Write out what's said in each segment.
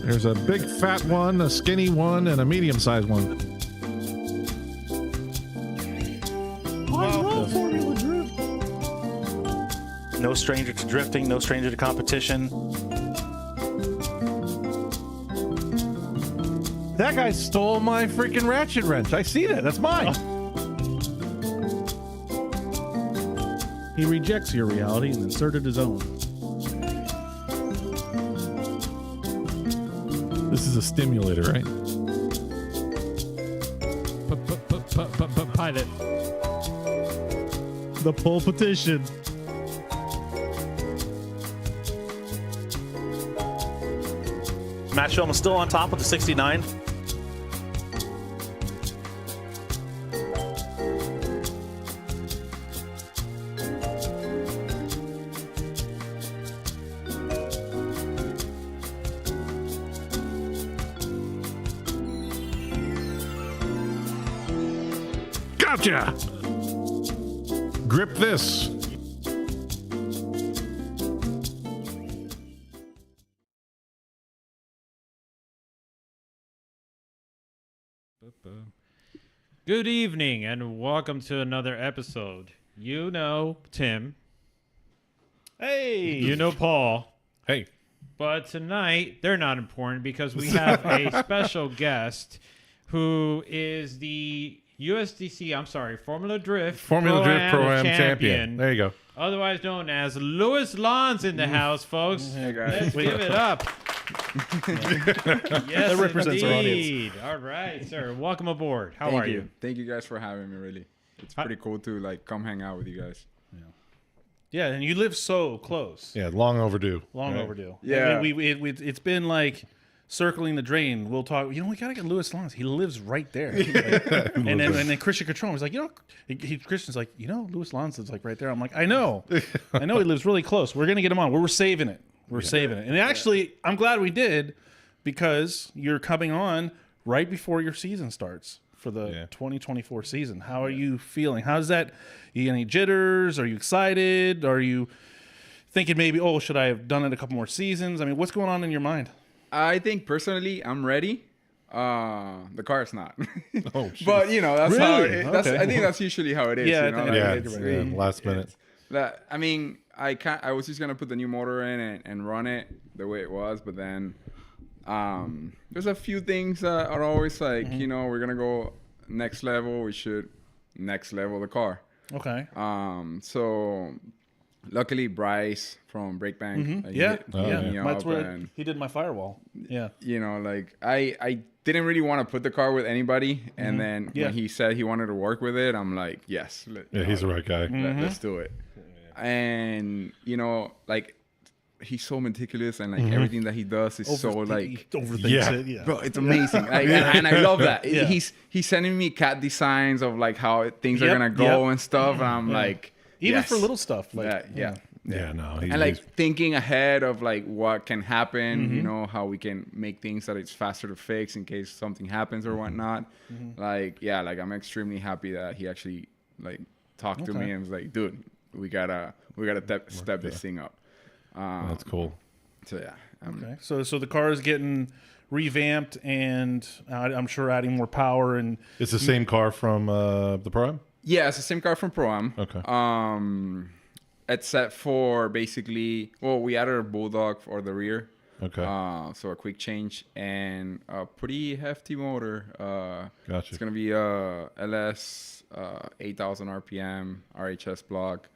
There's a big fat one, a skinny one, and a medium-sized one. I love Formula Drift. No stranger to drifting, no stranger to competition. That guy stole my freaking ratchet wrench. I see that. That's mine. He rejects your reality and inserted his own. This is a stimulator, right? Pilot. The pole petition. Matt Shulman still on top with the 69. Gotcha! Grip this. Good evening and welcome to another episode. You know Tim. Hey! You know Paul. Hey. But tonight, they're not important because we have a special guest who is the Formula Drift Pro-Am champion. There you go. Otherwise known as Louis Lanz in the house, folks. Hey, guys. Let's give it up. Yes, That represents our indeed. All right, sir. Welcome aboard. How are you? Thank you guys for having me, really. It's pretty cool to come hang out with you guys. Yeah, and you live so close. Yeah, long overdue. Long Right. overdue. Yeah. I mean, it's been like circling the drain. We'll talk. We gotta get Louis Lanz. He lives right there. Like, and then Christian Catron was like, Christian's like, Louis Lanz lives like right there. I'm like, I know he lives really close. We're gonna get him on. We're saving it. We're saving it. And actually, I'm glad we did because you're coming on right before your season starts for the 2024 season. How are you feeling? How's that? You got any jitters? Are you excited? Are you thinking maybe, should I have done it a couple more seasons? I mean, what's going on in your mind? I think personally, I'm ready. The car's not. Oh, geez. But that's how. Really? I think that's usually how it is. Yeah, Last minute. I mean, I was just gonna put the new motor in and run it the way it was, but then there's a few things that are always like, we're gonna go next level. We should next level the car. Okay. So luckily Bryce from Breakbank, That's where he did my firewall. Yeah. I didn't really want to put the car with anybody, and then when he said he wanted to work with it, I'm like, yes. He's the right guy. Let's do it. And he's so meticulous, and everything that he does is overthinks it. bro, it's amazing. And I love that. He's sending me CAD designs of how things are gonna go and stuff, and I'm like, even yes. for little stuff. And thinking ahead of what can happen, how we can make things that it's faster to fix in case something happens or whatnot. I'm extremely happy that he actually talked to me and was like, dude, we gotta step this thing up. That's cool. So yeah. Okay. So the car is getting revamped, and I'm sure adding more power. And It's the same car from the Pro-Am? Yeah, it's the same car from Pro-Am. Okay. Except for basically, we added a Bulldog for the rear. Okay. So a quick change and a pretty hefty motor. Gotcha. It's gonna be a LS 8,000 RPM RHS block.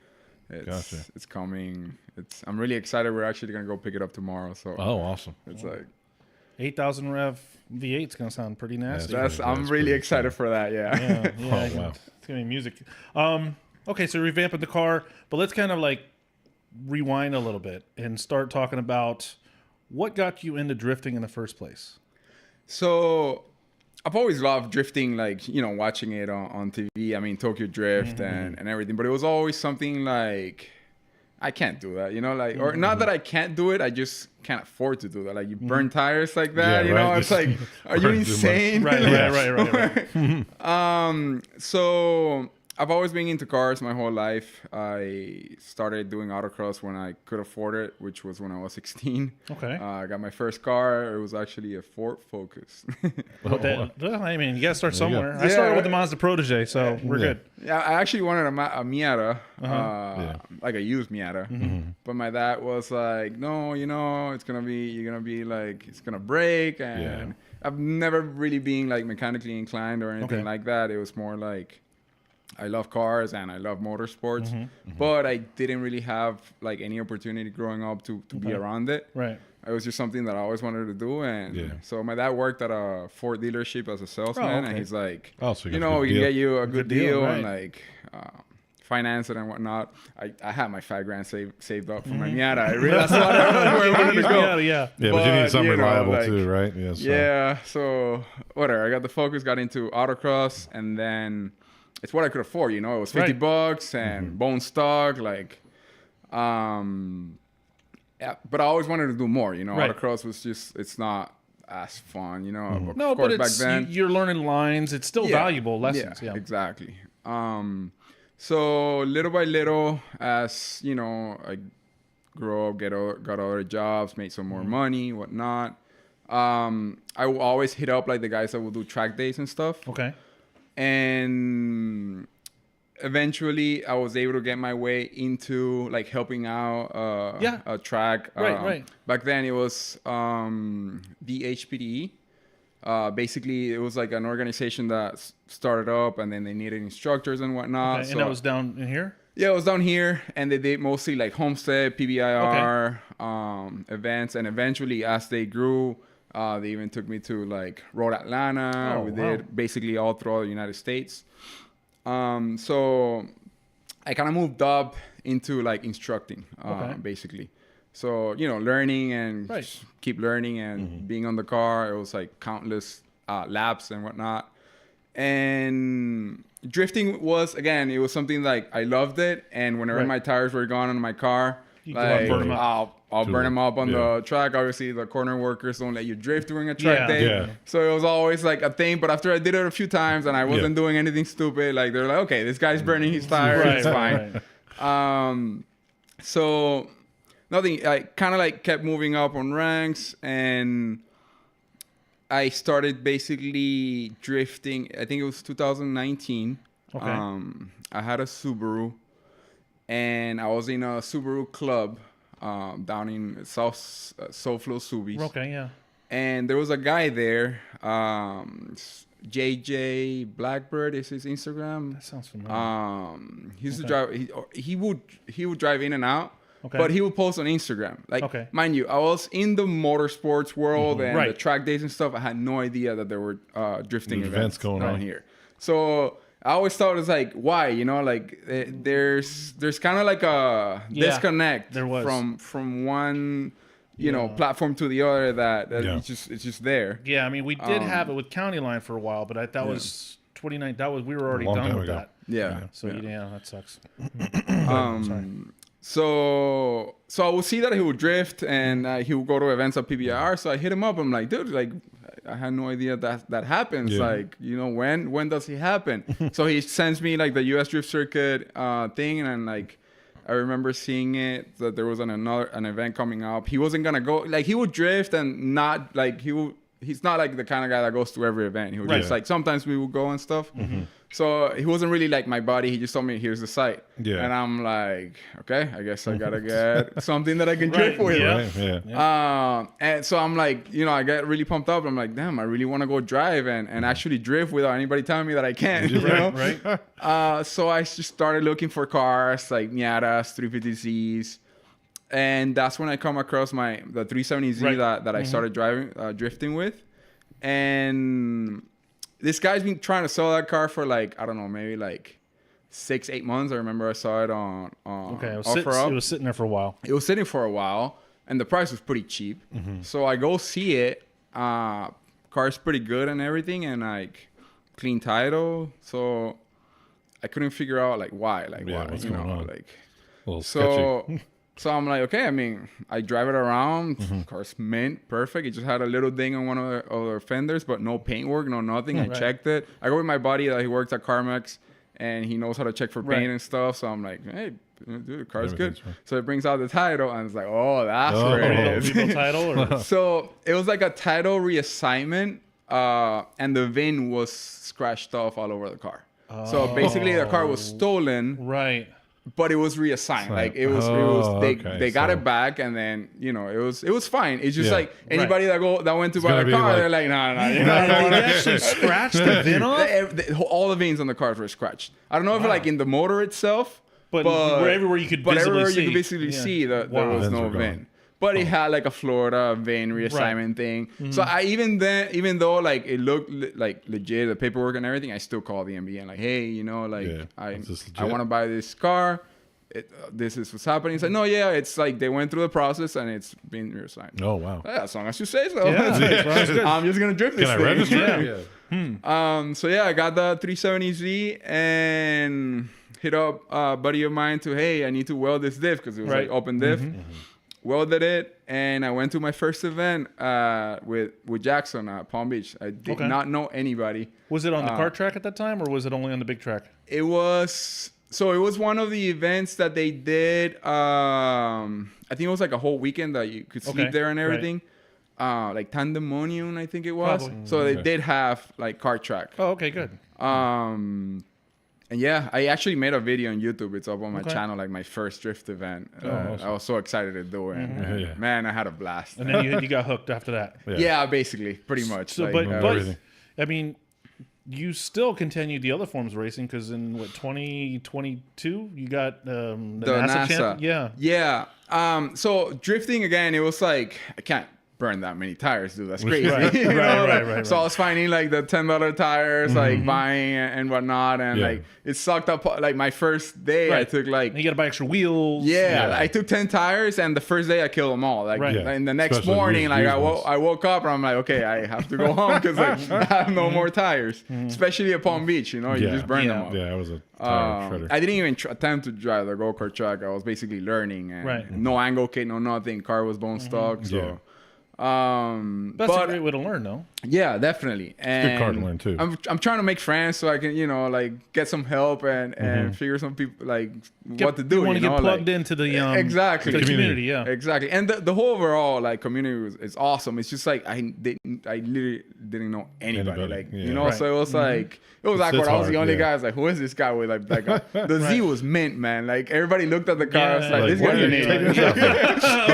It's coming. I'm really excited. We're actually gonna go pick it up tomorrow. So awesome. It's 8,000 rev V8 is gonna sound pretty nasty. I'm really excited for that. Yeah. Yeah. Wow. It's gonna be music. Okay, so revamping the car, but let's kind of rewind a little bit and start talking about what got you into drifting in the first place. So I've always loved drifting, watching it on TV. I mean, Tokyo Drift and everything. But it was always something I can't do that, or not that I can't do it. I just can't afford to do that. You burn tires like that, it's are you insane? Right. So I've always been into cars my whole life. I started doing autocross when I could afford it, which was when I was 16. Okay. I got my first car. It was actually a Ford Focus. Well, I mean, you got to start There you go. somewhere. I started with the Mazda Protege, so we're good. Yeah, I actually wanted a Miata, Yeah. like a used Miata. But my dad was like, no, you're gonna be like, it's gonna break. And Yeah. I've never really been like mechanically inclined or anything Okay. like that. It was more like, I love cars and I love motorsports, but I didn't really have like any opportunity growing up to be around it. Right. It was just something that I always wanted to do. And Yeah. so my dad worked at a Ford dealership as a salesman, okay. and he's like, Oh, so you got a good we can deal. get you a good deal, right. and like finance it and whatnot. I had my $5,000 saved up for my Miata. I really, that's what where I wanted to go. Yeah. Yeah, but you need something you know, reliable like, too, right? Yeah. So. Yeah, so whatever. I got the Focus, got into autocross, and then it's what I could afford. It was $50 and bone stock, like, yeah. But I always wanted to do more. Right. Autocross was just, it's not as fun. Of No, course, but it's back then, you're learning lines. It's still valuable lessons. Yeah. exactly. So little by little, as I grew up, got other jobs, made some more money, whatnot. I will always hit up like the guys that will do track days and stuff. Okay. And eventually I was able to get my way into like helping out a track. Right. Back then it was the HPDE. Basically, it was like an organization that started up, and then they needed instructors and whatnot. Okay. And that was down in here? Yeah, it was down here, and they did mostly like Homestead, PBIR events, and eventually as they grew, they even took me to like Road Atlanta. Oh, we wow. did basically all throughout the United States. So I kind of moved up into like instructing, basically. So, learning and just keep learning and being on the car. It was like countless laps and whatnot. And drifting was, again, it was something like I loved it. And whenever my tires were gone on my car, You go out and burn 'em up. I'll burn them up on Yeah. the track. Obviously, the corner workers don't let you drift during a track day. Yeah. So it was always like a thing. But after I did it a few times and I wasn't doing anything stupid, like they're like, okay, this guy's burning his tires. It's fine. So nothing. I kind of like kept moving up on ranks, and I started basically drifting. I think it was 2019. Okay. I had a Subaru, and I was in a Subaru club down in South SoFlo Subies. Okay, yeah. And there was a guy there, JJ Blackbird is his Instagram. That sounds familiar. He used to drive. He would drive in and out. Okay. But he would post on Instagram. Like, mind you, I was in the motorsports world and the track days and stuff. I had no idea that there were drifting events going on here. So I always thought it was like, why? Like there's kind of like a disconnect from one, platform to the other that it's just there. Yeah, I mean, we did have it with County Line for a while, but that was 29. We were already done with that. Yeah. So yeah, that sucks. So I would see that he would drift and he would go to events at PBR. So I hit him up. I'm like, dude, like, I had no idea that happens. Yeah. Like, when does it happen? So he sends me like the US Drift Circuit thing, and like I remember seeing it that there was an event coming up. He wasn't gonna go. Like, he would drift and not like he's not like the kind of guy that goes to every event. He would just like sometimes we would go and stuff. So he wasn't really like my buddy. He just told me, here's the site. Yeah. And I'm like, okay, I guess I got to get something that I can drift with. And so I'm like, I get really pumped up. I'm like, damn, I really want to go drive and actually drift without anybody telling me that I can't. So I just started looking for cars like Miatas, 350Zs. And that's when I come across the 370Z that I started drifting with. And this guy's been trying to sell that car for like, I don't know, maybe like 6-8 months. I remember I saw it on it was sitting there for a while. It was sitting for a while, and the price was pretty cheap. So I go see it. Car's pretty good and everything, and like clean title. So I couldn't figure out like why, what's going on? Like a little sketchy. So I'm like, okay, I mean, I drive it around. Car's mint, perfect. It just had a little ding on one of the fenders, but no paintwork, no nothing. I checked it. I go with my buddy that he works at CarMax, and he knows how to check for paint and stuff. So I'm like, hey, dude, the car's good. Everything's fine. So it brings out the title, and it's like, oh, that's where it is. Rebuild title or So it was like a title reassignment, and the VIN was scratched off all over the car. So basically, the car was stolen, right. but it was reassigned. Like it was they got it back, and then it was fine. It's just like anybody that went to buy a car, they're like, nah, They actually scratched the VIN off. all the VINs on the cars were scratched. I don't know if like in the motor itself, but everywhere you could visibly see, that there was no VIN. But it had like a Florida VIN reassignment thing. Mm-hmm. So I even though like it looked like legit, the paperwork and everything, I still called the MBA and like, hey, I want to buy this car. This is what's happening. It's like, no, it's like they went through the process and it's been reassigned. Oh wow! Yeah, as long as you say so. Yeah, I'm just gonna drift this Can I thing. register? So I got the 370Z and hit up a buddy of mine hey, I need to weld this diff because it was like open diff. Welded it, and I went to my first event with Jackson at Palm Beach. I did not know anybody. Was it on the kart track at that time, or was it only on the big track? It was one of the events that they did. I think it was like a whole weekend that you could sleep there and everything. Like Tandemonium, I think it was. Probably. So they did have like kart track. Oh, okay, good. And I actually made a video on YouTube. It's up on my channel, like my first drift event. Awesome. I was so excited to do it. And, man, I had a blast. And then you got hooked after that. Yeah, basically, pretty much. So, like, but I mean, you still continued the other forms of racing because in 2022 you got the NASA champ. Yeah. So drifting again, it was like I can't burn that many tires, dude. That's crazy. Right. So I was finding like the $10 tires, like buying and whatnot, and like it sucked up. Like my first day, I took like you got to buy extra wheels. I took 10 tires, and the first day I killed them all. Like and the next morning, like I woke up and I'm like, okay, I have to go home because I have no more tires. Especially at Palm Beach, you just burn them all. Yeah, I was a tire shredder. I didn't even attempt to drive the go-kart track. I was basically learning, and no angle kit, no nothing. Car was bone stock, so. That's a great way to learn, though. Yeah, definitely. And good car to learn too. I'm trying to make friends so I can, like get some help and figure some people what to do. You want to get plugged into the exactly the community, yeah. Exactly. And the whole overall community is awesome. It's just like I literally didn't know anybody. So it was like it was awkward. I was the only guy. I was like, who is this guy with that guy? The Z was mint, man. Like everybody looked at the car. I was like, this guy's an idiot.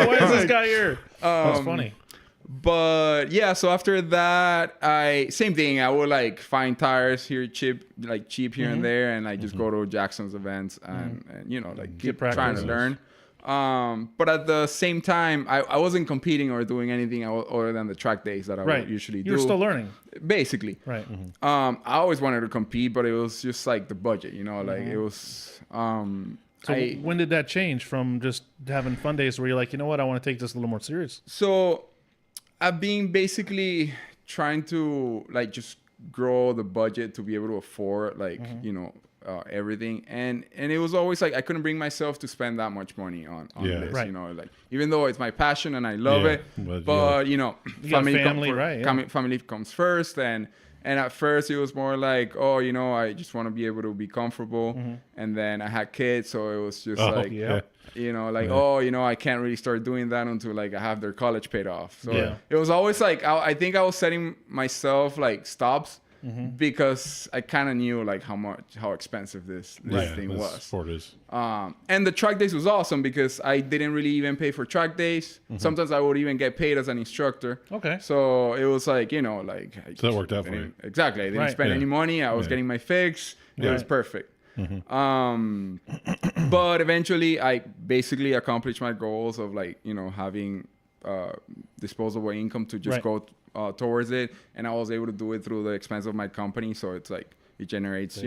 Why is this guy here? That's funny. But so after that, same thing. I would like find tires here cheap here and there, and I just go to Jackson's events and keep trying to learn. But at the same time, I wasn't competing or doing anything other than the track days that I would usually do. You're still learning, basically. Right. I always wanted to compete, but it was just like the budget, like it was. So when did that change from just having fun days where you're like, you know what, I want to take this a little more serious? So I've been basically trying to just grow the budget to be able to afford everything, and it was always like I couldn't bring myself to spend that much money on this, even though it's my passion and I love it, but family comes first, and at first it was more like, I just want to be able to be comfortable, and then I had kids, so it was just I can't really start doing that until I have their college paid off. So it was always like I think I was setting myself stops because I kind of knew how expensive this thing was. Ford is. And the track days was awesome because I didn't really even pay for track days. Sometimes I would even get paid as an instructor. Okay. So it was so that worked out for you. Exactly. I didn't spend any money. I was getting my fix. It was perfect. But eventually I basically accomplished my goals of having disposable income to just go towards it, and I was able to do it through the expense of my company, so it's it generates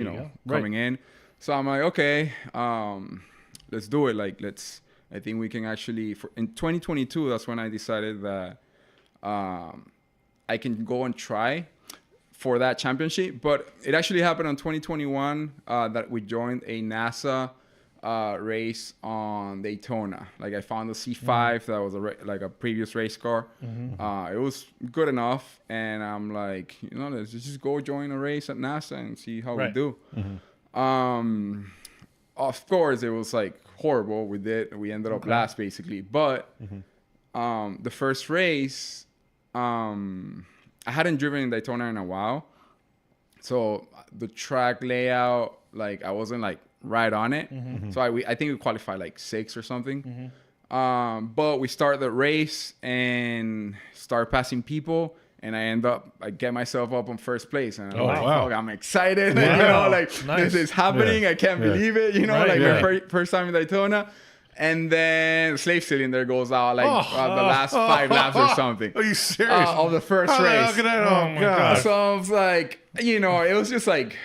coming in. So I'm like, okay, let's do it. I think we can actually in 2022 that's when I decided that I can go and try for that championship. But it actually happened in 2021 that we joined a NASA race on Daytona. I found the C5 that was a previous race car. It was good enough, and I'm like, let's just go join a race at NASA and see how we do. Of course, it was like horrible. We ended up last basically, but the first race, I hadn't driven in Daytona in a while, so the track layout, like I wasn't like right on it. So I think we qualified like 6th or something. But we start the race and start passing people, and I get myself up on first place, and I'm like, wow. I'm excited. Wow. You know, like Nice. this is happening. I can't believe it. You know, Right. like my first time in Daytona. And then the slave cylinder goes out like the last 5 laps or something. Are you serious? Of the first How race. could that? Oh Oh, my God. gosh. So I was like, you know, it was just like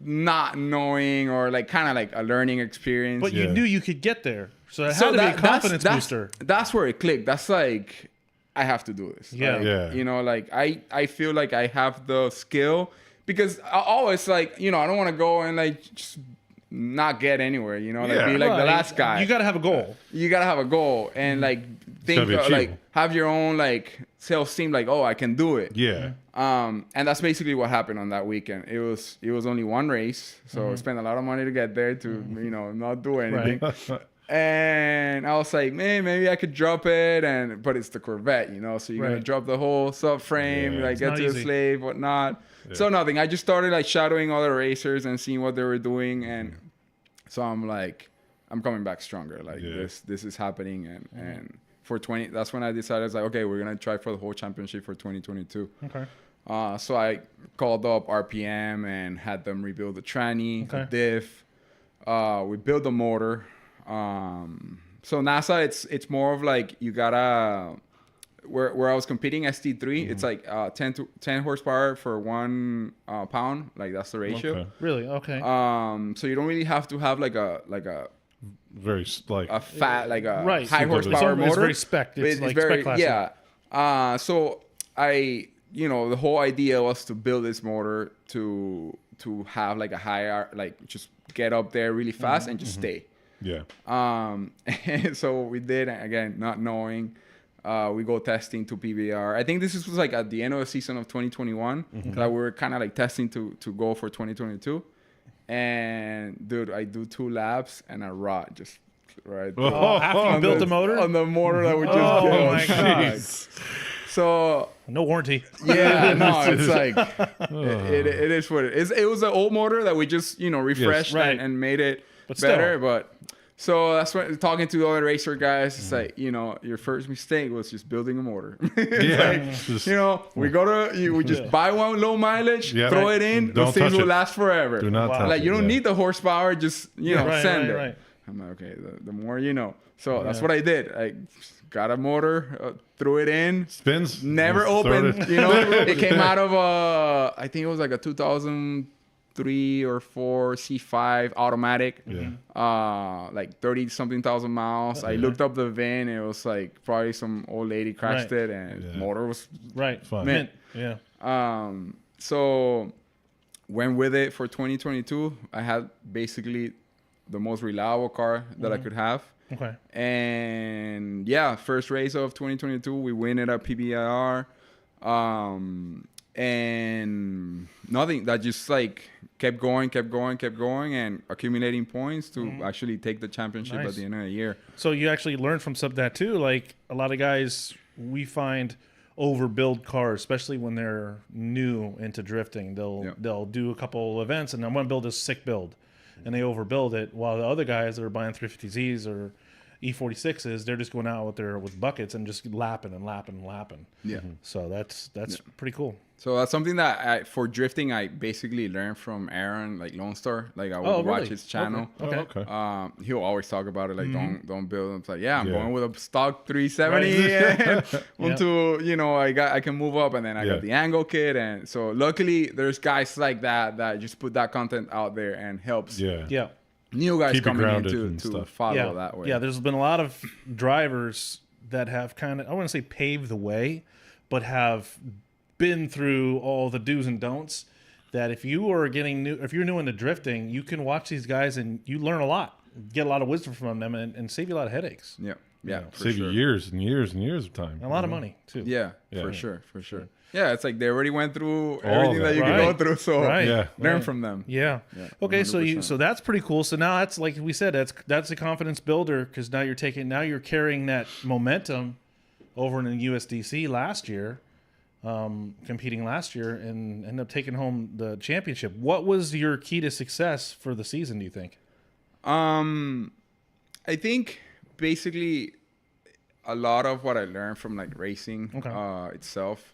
not knowing, or like kind of like a learning experience. But you Yeah. knew you could get there, so it had to be a confidence booster. That's where it clicked. That's like, I have to do this. Yeah. Like, Yeah. You know, like I feel like I have the skill, because I always like, you know, I don't want to go and like just not get anywhere, you know, like Yeah. be like the Right. last guy. You got to have a goal. You gotta have a goal and like think gotta be like achievable. have your own like self-esteem, like, oh, I can do it. Yeah. And that's basically what happened on that weekend. It was only one race, so I spent a lot of money to get there to you know not do anything. And I was like, man, maybe I could drop it, but it's the Corvette, you know, so you're gonna Right. drop the whole subframe, Yeah. like It's get not to the easy. slave, whatnot. So nothing. I just started like shadowing other racers and seeing what they were doing, and so I'm like, I'm coming back stronger. Like Yeah. this is happening, and for 20, that's when I decided, I was like, okay, we're gonna try for the whole championship for 2022. Okay. So I called up RPM and had them rebuild the tranny, the Okay. diff. We built the motor. So NASA, it's more of like you gotta, where I was competing ST3, it's like 10 horsepower for 1 pound. Like that's the ratio. Okay. Really? Okay. So you don't really have to have like a Very like. fat, like a Right. high It's horsepower it's motor. very spec. But It's like spec classic. yeah. So you know, the whole idea was to build this motor to have like a higher, like just get up there really fast and just stay. Yeah. And so we did, again, not knowing. We go testing to PBR. I think this was like at the end of the season of 2021 that we were kind of like testing to go for 2022. And dude, I do 2 laps and I rot just right Oh, after you on built the motor? on the motor that we just Oh built. my God. So No warranty. yeah, no, it's like it is what it is. It was an old motor that we just refreshed right. and made it But still. better. But so that's what, talking to the other racer guys, it's like, your first mistake was just building a motor. Yeah. We just buy one low mileage, Yeah. throw Right. it in, Don't those things touch will it. last forever. Do not Wow. touch Like it. you don't yeah. need the horsepower, just Right, send right, it. right. I'm like, okay, the more you know. So that's what I did. I got a motor, threw it in, Spins. never Just throw opened. it. It came out of I think it was like a 2003 or 4 C5 automatic. Yeah. Like 30 something thousand miles. I looked up the VIN. It was like probably some old lady crashed Right. it, and Yeah. motor was. Right. Fine. Mint. Yeah. So went with it for 2022. I had basically the most reliable car that I could have. Okay. And yeah, first race of 2022, we win it at PBIR. And nothing, that just like kept going and accumulating points to actually take the championship Nice. at the end of the year. So you actually learned from some of that too. Like a lot of guys we find overbuild cars, especially when they're new into drifting. They'll do a couple events and I'm going to build this sick build, and they overbuild it. While the other guys that are buying 350Zs or E46s, they're just going out with buckets and just lapping. Yeah. So that's pretty cool. So that's something that for drifting, I basically learned from Aaron, like Lone Star. Like I would watch his channel. Okay. Okay. He'll always talk about it, like don't build. It's like, I'm Yeah. going with a stock 370 until I can move up, and then I got the angle kit, and so luckily there's guys like that just put that content out there and helps Yeah. new guys Keep it coming in grounded to and stuff. follow that way. Yeah, there's been a lot of drivers that have kind of, I wouldn't say paved the way, but have been through all the do's and don'ts, that if you're new into drifting, you can watch these guys and you learn a lot, get a lot of wisdom from them, and save you a lot of headaches. Yeah. Yeah, for Save sure. you years and years and years of time. A lot of money too. Yeah, Yeah. for sure. Yeah, it's like they already went through everything that. that you could Right. go through, so Right. Yeah. learn Right. from them. Yeah. Yeah, Okay, so 100%. that's pretty cool. So now that's like we said, that's a confidence builder because now you're carrying that momentum over in the USDC last year, competing last year and ended up taking home the championship. What was your key to success for the season? Do you think? I think basically a lot of what I learned from like racing itself.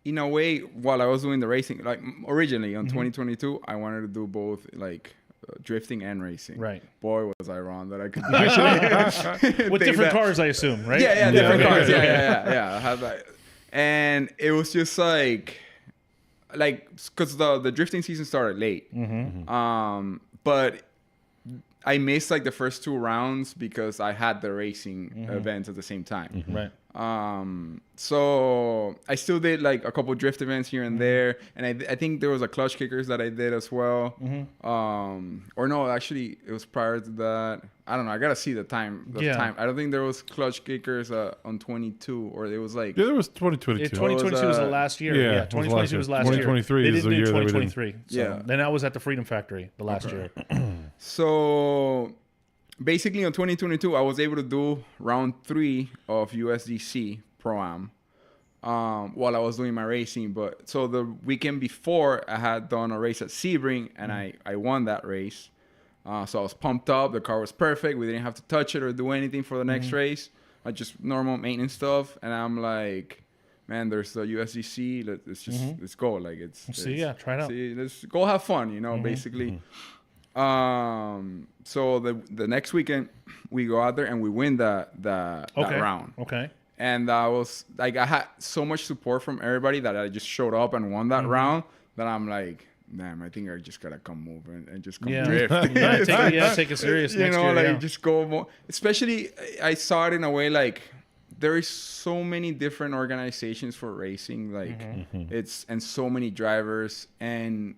In a way, while I was doing the racing, like originally on 2022, I wanted to do both like drifting and racing. Right. Boy, was I wrong that I could actually With think different that- cars, I assume, right? Yeah, different okay, cars. okay. Yeah. I have that, and it was just like because the drifting season started late. But I missed like the first 2 rounds because I had the racing events at the same time. Right. So I still did like a couple drift events here and there, and I think there was a clutch kickers that I did as well. Or no, actually it was prior to that. I don't know. I gotta see the time. I don't think there was clutch kickers on 22, or it was like Yeah, there was 2022. 2022 was the last year. yeah, Yeah, it was 2022 was last year. 2023 They is didn't the do year that we didn't- 2023. So Yeah. then I was at the Freedom Factory the last year. So basically on 2022, I was able to do round 3 of USDC Pro-Am while I was doing my racing. But so the weekend before, I had done a race at Sebring, and I won that race. So I was pumped up. The car was perfect. We didn't have to touch it or do anything for the next race. Just normal maintenance stuff. And I'm like, man, there's the USDC. Let's go. Like Try it out. Let's go have fun, basically. So the next weekend we go out there and we win that round. Okay. And I was like, I had so much support from everybody that I just showed up and won that round that I'm like, damn, I think I just gotta come over and just come drift. Take it serious. Next year, like just go more. Especially, I saw it in a way like there is so many different organizations for racing, like and so many drivers, and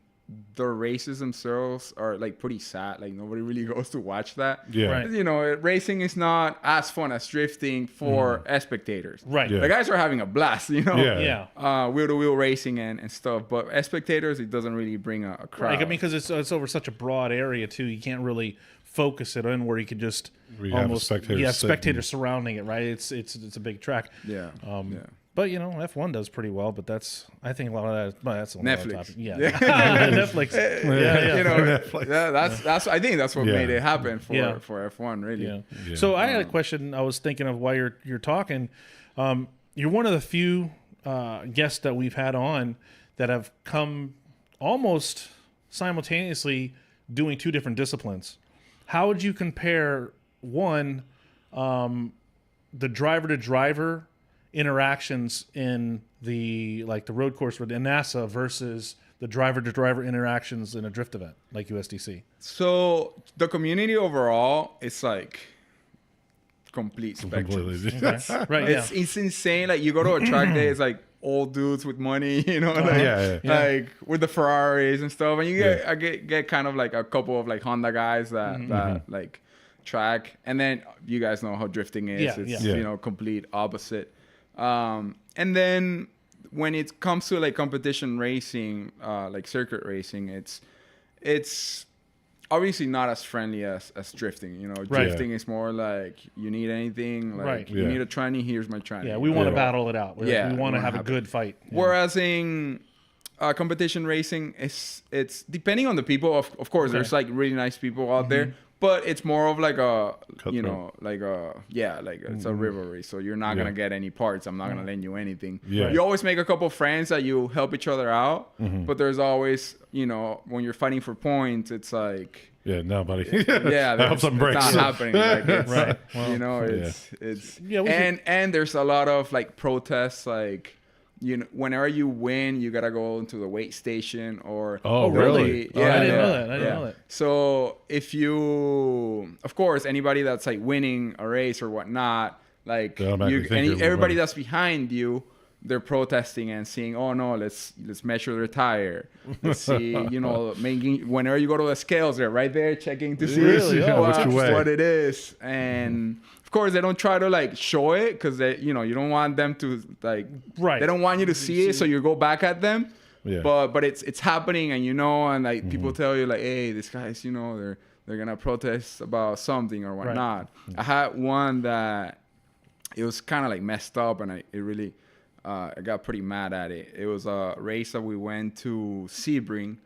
the races themselves are like pretty sad. Like nobody really goes to watch that. Yeah. Right. Racing is not as fun as drifting for spectators. Right. Yeah. The guys are having a blast, Yeah. Yeah. wheel-to-wheel racing and stuff, but as spectators, it doesn't really bring a crowd. Like, I mean, because it's over such a broad area too. You can't really focus it in where you could just Where you have almost spectators spectators surrounding it. Right. It's a big track. Yeah. But F1 does pretty well. But I think a lot of that. Well, that's a Netflix. topic. Yeah. Netflix. Yeah. That's I think that's what Yeah. made it happen for Yeah. for F1 really. Yeah. So I had a question. I was thinking of while you're talking. You're one of the few guests that we've had on that have come almost simultaneously doing 2 different disciplines. How would you compare one, the driver to driver interactions in the road course with NASA versus the driver to driver interactions in a drift event like USDC? So the community overall, it's like complete spectrum. Completely. Right. It's insane. Like you go to a track day, it's like old dudes with money, like with the Ferraris and stuff. And you get kind of like a couple of like Honda guys that like track. And then you guys know how drifting is. It's complete opposite. And then when it comes to like competition racing, like circuit racing, it's obviously not as friendly as drifting. Drifting is more like you need anything, like you need a tranny, here's my tranny. Yeah, we want to battle it out. We want to have a it. good fight. Yeah. Whereas in competition racing, it's depending on the people. Of course, there's like really nice people out there, but it's more of like it's a rivalry. So you're not gonna get any parts. I'm not gonna lend you anything. Yeah. You always make a couple friends that you help each other out, but there's always when you're fighting for points, it's like. Yeah, no, buddy. Yeah, I hope something breaks. It's not happening. Like, it's, Right. Well, it's Yeah, and there's a lot of like protests. Like whenever you win, you gotta go into the weight station or. Oh, really? Yeah, I didn't know that. I didn't know that. So if you, of course, anybody that's like winning a race or whatnot, like They automatically think you're everybody winning. that's behind you. they're protesting and saying, oh no, let's measure their tire. Let's see, making whenever you go to the scales, they're right there checking to see Really? Oh, which way? what it is. And of course, they don't try to like show it because you don't want them to like. Right. They don't want you to see it, so you go back at them. Yeah. But it's happening, and and like people tell you like, hey, these guys, they're gonna protest about something or whatnot. I had one that it was kind of like messed up, and I got pretty mad at it. It was a race that we went to Sebring,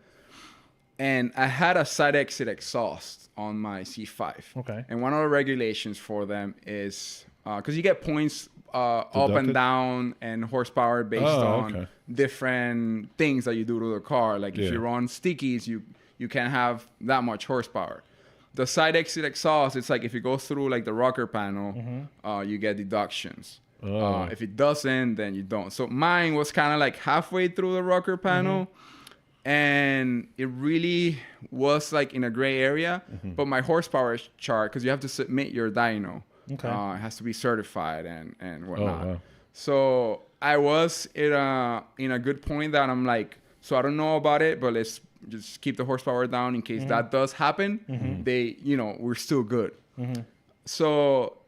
and I had a side exit exhaust on my C5. Okay. And one of the regulations for them is because you get points up and down and horsepower based on different things that you do to the car. Like if you run stickies, you can't have that much horsepower. The side exit exhaust, it's like if it goes through like the rocker panel, you get deductions. If it doesn't, then you don't. So mine was kind of like halfway through the rocker panel, and it really was like in a gray area. But my horsepower chart, because you have to submit your dyno, it has to be certified and whatnot. Wow. So I was in a good point that I'm like, so I don't know about it, but let's just keep the horsepower down in case that does happen. We're still good. So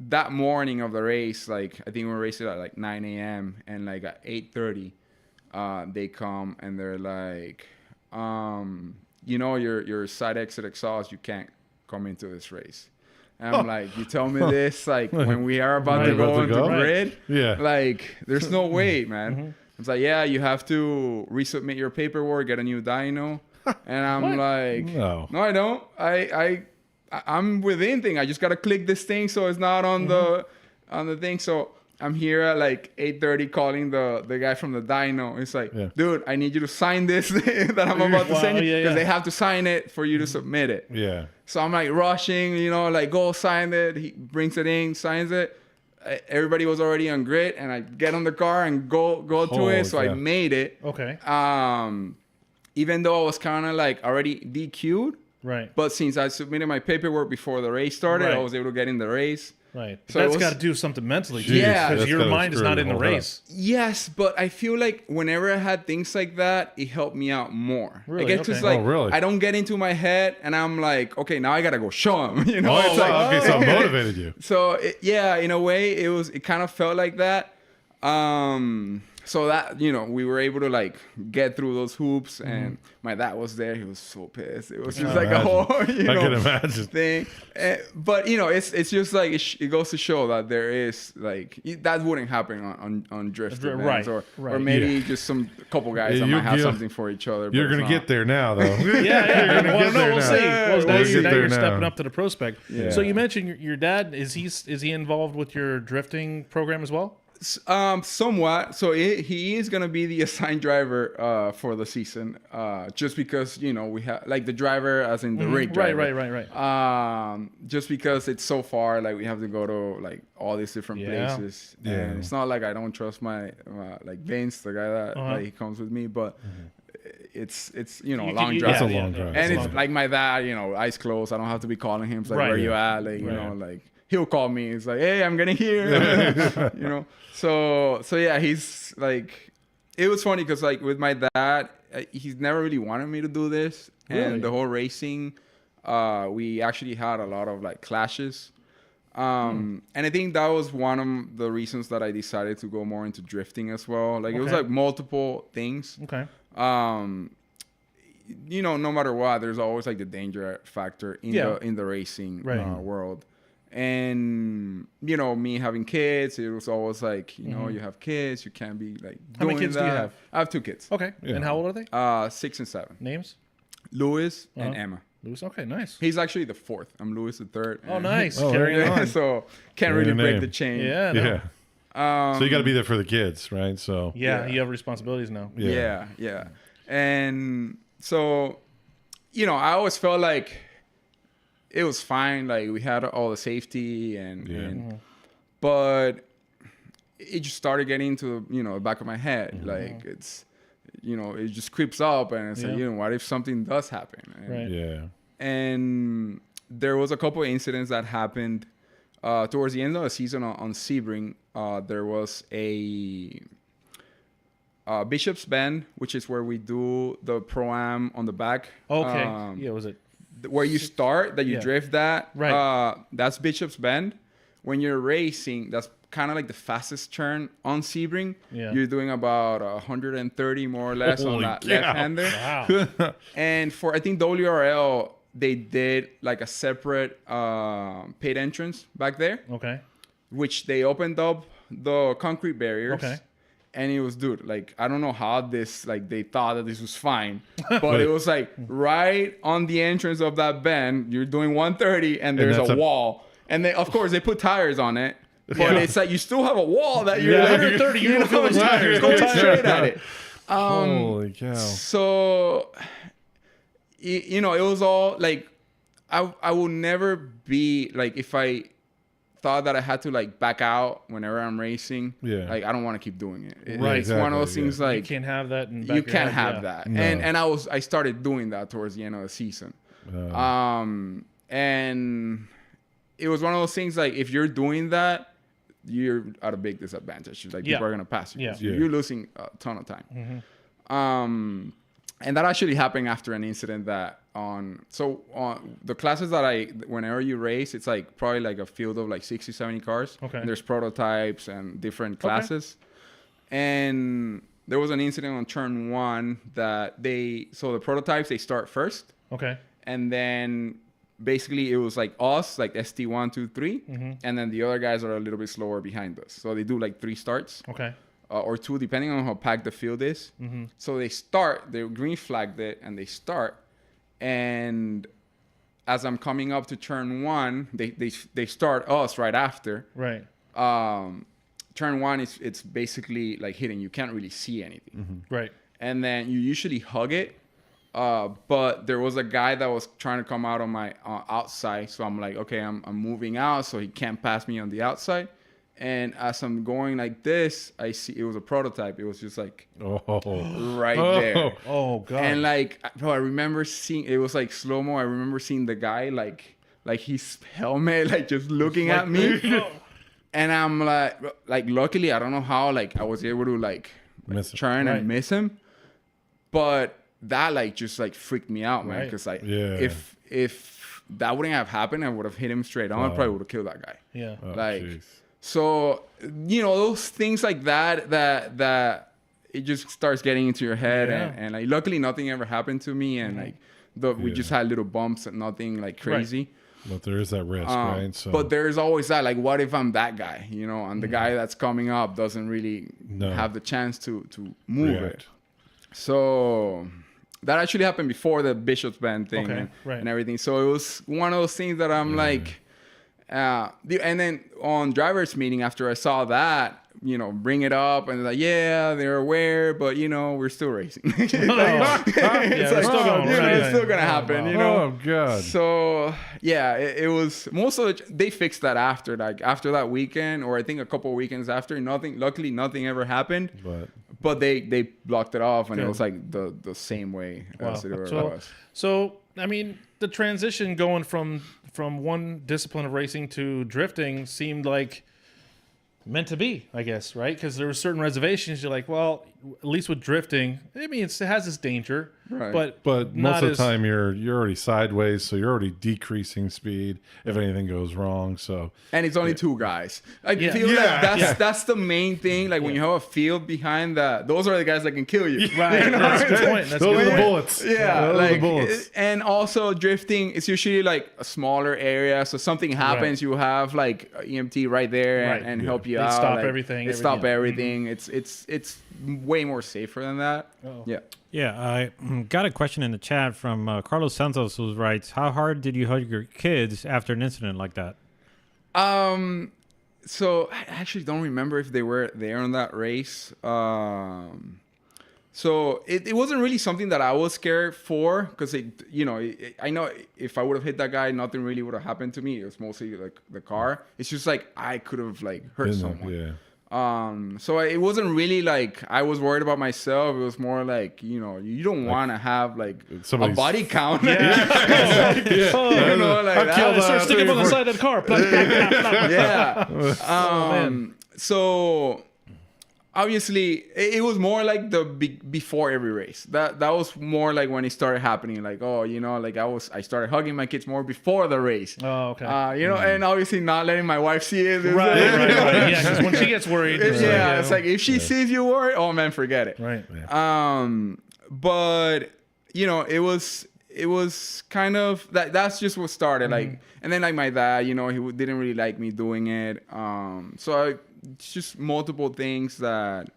that morning of the race, like I think we raced it at like 9 a.m. and like at 8:30, they come and they're like, your side exit exhaust, you can't come into this race. And I'm like, you tell me this like when we are about to go into grid? Yeah. Like there's no way, man. It's like, yeah, you have to resubmit your paperwork, get a new dyno. And I'm like, no, I don't. I'm within thing. I just got to click this thing so it's not on the thing. So I'm here at like 8:30 calling the guy from the dyno. It's like, dude, I need you to sign this that I'm about to send you because they have to sign it for you to submit it. Yeah. So I'm like rushing, like go sign it. He brings it in, signs it. Everybody was already on grid, and I get on the car and go to it. So I made it. Okay. Even though I was kind of like already DQ'd. Right. But since I submitted my paperwork before the race started, I was able to get in the race. Right. So that's got to do something mentally, too. Yeah. Because your mind is not in the race. Yes, but I feel like whenever I had things like that, it helped me out more. Really? I guess because I don't get into my head and I'm like, okay, now I got to go show him. So it motivated you. So, in a way, it kind of felt like that. So that, we were able to like get through those hoops, and my dad was there. He was so pissed. It was just like a whole, I can imagine thing. But it's just like it goes to show that there is like that wouldn't happen on drift events, or maybe just some couple guys that might have something for each other. You're gonna get there now, though. Yeah. We'll see. Now you're stepping up to the prospect. Yeah. So you mentioned your dad. Is he involved with your drifting program as well? Somewhat. So he is gonna be the assigned driver for the season, just because we have like the driver as in the rig driver. Right. Just because it's so far, like we have to go to like all these different places. Yeah. And it's not like I don't trust my like Vince, the guy that he comes with me, but it's a long drive. It's a long drive. And it's like my dad, eyes closed. I don't have to be calling him. It's like, where you at? Like like. He'll call me. It's like, hey, I'm getting here. So yeah, he's like, it was funny because like with my dad, he's never really wanted me to do this, and the whole racing, we actually had a lot of like clashes, and I think that was one of the reasons that I decided to go more into drifting as well. Like it was like multiple things. Okay. No matter what, there's always like the danger factor in the racing world. And me having kids, it was always like you have kids, you can't be like doing How many kids that. do you have? I have 2 kids. Okay. And how old are they? 6 and 7. Names? Louis and Emma. Louis. Okay, nice. He's actually the 4th. I'm Louis the 3rd. Oh, nice. Carrying on. So can't really break the chain. Yeah. No. Yeah. So you got to be there for the kids, right? So you have responsibilities now. Yeah. And so I always felt like it was fine. Like we had all the safety and but it just started getting into the back of my head. Like it's it just creeps up, and it's like what if something does happen? And, and there was a couple of incidents that happened towards the end of the season on Sebring. There was Bishop's Bend, which is where we do the Pro-Am on the back. Okay. Yeah, was it? Where you start, that you drift that. Right. That's Bishop's Bend. When you're racing, that's kind of like the fastest turn on Sebring. Yeah. You're doing about 130 more or less on Holy that cow. left-hander. Wow. And for, I think, WRL, they did like a separate pit entrance back there, Okay. which they opened up the concrete barriers. Okay. And it was, dude, like, I don't know how this, like, they thought that this was fine. But it was like right on the entrance of that bend, you're doing 130 and there's that's a a- wall. And they, of course, they put tires on it. But Yeah. it's like you still have a wall that you're Yeah, like, 130, you don't feel those tires. Go Go tires. straight at it. Holy cow. So, you know, it was all like, I will never be like, if I thought that I had to like back out whenever I'm racing, Yeah. like I don't want to keep doing it. Right. It's one of those Exactly, things You like can't have that. In the back you of your can't head, have yeah. that. No. And I started doing that towards the end of the season. And it was one of those things like, if you're doing that, you're at a big disadvantage. Like Yeah. people are gonna pass you. Yeah. 'cause Yeah. You're losing a ton of time. And that actually happened after an incident that on the classes that whenever you race, it's like probably like a field of like 60, 70 cars. Okay. And there's prototypes and different classes. And there was an incident on turn 1 that the prototypes, they start first. Okay. And then basically it was like us, like ST1, 2, 3. And then the other guys are a little bit slower behind us. So they do like 3 starts. Okay. Or 2, depending on how packed the field is. So they green flagged it, and they start. And as I'm coming up to turn 1, they start us right after. Right. Turn 1 it's basically like hitting. You can't really see anything. Right. And then you usually hug it. But there was a guy that was trying to come out on my outside. So I'm like, okay, I'm moving out so he can't pass me on the outside. And as I'm going like this, I see it was a prototype. It was just like right there. Oh god. And like, bro, I remember seeing, it was like slow-mo. I remember seeing the guy like his helmet, like just looking at me. And I'm like, luckily, I don't know how, like I was able to like Miss him. turn Right. and miss him. But that like just like freaked me out, man. Right. Cause like, Yeah. if that wouldn't have happened, I would have hit him straight on. I probably would have killed that guy. yeah. Oh, Like, jeez. so, you know, those things like that it just starts getting into your head. Yeah. And like, luckily nothing ever happened to me. And like, we just had little bumps and nothing like crazy. But there is that risk, right? So, But there's always that, like, what if I'm that guy, you know, and the guy that's coming up doesn't really No. have the chance to move it. react. So that actually happened before the Bishop's Bend thing Okay, right. and everything. So it was one of those things that I'm like, and then on driver's meeting, after I saw that, you know, bring it up and like, yeah, they're aware, but you know, we're still racing. It's Yeah, like, we're still going. you know, Right, it's right. still gonna happen, you know. Oh god. So yeah, it was most of they fixed that after that weekend, or I think a couple of weekends after. Luckily nothing ever happened. But they blocked it off, and Good. it was like the same way as it was. So I mean, the transition going from one discipline of racing to drifting seemed like meant to be, I guess, right? Because there were certain reservations. You're like, well, at least with drifting, I mean, it has its danger, Right. not But most of as- the time you're already sideways, so you're already decreasing speed if anything goes wrong. So And it's only 2 guys. I Yeah. feel Yeah. like that's the main thing. Like when you have a field behind that, those are the guys that can kill you. Right. That's a good point. That's a those good are the point. bullets. Yeah, those are like, the bullets. and also drifting, it's usually like a smaller area. So something happens, you have like EMT right there Right. and Yeah. help you They out. stop like, everything, They everything, stop yeah. everything. It's way more safer than that. Oh. Yeah. Yeah, I got a question in the chat from Carlos Santos, who writes, "How hard did you hug your kids after an incident like that?" So I actually don't remember if they were there on that race. So it wasn't really something that I was scared for, because I know if I would have hit that guy, nothing really would have happened to me. It was mostly like the car. It's just like I could have like hurt someone. Yeah. So it wasn't really like I was worried about myself. It was more like, you know, you don't want to have like a somebody's- body count. Oh, you know, like I've that. killed Start sticking on the side of the car. Plug, plug, plug, plug. Yeah. So obviously it was more like before every race. That was more like when it started happening. Like, oh, you know, like I started hugging my kids more before the race. Oh, okay. You know, and obviously not letting my wife see it. Right. Yeah, because when she gets worried, it's like if she sees you worried, oh man, forget it. Right. But you know, it was kind of that's just what started. Like, and then like my dad, you know, he didn't really like me doing it. It's just multiple things that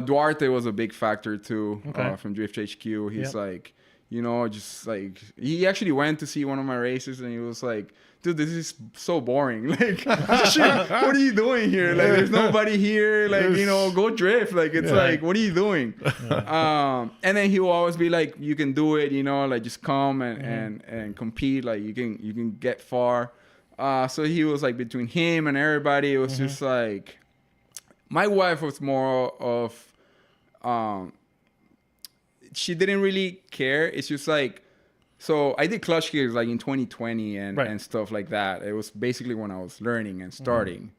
Duarte was a big factor too. From Drift HQ. He's like, you know, just like he actually went to see one of my races and he was like, dude, this is so boring. Like, what are you doing here? Like, there's nobody here. Like, you know, go drift. Like, it's like, what are you doing? And then he will always be like, you can do it. You know, like just come and compete. Like, you can get far. So he was like between him and everybody. It was just like, my wife was more of, she didn't really care. It's just like, so I did clutch kickers like in 2020 and stuff like that. It was basically when I was learning and starting.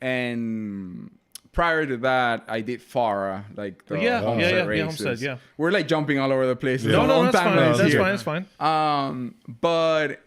And prior to that, I did Farah, like the Homestead races. Homestead, yeah. We're like jumping all over the place. No, that's fine. But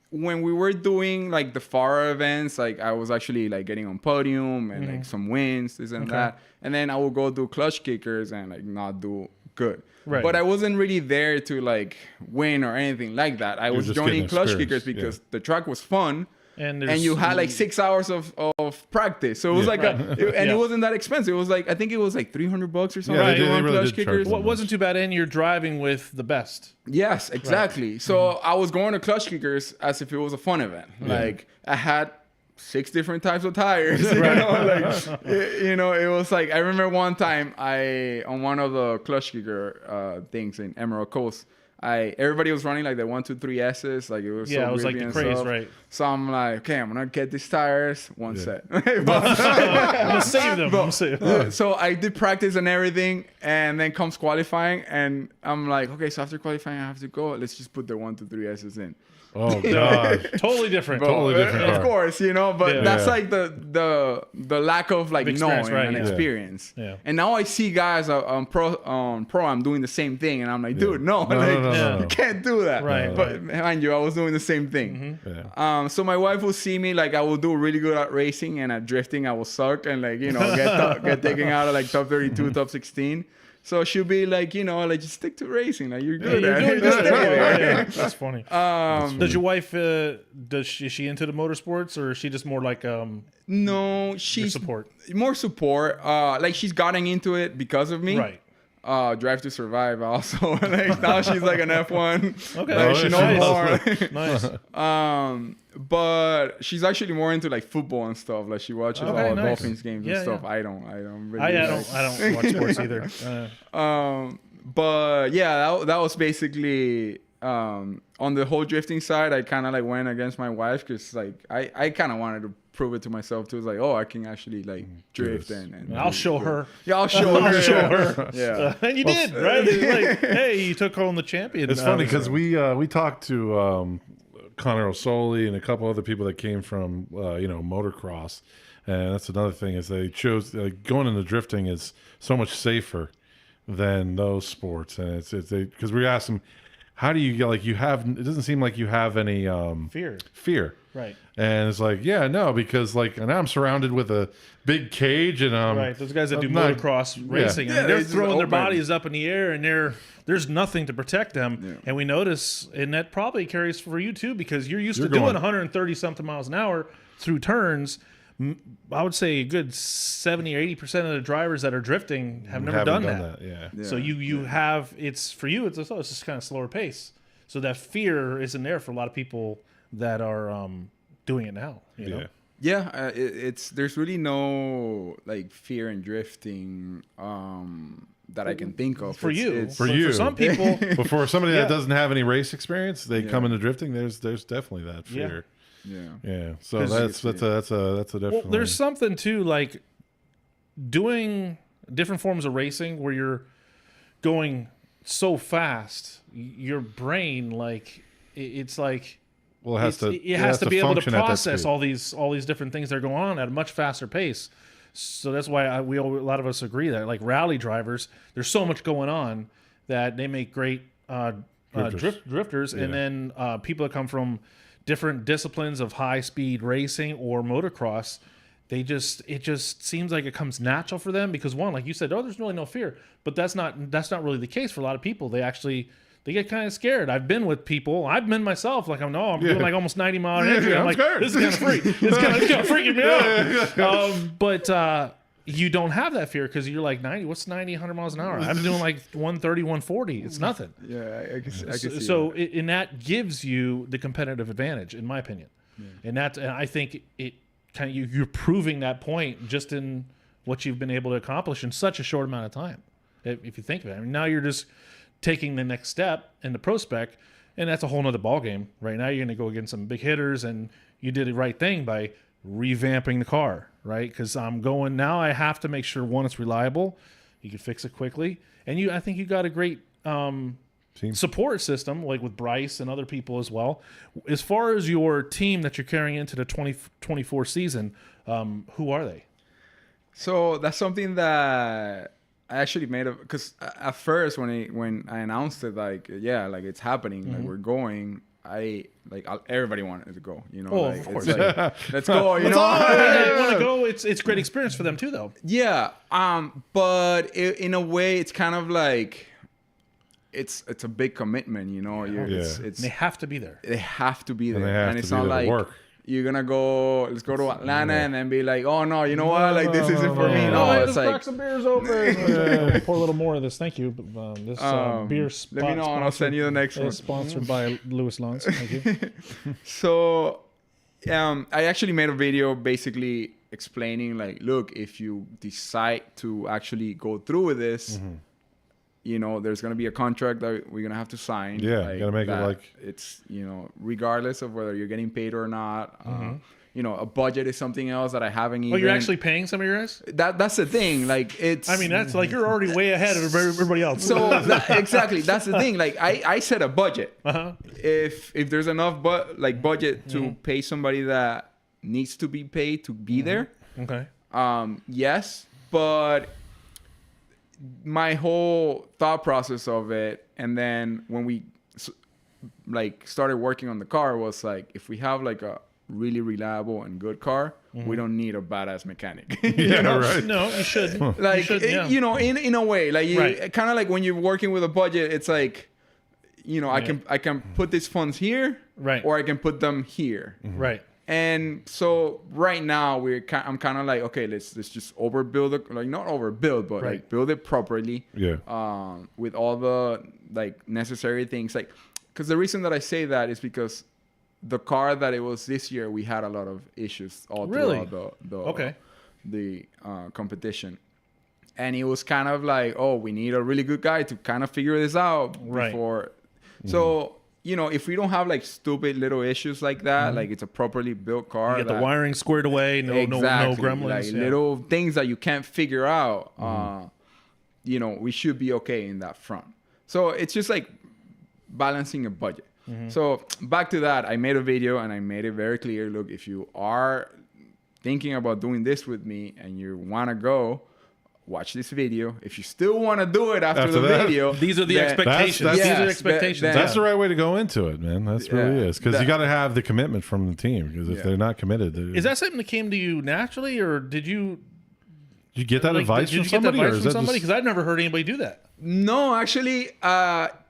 when we were doing like the Farah events, like I was actually like getting on podium and like some wins, this and that. And then I would go do clutch kickers and like not do good. Right. But I wasn't really there to like win or anything like that. I was joining clutch kickers because the track was fun. And you had like 6 hours of practice. So it was like it wasn't that expensive. It was like, I think it was like $300 or something. Yeah, they really did kickers. Well, it wasn't too bad, and you're driving with the best. Yes, exactly. So I was going to clutch kickers as if it was a fun event. Like I had 6 different types of tires. You know, it was like, I remember one time on one of the clutch kicker things in Emerald Coast, everybody was running like the 1, 2, 3 S's. Like it was it was like the craze, right? So I'm like, okay, I'm gonna get these tires one set. I'm gonna save them. So I did practice and everything, and then comes qualifying, and I'm like, okay, so after qualifying, I have to go. Let's just put the 1, 2, 3 S's in. Oh god, totally different. Of course, you know, but that's like the lack of like knowing and experience. Yeah. And now I see guys on pro I'm doing the same thing, and I'm like, dude, no, you can't do that. Right. But mind you, I was doing the same thing. So my wife will see me like I will do really good at racing, and at drifting I will suck and like, you know, get taken out of like top 32, top 16. So she'll be like, you know, like just stick to racing. Like you're good at it. Yeah, that's funny. Does your wife? Is she into the motorsports, or is she just more like No, she's support. More support. Like she's gotten into it because of me. Right. Drive to Survive also. Like now she's like an F1. Okay. Like, she knows more. Nice. But she's actually more into like football and stuff. Like she watches all the Dolphins games and stuff. I don't really. I don't watch sports either. But yeah, that was basically on the whole drifting side. I kind of like went against my wife because like I kind of wanted to prove it to myself too. It's like, oh, I can actually like drift and I'll show her. Yeah, I'll show her. Yeah, and you did, right? Like, hey, you took home the champion. It's funny because we talked to Connor O'Soley and a couple other people that came from motocross, and that's another thing is they chose going into drifting is so much safer than those sports, and it's because we asked them, how do you get like you have? It doesn't seem like you have any fear. Right. And it's like, yeah, no, because like, and I'm surrounded with a big cage, and right. Those guys that do motocross racing, I mean, they're throwing their bodies up in the air, and there's nothing to protect them. Yeah. And we notice, and that probably carries for you too, because you're used to doing 130 something miles an hour through turns. I would say a good 70 or 80% of the drivers that are drifting have never done that. Yeah. So you have, it's for you, it's just kind of slower pace. So that fear isn't there for a lot of people that are doing it now. You know? Yeah, there's really no like fear in drifting that I can think of. For you. For some people, but for somebody that doesn't have any race experience, they come into drifting. There's definitely that fear. Yeah. So that's a definitely. Well, there's something too, like doing different forms of racing where you're going so fast, your brain it's like. Well, it has to be able to process all these different things that are going on at a much faster pace. So that's why a lot of us agree that like rally drivers, there's so much going on that they make great drifters. And then people that come from different disciplines of high speed racing or motocross, it just seems like it comes natural for them because one, like you said, there's really no fear, but that's not really the case for a lot of people. They get kind of scared. I've been with people. I've been myself. Like I'm doing like almost 90 mile an hour. I'm like, scared. This is kind of freak. It's kind of freaking me out. But you don't have that fear because you're like 90. What's 90, 100 miles an hour? I'm doing like 130, 140. It's nothing. Yeah, I can see so that. And that gives you the competitive advantage, in my opinion. Yeah. And I think it kind of you're proving that point just in what you've been able to accomplish in such a short amount of time. If you think of it, I mean, now you're just taking the next step in the pro spec, and that's a whole nother ballgame. Right now, you're going to go against some big hitters, and you did the right thing by revamping the car, right? Because now I have to make sure, one, it's reliable, you can fix it quickly, and I think you got a great support system, like with Bryce and other people as well. As far as your team that you're carrying into the 2024 season, who are they? So that's something that I actually made up because at first when I announced it, like it's happening, like we're going. Everybody wanted to go, you know. Oh, like, of course. It's like, let's go, you know. I want to go. It's great experience for them too, though. Yeah. But in a way, it's kind of like it's a big commitment, you know. It's they have to be there. They have to be there, and it's not like work. You're gonna go. Let's go to Atlanta and then be like, oh no, you know what? Like this isn't for me. No, it's like crack some beers open. Pour a little more of this. Thank you. This beer spot. Let me know and I'll send you the next one. Sponsored by Louis Lanz. Thank you. So, I actually made a video basically explaining like, look, if you decide to actually go through with this. You know, there's going to be a contract that we're going to have to sign. Yeah, like, you got to make it like... It's, you know, regardless of whether you're getting paid or not. You know, a budget is something else that I haven't even... Oh, you're actually paying some of your guys? That's the thing. Like, it's... I mean, that's like you're already way ahead of everybody else. So, exactly. That's the thing. Like, I set a budget. If there's enough budget to pay somebody that needs to be paid to be there. Okay. Yes, but... my whole thought process of it, and then when we started working on the car, was like, if we have like a really reliable and good car, we don't need a badass mechanic. Yeah, right. No, you should. Like, you should, you know, in a way, like kind of like when you're working with a budget, it's like, you know, I can put these funds here, right, or I can put them here, right. And so right now I'm kind of like, okay, let's just overbuild it, like not overbuild, but like build it properly. Yeah. With all the like necessary things, like, because the reason that I say that is because the car that it was this year, we had a lot of issues all throughout the competition, and it was kind of like, oh, we need a really good guy to kind of figure this out before. So. You know, if we don't have like stupid little issues like that, like it's a properly built car. You get the wiring squared away, no gremlins. Like little things that you can't figure out. You know, we should be okay in that front. So it's just like balancing a budget. So back to that, I made a video and I made it very clear. Look, if you are thinking about doing this with me and you want to go, watch this video. If you still want to do it after the video, these are the expectations. These are expectations. That's the right way to go into it, man. That's really is, because you got to have the commitment from the team. Because if they're not committed, is that something that came to you naturally, or did you get that advice from somebody? Because I've never heard anybody do that. No, actually,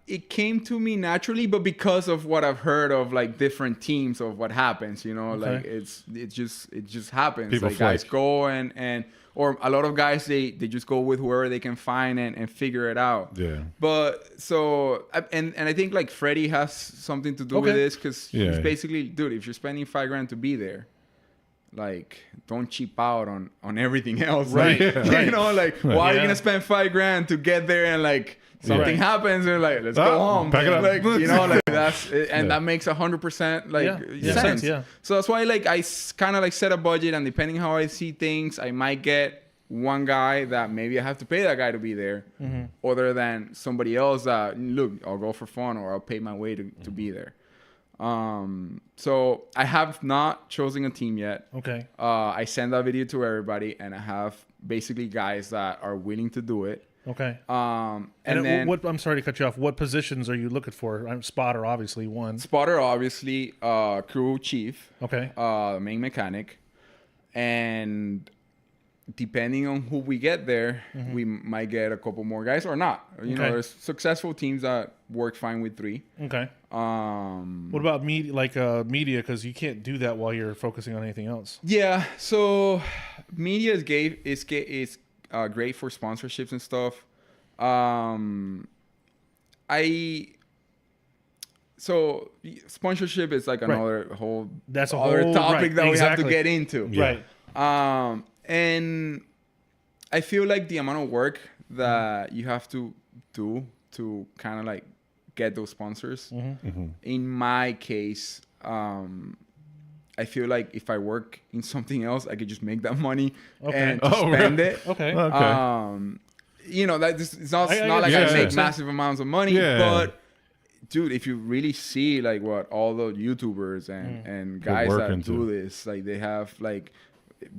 it came to me naturally, but because of what I've heard of like different teams of what happens, you know, like it just happens. People like guys go and or a lot of guys they just go with whoever they can find and figure it out. Yeah. But so and I think like Freddie has something to do with this, because he's basically, dude, if you're spending $5,000 to be there, like, don't cheap out on everything else. Right. Like, you know, like, why are you gonna spend $5,000 to get there and like something happens and like, let's go home. Pack it up. Like, you know, like that's and that makes 100% like sense. Yeah. So that's why like I kind of like set a budget, and depending how I see things, I might get one guy that maybe I have to pay that guy to be there, other than somebody else that, look, I'll go for fun or I'll pay my way to be there. So I have not chosen a team yet. Okay. I send that video to everybody, and I have basically guys that are willing to do it. Okay. And then what? I'm sorry to cut you off. What positions are you looking for? I'm spotter, obviously one. spotter, obviously, crew chief, Okay. main mechanic, and depending on who we get there, we might get a couple more guys or not. You know, Okay. there's successful teams that work fine with 3. Okay. What about media? Like media, because you can't do that while you're focusing on anything else. Yeah, so media is great for sponsorships and stuff. So sponsorship is like another whole That's a other whole topic right, that we have to exactly. get into. Right. And I feel like the amount of work that you have to do to kind of like get those sponsors. In my case, I feel like if I work in something else, I could just make that money and spend it. Okay. You know, that it's not I like get I you. make massive amounts of money, Yeah. but dude, if you really see like what all the YouTubers and guys that working do to. this, like they have like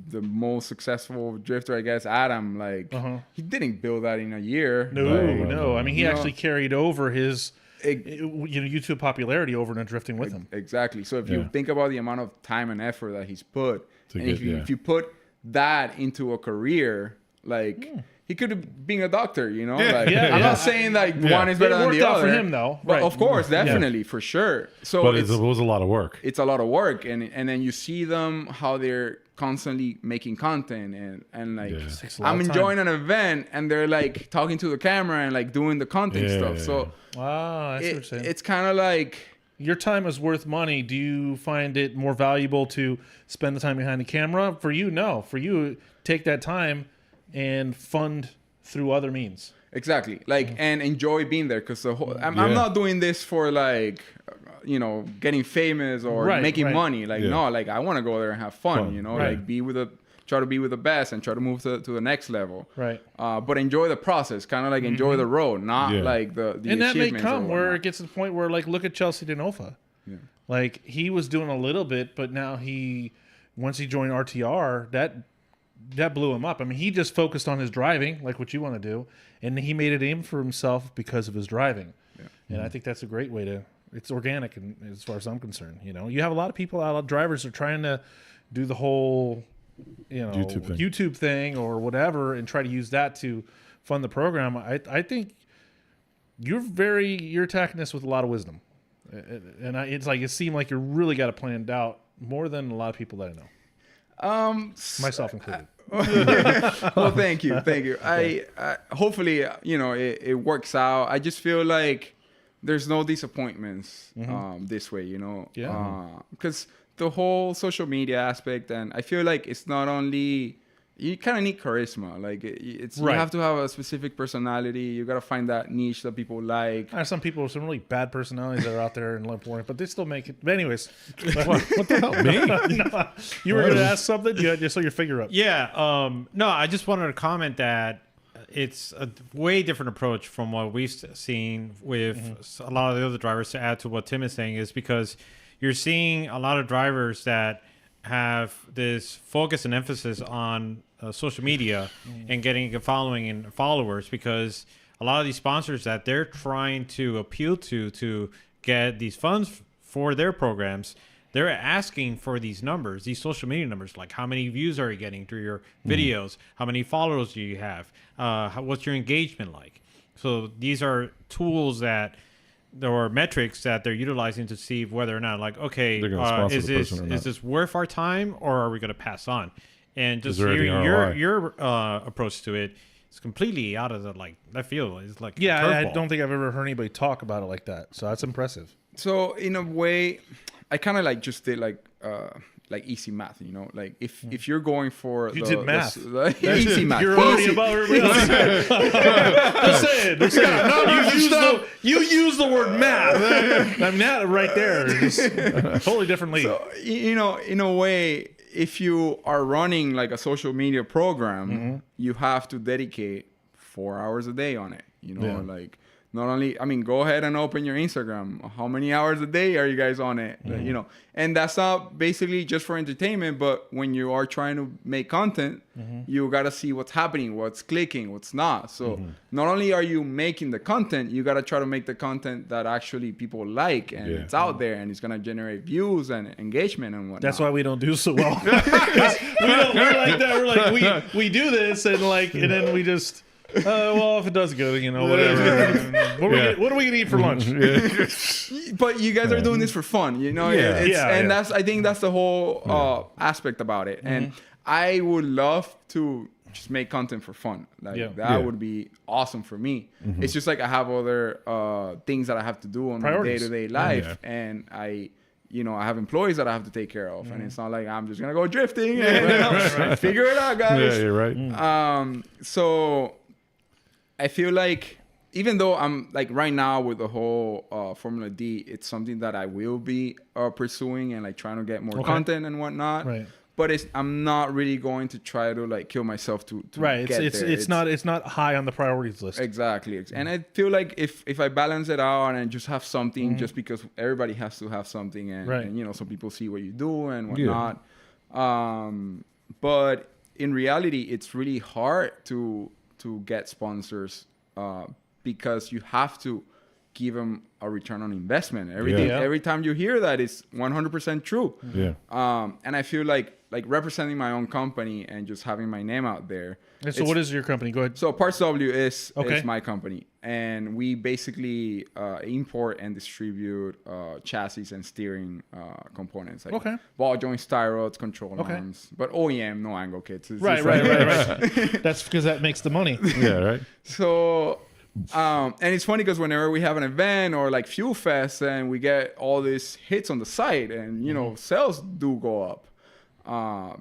the most successful drifter, I guess, Adam, like he didn't build that in a year. No. I mean, he You know, actually carried over his Ex- YouTube popularity over into drifting with him. Exactly. So if you Yeah. think about the amount of time and effort that he's put, To and get- if you put that into a career, like he could have been a doctor, you know? Like, Yeah, I'm yeah. not saying like Yeah. one is better It than worked the out other. for him, though. But Right. of course, definitely, for sure. So But it's it was a lot of work. it's a lot of work, and then you see them how they're constantly making content, and like Yeah. Takes a lot I'm of time. enjoying an event, and they're like talking to the camera and like doing the content Yeah. stuff. So Wow, that's what you're it, saying. it's kind of like. Your time is worth money. Do you find it more valuable to spend the time behind the camera? For you, no. For you, take that time and fund through other means. Exactly. Like, and enjoy being there, because the whole, I'm Yeah. not doing this for like, you know, getting famous or Right, making right. money. Like, Yeah. no, like I want to go there and have fun, Fun, you know, right. like try to be with the best and try to move to the next level. Right. But enjoy the process, kind of like enjoy the road, not Yeah. like the And that may achievements or come where whatnot. it gets to the point where, like, look at Chelsea Denofa. Like, he was doing a little bit, but now once he joined RTR, that blew him up. I mean, he just focused on his driving, like what you want to do, and he made a name for himself because of his driving. And I think that's a great way it's organic, and as far as I'm concerned. You know, you have a lot of people, a lot of drivers are trying to do the whole, you know, YouTube thing or whatever, and try to use that to fund the program. I think you're attacking this with a lot of wisdom, and it's like it seemed like you really got it planned out more than a lot of people that I know, myself included. Well, thank you. I hopefully, you know, it works out. I just feel like there's no disappointments this way, you know. Because the whole social media aspect, and I feel like it's not only, you kind of need charisma. Like it's Right. you have to have a specific personality. You gotta find that niche that people like. There's some people with some really bad personalities that are out there and love porn, but they still make it. But anyways, What the hell, me? no, you were going to ask something. You just saw your figure up. Yeah. No, I just wanted to comment that it's a way different approach from what we've seen with a lot of the other drivers. To add to what Tim is saying, is because you're seeing a lot of drivers that have this focus and emphasis on social media and getting a following and followers, because a lot of these sponsors that they're trying to appeal to get these funds for their programs, they're asking for these numbers, these social media numbers, like how many views are you getting through your videos, how many followers do you have, what's your engagement like. So these are tools that, or metrics that they're utilizing to see whether or not, like, okay, They're gonna sponsor is the person or is not. this worth our time, or are we going to pass on? And just there any your approach to it is completely out of the left field. It's like a Yeah, I curveball. don't think I've ever heard anybody talk about it like that. So that's impressive. So in a way, I kind of like just did like easy math, you know, like if you're going for did math. easy math, You're already easy. above everybody else. Just saying. No, you use the word math. I mean, that right there is totally different league. So, you know, in a way, if you are running like a social media program, you have to dedicate 4 hours a day on it. You know, like not only, I mean, go ahead and open your Instagram. How many hours a day are you guys on it? You know, and that's not basically just for entertainment, but when you are trying to make content, you got to see what's happening, what's clicking, what's not. So not only are you making the content, you got to try to make the content that actually people like and it's out there and it's going to generate views and engagement and whatnot. That's why we don't do so well. We're like that. We're like, we do this and then we just... well, if it does good, you know, whatever. What are we gonna eat for lunch? But you guys are doing this for fun, you know. That's I think that's the whole aspect about it. And I would love to just make content for fun. Like that would be awesome for me. It's just like I have other things that I have to do on my day-to-day life, and I have employees that I have to take care of, and it's not like I'm just gonna go drifting and figure it out, guys. Yeah, you're right. So I feel like even though I'm like right now with the whole Formula D, it's something that I will be pursuing and like trying to get more content and whatnot. Right. But I'm not really going to try to like kill myself to right. get there. It's not high on the priorities list. Exactly. And I feel like if I balance it out and just have something, just because everybody has to have something, and you know, some people see what you do and whatnot. But in reality, it's really hard to get sponsors because you have to give them a return on investment. Every time you hear that, it's 100% true. And I feel like representing my own company and just having my name out there. And so what is your company? Go ahead. So Parts W is my company, and we basically import and distribute chassis and steering components, like ball joints, tie rods, control arms, but OEM, no angle kits. It's right. That's because that makes the money. Right. So, and it's funny because whenever we have an event or like Fuel Fest, and we get all these hits on the site, and you know, sales do go up.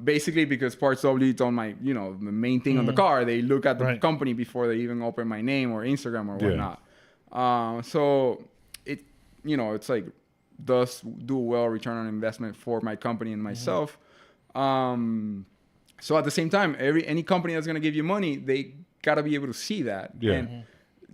Basically because Parts W is on my, you know, the main thing on the car. They look at the company before they even open my name or Instagram or whatnot. So it, you know, it's like does do well return on investment for my company and myself. So at the same time, any company that's gonna give you money, they gotta be able to see that. And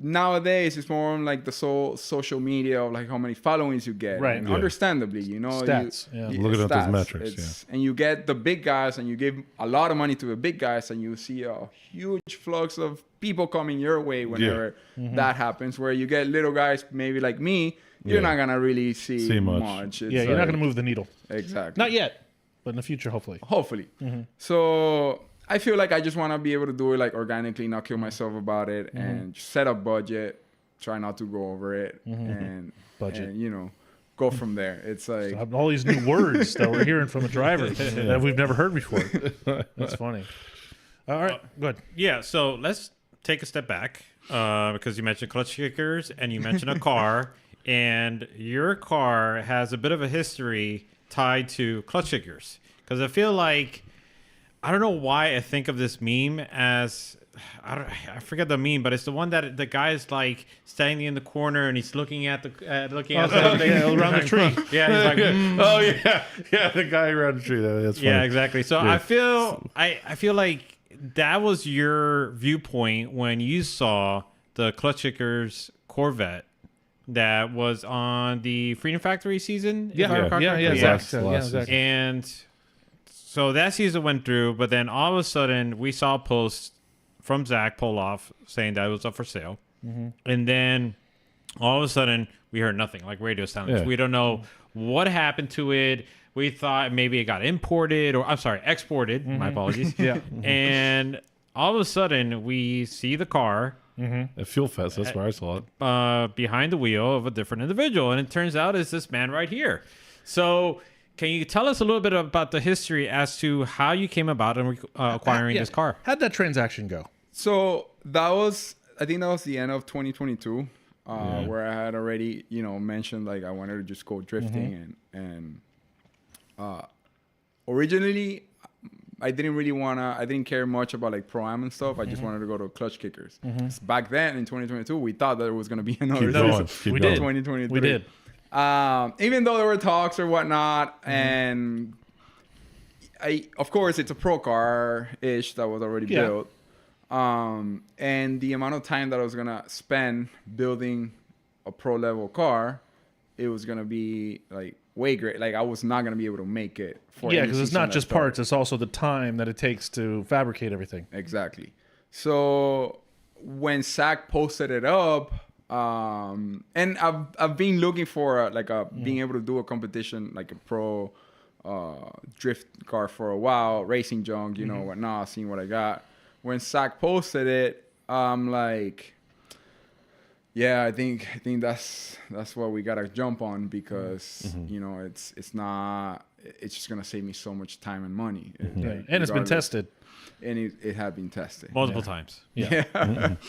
nowadays it's more on like the social media of like how many followings you get, and understandably, you know, stats. Looking at those metrics, and you get the big guys, and you give a lot of money to the big guys, and you see a huge flux of people coming your way whenever that happens. Where you get little guys, maybe like me, you're not gonna really see much. You're not gonna move the needle. Exactly. Not yet, but in the future, hopefully. So I feel like I just want to be able to do it like organically, not kill myself about it, and just set up budget, try not to go over it, and you know, go from there. It's like all these new words that we're hearing from a driver that we've never heard before. That's funny. All right, good. Yeah, so let's take a step back because you mentioned clutch kickers and you mentioned a car, and your car has a bit of a history tied to clutch kickers, because I feel like, I don't know why I think of this meme as, I forget the meme, but it's the one that the guy is like standing in the corner and he's looking at something around the tree. Yeah, he's like, the guy around the tree. That's funny. Yeah, exactly. So I feel like that was your viewpoint when you saw the Clutch Kickers Corvette that was on the Freedom Factory season. Exactly. And so that season went through, but then all of a sudden we saw a post from Zach Poloff saying that it was up for sale. And then all of a sudden we heard nothing, like radio silence. We don't know what happened to it. We thought maybe it got imported, or exported. My apologies. And all of a sudden we see the car at Fuel Fest. That's where I saw it. Behind the wheel of a different individual. And it turns out it's this man right here. So can you tell us a little bit about the history as to how you came about acquiring this car? How'd that transaction go? So I think that was the end of 2022, where I had already, you know, mentioned like I wanted to just go drifting, and originally I didn't care much about like Pro-Am and stuff. I just wanted to go to Clutch Kickers. Back then in 2022, we thought that there was going to be another We did. 2023. We did. Even though there were talks or whatnot, and of course it's a pro car-ish that was already built. And the amount of time that I was gonna spend building a pro level car, it was gonna be like way great. Like I was not gonna be able to make it for Yeah, any because it's season not that just started. parts; it's also the time that it takes to fabricate everything. Exactly. So when Zach posted it up, and I've been looking for being able to do a competition like a pro drift car for a while, racing junk, you know, whatnot, seeing what I got. When Zach posted it, I'm like, yeah, I think that's what we gotta jump on because you know it's just gonna save me so much time and money. Like, And it's been regardless. tested. And it had been tested. multiple times. Yeah.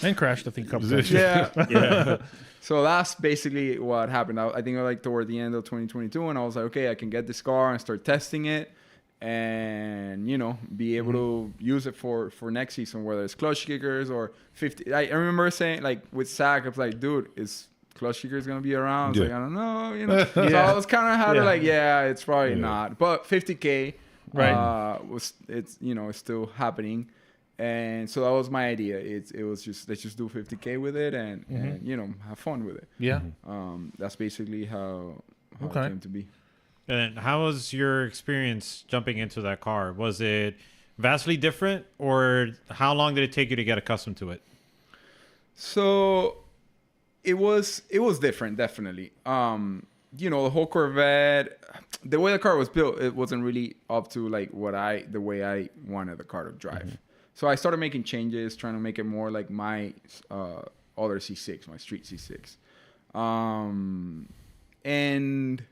And crashed, I think, a couple times. Yeah. So that's basically what happened. I think like toward the end of 2022, and I was like, okay, I can get this car and start testing it, and you know, be able to use it for next season, whether it's clutch kickers or 50. I remember saying like with Zach, I was like, dude, is clutch kickers gonna be around? I was like, I don't know, you know. So I was kind of had to like, it's probably not, but 50K. Right. It's still happening, and so that was my idea. It was just let's just do 50K with it and you know have fun with it. Yeah. That's basically how it Okay. came to be. And how was your experience jumping into that car? Was it vastly different, or how long did it take you to get accustomed to it? So it was different, definitely. You know, the whole Corvette, the way the car was built, it wasn't really up to like the way I wanted the car to drive. So I started making changes, trying to make it more like my other C6, my street C6. And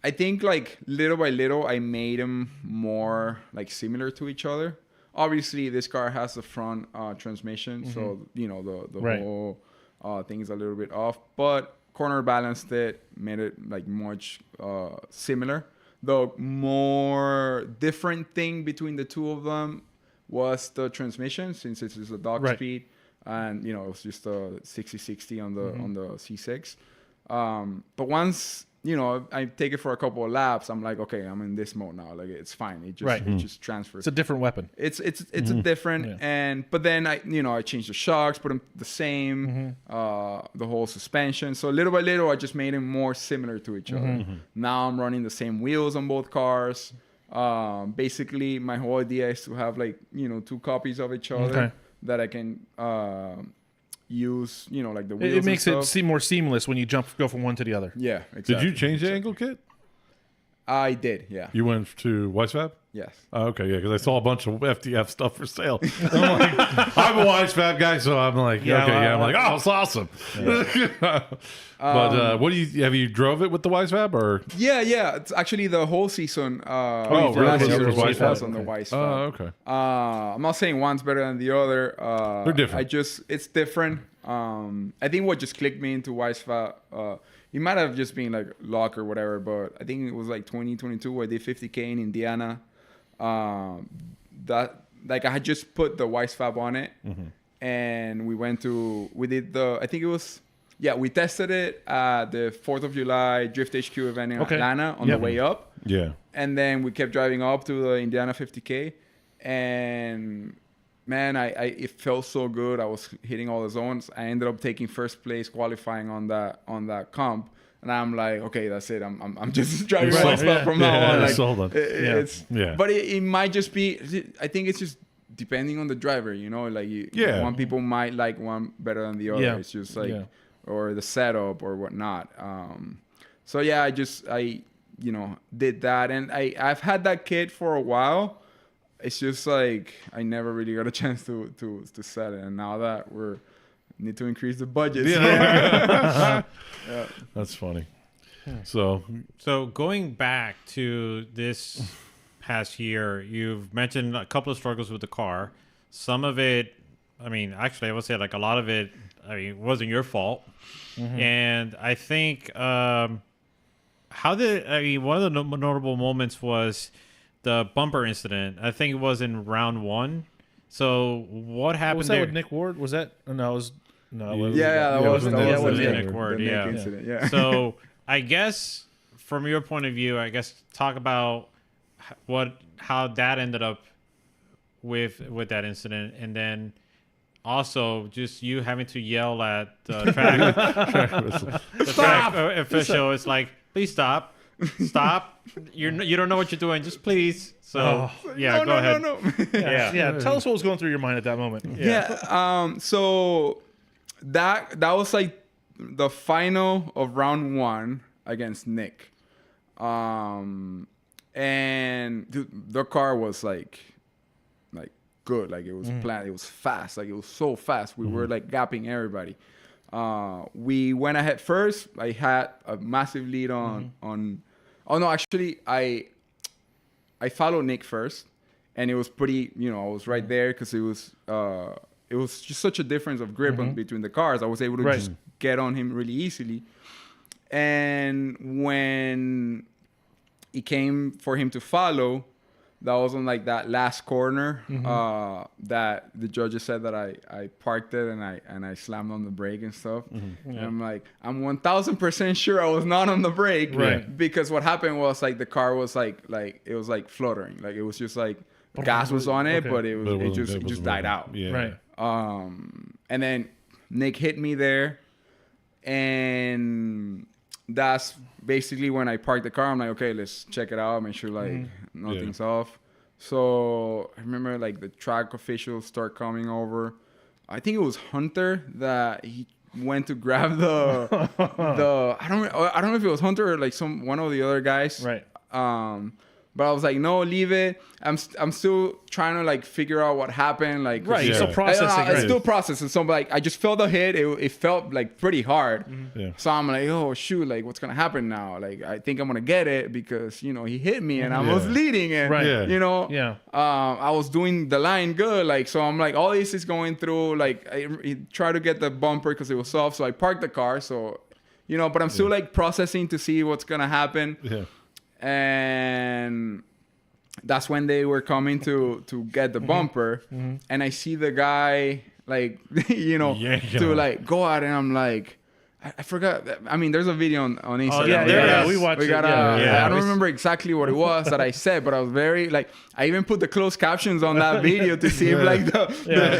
I think like little by little, I made them more like similar to each other. Obviously, this car has the front transmission, so you know the Right. whole thing is a little bit off, but corner balanced it, made it like much similar. The more different thing between the two of them was the transmission, since it is a dog Right. speed, and you know it was just a 60/60 on the C6. But once you know I take it for a couple of laps, I'm like, okay, I'm in this mode now. Like it's fine. It just transfers. It's a different weapon. It's a different but then I changed the shocks, put them the same, the whole suspension. So little by little, I just made them more similar to each other. Now I'm running the same wheels on both cars. Basically, my whole idea is to have like two copies of each other that I can use. Like the wheels. It makes and it stuff. seem more seamless when you go from one to the other. Yeah, exactly. Did you change the angle kit? I did. Yeah. You went to Weissfab? Yes. Oh, okay, yeah, because I saw a bunch of FTF stuff for sale. I'm like, I'm a Weissfab guy, so I'm like, I'm like, oh, it's awesome. But what have you drove it with the Weissfab or? Yeah. It's actually the whole season. really? Last It year was was Weissfab? on the Weissfab. Oh, okay. I'm not saying one's better than the other. They're different. It's different. I think what just clicked me into Weissfab, it might have just been like luck or whatever, but I think it was like 2022 where I did 50K in Indiana. That like I had just put the Weissfab on it, and we did I think it was. Yeah, we tested it at the 4th of July Drift HQ event in Atlanta on the way up. Yeah. And then we kept driving up to the Indiana 50K. And man, it felt so good. I was hitting all the zones. I ended up taking first place qualifying on that comp. And I'm like, okay, that's it. I'm just driving myself from now on. Like, sold on. But it might just be, I think it's just depending on the driver, like one people might like one better than the other. Yeah. It's just like, or the setup or whatnot. So yeah, I did that, and I've had that kit for a while. It's just like I never really got a chance to set it, and now that we need to increase the budget. That's funny. So going back to this past year, you've mentioned a couple of struggles with the car. Some of it, I mean, actually, I would say like a lot of it, wasn't your fault. And I think one of the notable moments was the bumper incident. I think it was in round 1. So what happened Was that there? with Nick Ward? Was that? No, it was. No, it was, That was Nick Ward. the Nick Yeah. incident. Yeah. So I guess from your point of view, talk about how that ended up with that incident, and then also just you having to yell at the track, official. It's like, please stop. You don't know what you're doing. Just please. So yeah, go ahead. No. Yeah. Tell us what was going through your mind at that moment. So that was like the final of round 1 against Nick. And dude, the car was like good. Like it was planned. It was fast. Like it was so fast. We were like gapping everybody. We went ahead first. I had a massive lead on. Oh no, actually I followed Nick first, and it was pretty. I was right there because it was just such a difference of grip between the cars. I was able to just get on him really easily. And when it came for him to follow, that was on like that last corner that the judges said that I parked it and I slammed on the brake and stuff. And I'm like, I'm 1000% sure I was not on the brake, because what happened was like the car was like it was like fluttering, like it was just like gas was on it, but it just died out. And then Nick hit me there, and that's basically when I parked the car. I'm like, okay, let's check it out, make sure like nothing's off. So I remember like the track officials start coming over. I think it was Hunter that he went to grab the I don't know if it was Hunter or like one of the other guys. Right. But I was like, no, leave it. I'm still trying to like figure out what happened. Like, right, you're still processing. It's still processing. So like, I just felt the hit. It felt like pretty hard. So I'm like, oh shoot, like what's gonna happen now? Like, I think I'm gonna get it because he hit me and I was leading and I was doing the line good. Like, so I'm like, all this is going through. Like, I tried to get the bumper because it was soft. So I parked the car. So, but I'm still like processing to see what's gonna happen. Yeah. And that's when they were coming to get the bumper, and I see the guy like to like go out, and I'm like, I forgot. I mean, there's a video on Instagram. We watched it. I don't remember exactly what it was that I said, but I was very like, I even put the closed captions on that video to see if like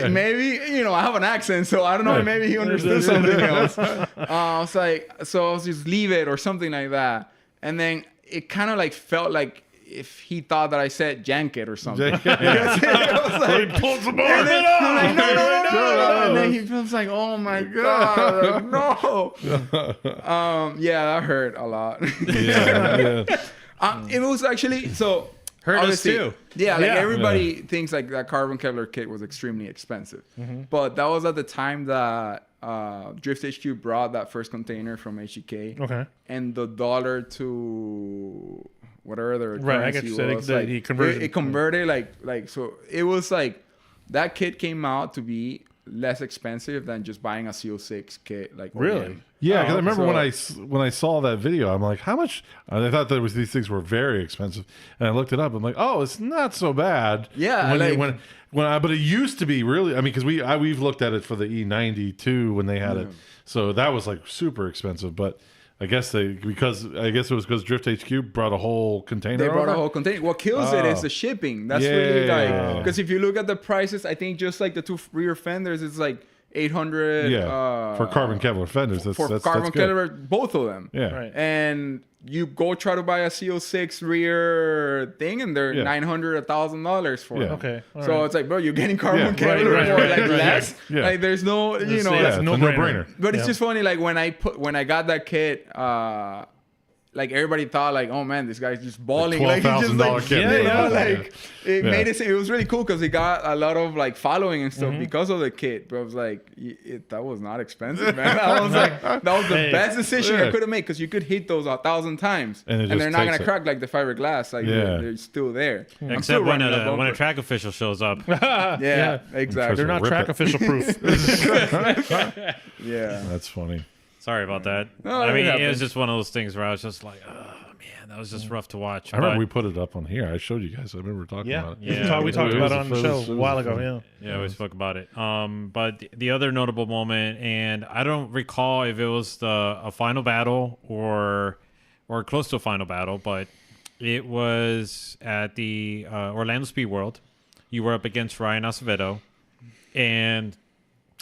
maybe I have an accent, so I don't know, maybe he understood something else. I was like, so I'll just leave it or something like that, and then it kind of like felt like if he thought that I said jank it or something. It was like, he pulled some and then, I'm like, no. And then he feels like, oh my God, like, no. That hurt a lot. It was actually, so hurt us too. Yeah, like everybody thinks like that carbon Kevlar kit was extremely expensive. But that was at the time that Drift HQ brought that first container from HEK. Okay. And the dollar to whatever their currency was, like, he converted. It converted like so. It was like that kit came out to be less expensive than just buying a CO6 kit. Like really? Yeah, because I remember when I saw that video, I'm like, how much? And I thought these things were very expensive, and I looked it up. I'm like, oh, it's not so bad. Yeah, but it used to be really. I mean, because we've looked at it for the E92 when they had it, so that was like super expensive. But I guess it was because Drift HQ brought a whole container. They brought a whole container. What kills it is the shipping. That's really like, because if you look at the prices, I think just like the two rear fenders, it's like 800. For carbon Kevlar fenders. That's carbon Kevlar, both of them. Yeah, right. And you go try to buy a CO6 rear thing, and they're $900, $1,000 for it. Okay. So it's like, bro, you're getting carbon Kevlar for less. Yeah. Like there's no, it's a no-brainer. But it's just funny, like when I got that kit, like everybody thought like, oh man, this guy's just balling. Like he just like, kit. It made it was really cool because he got a lot of like following and stuff because of the kit. But I was like, that was not expensive, man. I was like, that was the best decision I could have made, because you could hit those 1,000 times and they're not gonna crack like the fiberglass. Like they're still there. Except when a track official shows up. Exactly. They're not track official proof. That's funny. Sorry about that. No, I mean, it was just one of those things where I was just like, oh man, that was just rough to watch. I remember we put it up on here. I showed you guys. I remember talking about it. Yeah, we talked about it on the show a while ago. Yeah, we spoke about it. But the other notable moment, and I don't recall if it was a final battle or close to a final battle, but it was at the Orlando Speed World. You were up against Ryan Acevedo, and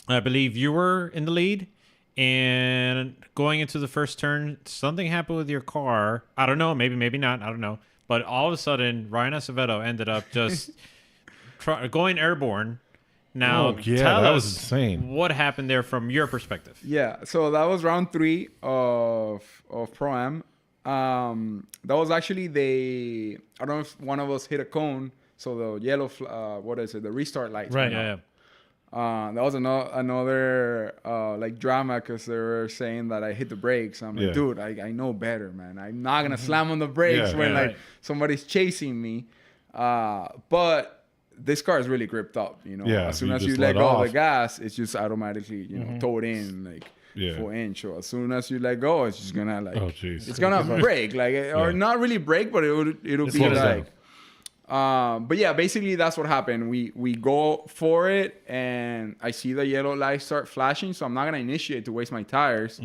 I believe you were in the lead. And going into the first turn, something happened with your car. I don't know, maybe not. I don't know. But all of a sudden, Ryan Acevedo ended up just going airborne. Now, tell that us was insane. what happened there from your perspective. Yeah, so that was round 3 of Pro-Am. That was actually I don't know if one of us hit a cone, so the yellow, the restart lights. Right. Yeah. That was another like drama because they were saying that I hit the brakes. I'm like, dude, I know better, man. I'm not gonna slam on the brakes when somebody's chasing me. But this car is really gripped up, you know. Yeah, as soon you as you just let let go off. of the gas, it's just automatically, towed in like 4 inch. So as soon as you let go, it's just gonna like, it's gonna break, like, or not really break, but it'll be like. But yeah, basically that's what happened. We go for it, and I see the yellow lights start flashing, so I'm not gonna initiate to waste my tires.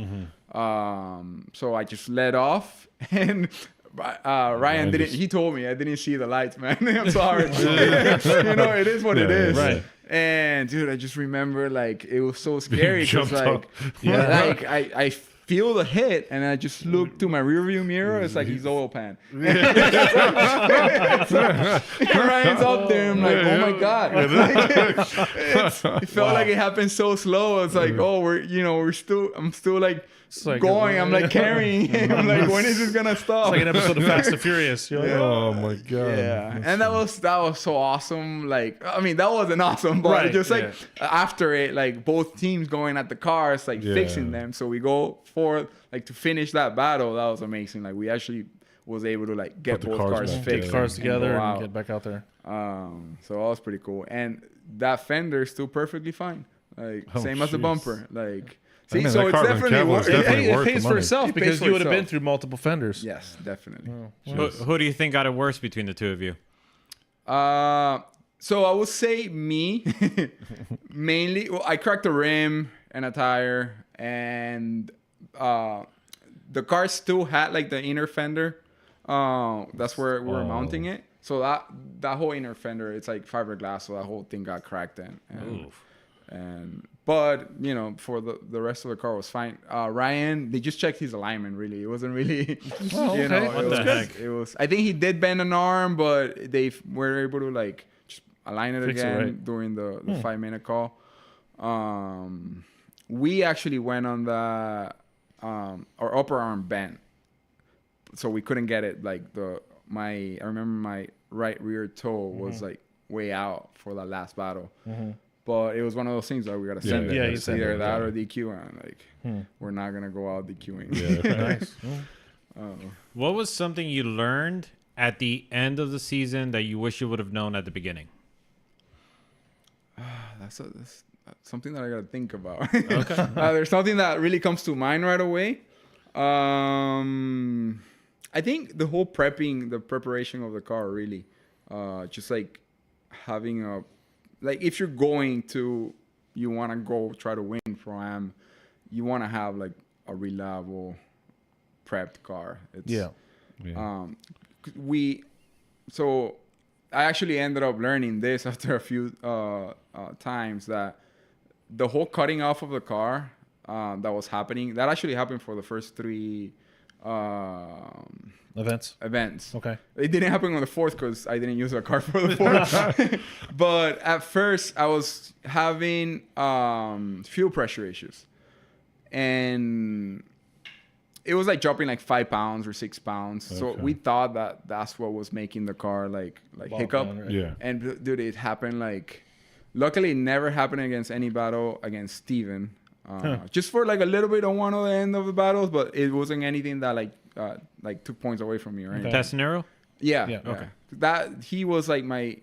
So I just let off, and Ryan didn't. He told me I didn't see the lights, man. I'm sorry. It is what it is. Right. And dude, I just remember like it was so scary because jumped up. like I feel the hit, and I just look to my rearview mirror. It's like he's oil pan. Ryan's up there. I'm like, oh my god! It felt like it happened so slow. It's like, oh, I'm still like going. I'm like carrying him. I'm like, when is this gonna stop? It's like an episode of Fast and Furious. You're like, Oh my god. Yeah, and that was so awesome. Like, I mean, that wasn't awesome, but just like after it, like both teams going at the cars, like fixing them. So we go for like to finish that battle. That was amazing. Like we actually was able to like get both cars fixed, get the cars together go and out. get back out there. So that was pretty cool. And that fender is still perfectly fine. Like same as the bumper. Like. See, so it's definitely worth It worth pays the for money. itself It because pays for you would have been itself. through multiple fenders. Yes, definitely. Who do you think got it worse between the two of you? So I would say me mainly. Well, I cracked a rim and a tire, and the car still had like the inner fender. That's where we were mounting it. So that whole inner fender, it's like fiberglass, so that whole thing got cracked but for the rest of the car was fine. Ryan, they just checked his alignment. Really, it wasn't really. okay. What the heck? It was. I think he did bend an arm, but they were able to like just align it Fix it, again right? during the 5-minute call. We actually went on the our upper arm bent, so we couldn't get it. Like I remember my right rear toe was like way out for the last battle. But it was one of those things that we gotta send it. you It's send either it, that or DQ, and we're not gonna go out DQing. Nice. What was something you learned at the end of the season that you wish you would have known at the beginning? That's something that I gotta think about. Okay. There's nothing that really comes to mind right away. I think the whole the preparation of the car, really, just like having like if you're going to, you want to go try to win Pro-Am, you want to have like a reliable, prepped car. So I actually ended up learning this after a few times, that the whole cutting off of the car that was happening, that actually happened for the first 3 events. Okay. It didn't happen on the 4th because I didn't use a car for the 4th. But at first I was having fuel pressure issues, and it was like dropping like 5 pounds or 6 pounds. Okay. So we thought that that's what was making the car like hiccup. Down, right? Yeah. And dude, it happened like, luckily it never happened against any battle against Steven. Just for like a little bit on one of the end of the battles, but it wasn't anything that like took points away from me or anything. Tassinero? Yeah. Okay. That he was like my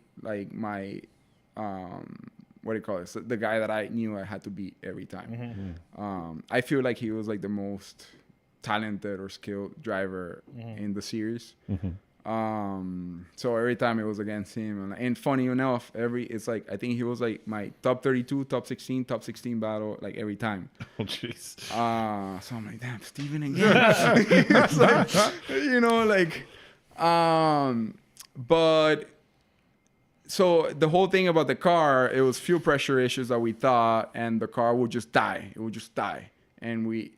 what do you call it? So the guy that I knew I had to beat every time. I feel like he was like the most talented or skilled driver in the series. So every time it was against him, and funny enough, it's like I think he was like my top 32, top 16 battle like every time. Oh jeez. So I'm like, damn, Steven again. It's like, but so the whole thing about the car, it was fuel pressure issues that we thought, and the car would just die. It would just die. And we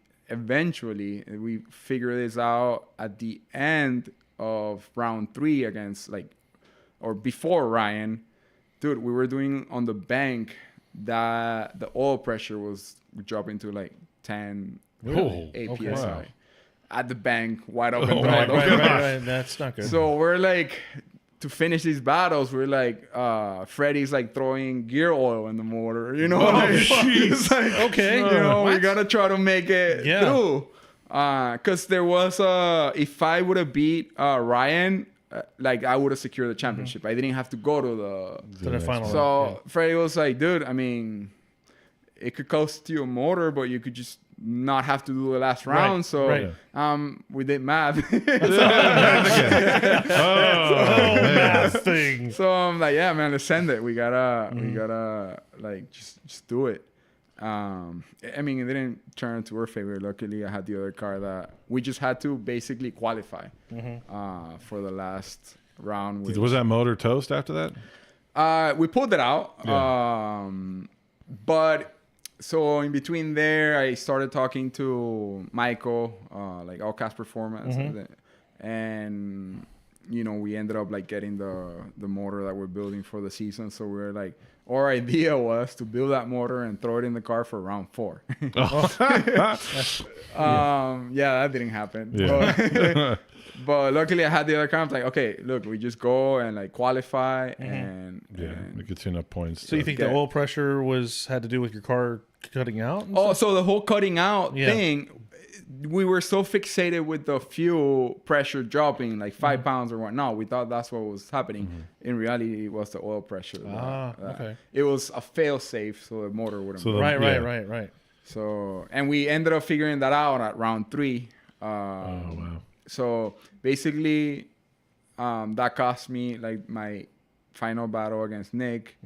figured this out at the end of round 3 against or before Ryan. Dude, we were doing on the bank that the oil pressure was dropping to like 10, Really? 8 Okay. psi. Wow. At the bank, wide open. Right. That's not good. So we're like, to finish these battles, we're like, Freddy's like throwing gear oil in the motor, you know? It's like, Okay. you know, we gotta try to make it through. Because there was if I would have beat Ryan, I would have secured the championship. I didn't have to go to the final. So Freddy was like, dude, I mean, it could cost you a motor, but you could just not have to do the last round. So we did math. math thing. So I'm like, yeah, man, let's send it. We gotta like just do it. I mean, it didn't turn into our favor. Luckily, I had the other car that we just had to basically qualify for the last round. Was that motor toast after that? We pulled it out. Yeah. But so in between there, I started talking to Michael, like All Cast Performance, and you know, we ended up like getting the motor that we're building for the season. So we were like, our idea was to build that motor and throw it in the car for round 4. Yeah, that didn't happen. Yeah. But luckily, I had the other car. I was like, okay, look, we just go and like qualify and It gets you enough points. So you think the oil pressure had to do with your car cutting out? And stuff? so the whole cutting out thing, we were so fixated with the fuel pressure dropping like 5 pounds or whatnot. We thought that's what was happening. In reality, it was the oil pressure. Okay. It was a fail safe, so the motor wouldn't. So break. Right. So, and we ended up figuring that out at round 3. wow. So basically, that cost me like my final battle against Nick,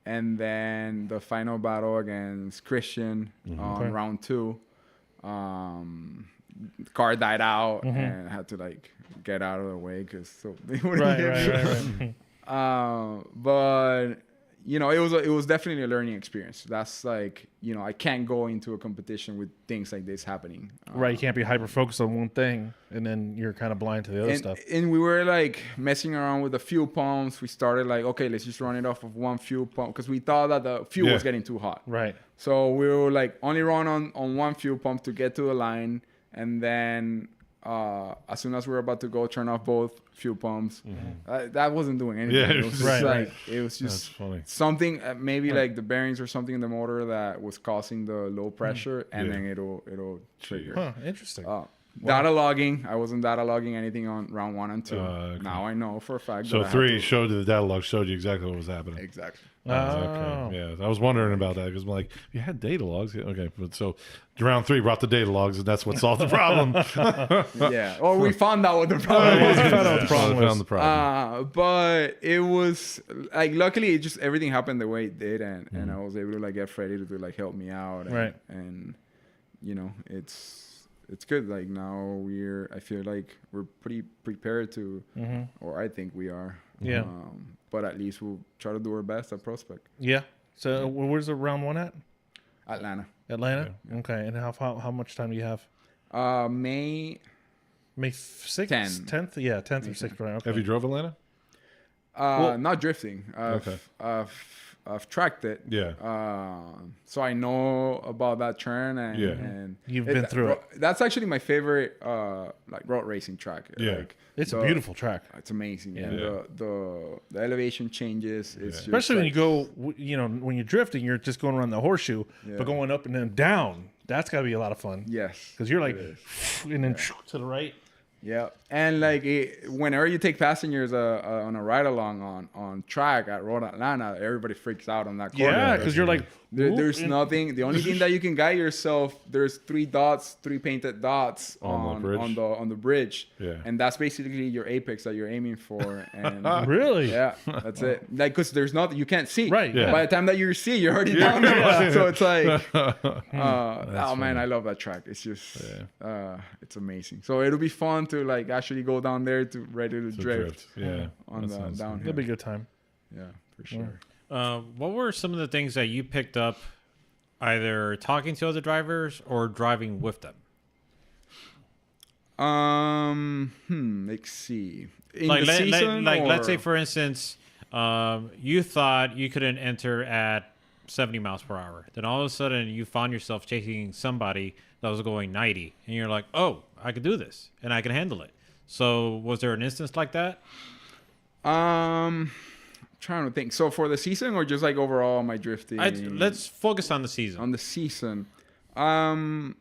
and then the final battle against Christian on round 2. The car died out, and I had to like get out of the way because they wouldn't get me. But you know, it was definitely a learning experience. That's like, you know, I can't go into a competition with things like this happening. Right, you can't be hyper focused on one thing and then you're kind of blind to the other stuff. And we were like messing around with the fuel pumps. We started like, okay, let's just run it off of one fuel pump because we thought that the fuel was getting too hot. Right. So we were like only run on one fuel pump to get to the line, and then as soon as we were about to go turn off both fuel pumps, that wasn't doing anything. Yeah, it was just it was just something, maybe like the bearings or something in the motor that was causing the low pressure, and then it'll trigger. Huh, interesting. Data logging. I wasn't data logging anything on round 1 and 2. Okay. Now I know for a fact. So that I had 3 to- showed you, the data log showed you exactly what was happening. Exactly. Okay. Yeah, I was wondering about that because I'm like, you had data logs. Yeah, okay, but so round 3 brought the data logs, and that's what solved the problem. Yeah. Or we found out what the problem was. Found the problem. But it was like, luckily, it just everything happened the way it did, and I was able to like get Freddie to like help me out. And, and you know, it's good. Like now I feel like we're pretty prepared to, or I think we are. Yeah. But at least we'll try to do our best at Prospect. Yeah. So where's the round 1 at? Atlanta. Atlanta? Yeah. Okay. And how much time do you have? May 6th? 10th? Yeah, 10th or 6th. Right. Okay. Have you drove Atlanta? Not drifting. I've tracked it. Yeah. So I know about that turn, and you've been through it. That's actually my favorite like road racing track. Yeah. Like, it's a beautiful track. It's amazing. Yeah. And the elevation changes. It's just especially when you go, you know, when you're drifting, you're just going around the horseshoe, but going up and then down, that's got to be a lot of fun. Yes. Because you're like, and then to the right. Yeah, and like whenever you take passengers on a ride along on track at Road Atlanta, everybody freaks out on that corner. Yeah, because you're like, there's nothing. The only thing that you can guide yourself, there's 3 painted dots on the bridge. Yeah, and that's basically your apex that you're aiming for. And really, yeah, that's it. Like, because there's nothing you can't see. Right. Yeah. By the time that you see, you're already down there. So it's like, oh man, I love that track. It's just, it's amazing. So it'll be fun to like actually go down there ready to drift. Yeah, on the downhill. It'll be a good time. Yeah, for sure. What were some of the things that you picked up either talking to other drivers or driving with them? Let's see. Let's say for instance, you thought you couldn't enter at 70 miles per hour. Then all of a sudden you found yourself chasing somebody that was going 90, and you're like, "Oh, I can do this, and I can handle it." So, was there an instance like that? Trying to think. So for the season or just like overall my drifting? Let's focus on the season. On the season, I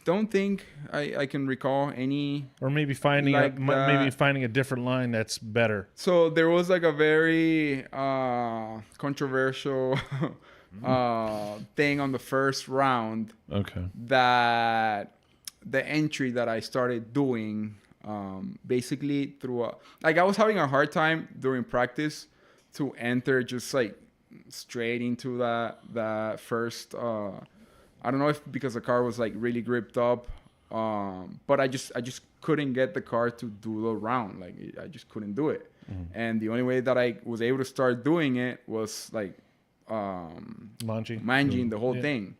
don't think I can recall any. Or maybe finding like maybe finding a different line that's better. So there was like a very controversial thing on the first round. Okay. That the entry that I started doing, basically through like I was having a hard time during practice to enter just like straight into that first. I don't know if because the car was like really gripped up, but I just couldn't get the car to do the round. Like I just couldn't do it, and the only way that I was able to start doing it was like manging the whole thing,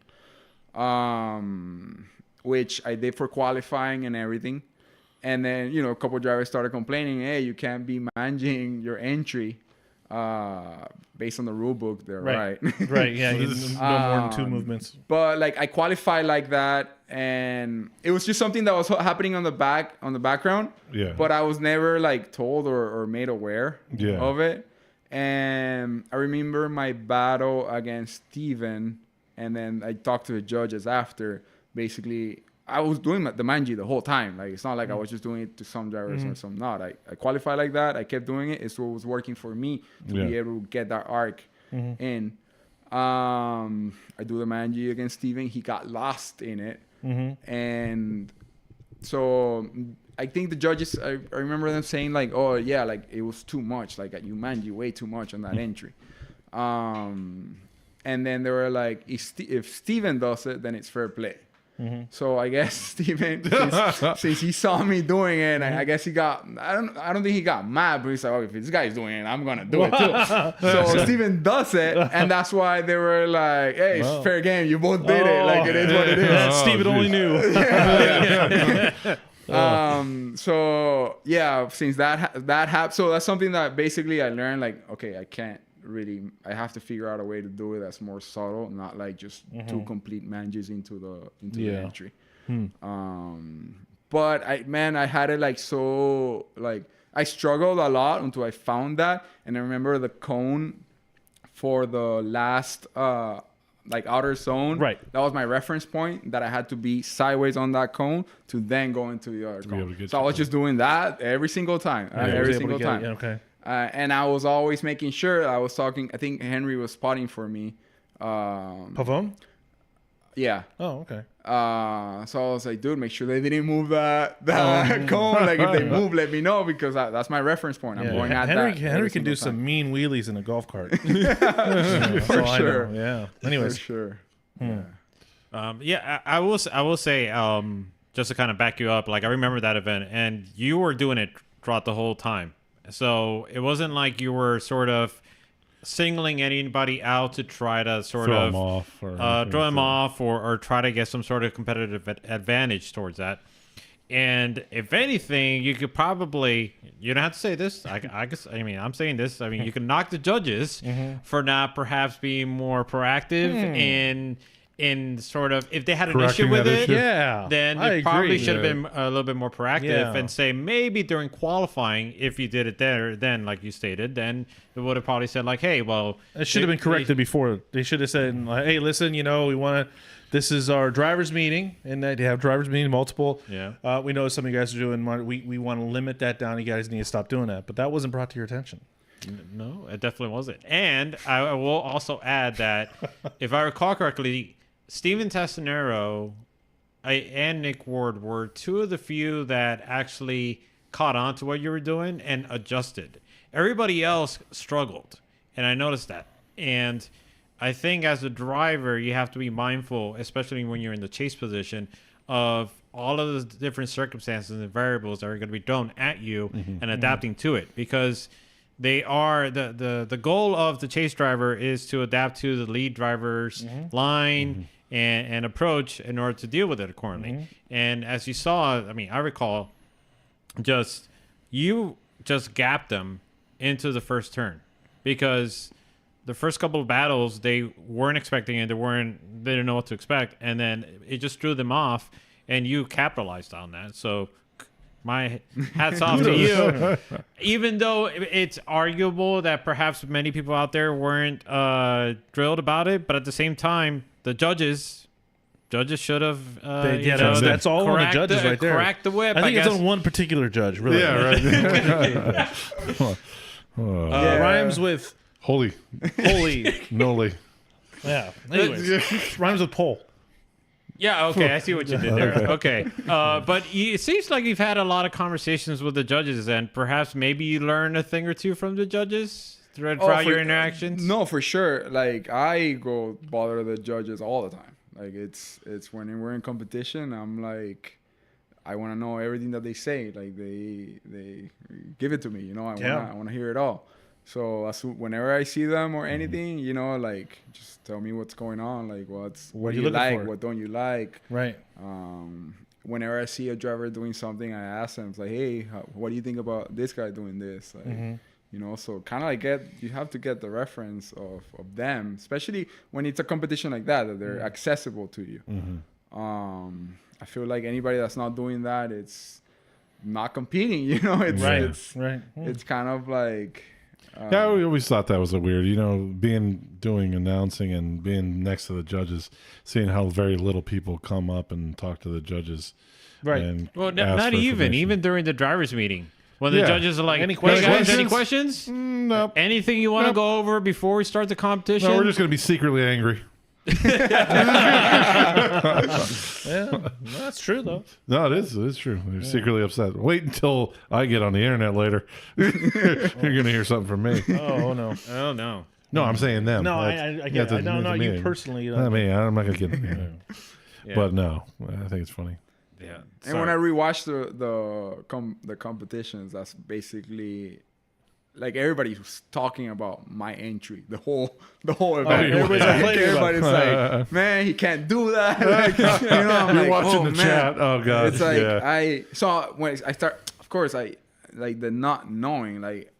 which I did for qualifying and everything. And then, you know, a couple of drivers started complaining, hey, you can't be manging your entry based on the rule book. They're right. Right, yeah. No more than 2 movements. But, like, I qualified like that, and it was just something that was happening on the background. Yeah. But I was never, like, told or made aware of it. And I remember my battle against Steven, and then I talked to the judges after. Basically, I was doing the manji the whole time. Like, it's not like I was just doing it to some drivers and some not. I qualified like that. I kept doing it. It's what was working for me to be able to get that arc in. I do the manji against Steven. He got lost in it. And so I think the judges, I remember them saying like, oh, yeah, like it was too much. Like you manji way too much on that entry. And then they were like, if Steven does it, then it's fair play. So I guess Steven, since he saw me doing it, and I guess he got, I don't think he got mad, but he's like, oh, if this guy's doing it, I'm gonna do it too. So Steven does it, and that's why they were like, hey, it's fair game, you both did it, like it is what it is. Steven only knew. So yeah, since that happened, so that's something that basically I learned, like, okay, I have to figure out a way to do it that's more subtle, not like just two complete manges into the entry. But I had it like so, like I struggled a lot until I found that. And I remember the cone for the last like outer zone. Right. That was my reference point, that I had to be sideways on that cone to then go into the other cone. So I was just doing that every single time. Every single time. Okay. And I was always making sure I was talking. I think Henry was spotting for me. Pavone? Yeah. Oh, okay. So I was like, dude, make sure they didn't move that cone. Like, if they move, let me know, because that's my reference point. I'm going at that. Henry can do some mean wheelies in a golf cart. For sure. Yeah. Anyways. For sure. I will say, just to kind of back you up, like I remember that event, and you were doing it throughout the whole time. So it wasn't like you were sort of singling anybody out to try to sort throw of throw them off or try to get some sort of competitive advantage towards that. And if anything, you could probably, you don't have to say this. I guess, I mean, I'm saying this. I mean, you can knock the judges for not perhaps being more proactive in sort of, if they had an issue with it, then you probably should have been a little bit more proactive and say maybe during qualifying, if you did it there, then like you stated, then it would have probably said like, hey, well, it should have been corrected before. They should have said, hey, listen, we want to, this is our driver's meeting, and they have driver's meeting multiple. Yeah. We know some of you guys are doing, we want to limit that down. You guys need to stop doing that. But that wasn't brought to your attention. No, it definitely wasn't. And I will also add that if I recall correctly, Steven Tassinero and Nick Ward were two of the few that actually caught on to what you were doing and adjusted. Everybody else struggled, and I noticed that. And I think as a driver, you have to be mindful, especially when you're in the chase position, of all of the different circumstances and variables that are going to be thrown at you and adapting to it. Because they are the goal of the chase driver is to adapt to the lead driver's line and approach in order to deal with it accordingly. And as you saw, I mean, I recall you just gapped them into the first turn because the first couple of battles they weren't expecting it. They didn't know what to expect, and then it just threw them off, and you capitalized on that. So my hats off to you. Even though it's arguable that perhaps many people out there weren't drilled about it, but at the same time, the judges should have. That's all on the judges right there. Crack the whip. I think it's on one particular judge, really. Yeah, right. Rhymes with Holy. Noli. Yeah. Anyways, rhymes with pole. Yeah, okay, I see what you did there. Okay. But it seems like you've had a lot of conversations with the judges, and perhaps maybe you learned a thing or two from the judges throughout your interactions? No, for sure. Like, I go bother the judges all the time. Like, it's when we're in competition, I'm like, I want to know everything that they say. Like, they give it to me, you know? I want to hear it all. So whenever I see them or anything, you know, like, just tell me what's going on. Like, what do you like? For? What don't you like? Right. Whenever I see a driver doing something, I ask them, it's like, hey, what do you think about this guy doing this? Like, you know, so kind of like you have to get the reference of them, especially when it's a competition like that they're accessible to you. I feel like anybody that's not doing that, it's not competing, you know? It's it's kind of like... yeah, we always thought that was a weird, you know, doing announcing and being next to the judges, seeing how very little people come up and talk to the judges. Right. And well, not even during the driver's meeting. When the judges are like, any questions? questions? Any questions? Nope. Anything you want to go over before we start the competition? No, we're just going to be secretly angry. Yeah, that's true though. No, it is. It's true. They're secretly upset. Wait until I get on the internet later. You're going to hear something from me. Oh no. Oh, no. No, I'm saying them. No, I get it. No, not you personally. I mean, I'm not going to get in there. Yeah. But no, I think it's funny. Yeah. And when I rewatch the competitions, that's basically like everybody's talking about my entry, the whole event. Everybody's like, man, he can't do that. Like, you know, I'm You're like, watching the chat. Oh god, it's like when I start. Of course, I like the not knowing. Like,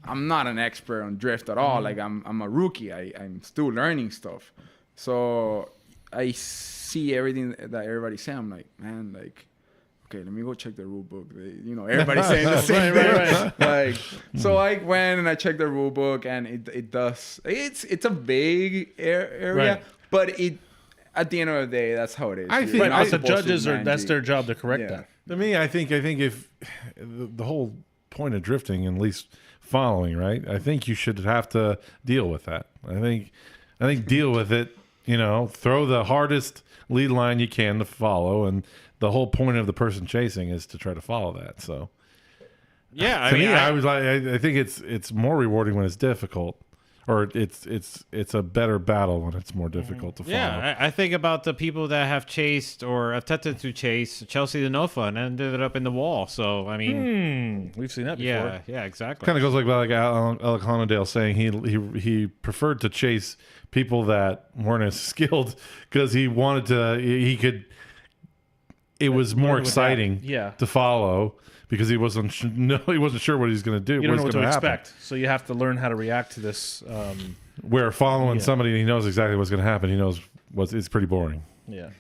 I'm not an expert on drift at all. Like, I'm a rookie. I'm still learning stuff. So I see everything that everybody's saying. I'm like, man, like, okay, let me go check the rule book. You know, everybody's saying the same thing. Right. Like, so I went and I checked the rule book, and it does. It's a big area, but at the end of the day, that's how it is. I think the judges that's their job to correct that. To me, I think if the whole point of drifting, at least following, right? I think you should have to deal with that. I think deal with it. You know, throw the hardest lead line you can to follow, and the whole point of the person chasing is to try to follow that. So, yeah, I think it's more rewarding when it's difficult, or it's a better battle when it's more difficult to follow. Yeah, I think about the people that have chased or attempted to chase Chelsea DeNofa and ended up in the wall. So I mean, we've seen that before. Yeah, exactly. Kind of goes like Alec Honadale saying he preferred to chase people that weren't as skilled because he wanted to. He could. It was more exciting to follow because he wasn't sure what he was going to do. You don't know what to expect, so you have to learn how to react to this. Where following somebody, he knows exactly what's going to happen. He knows it's pretty boring. Yeah.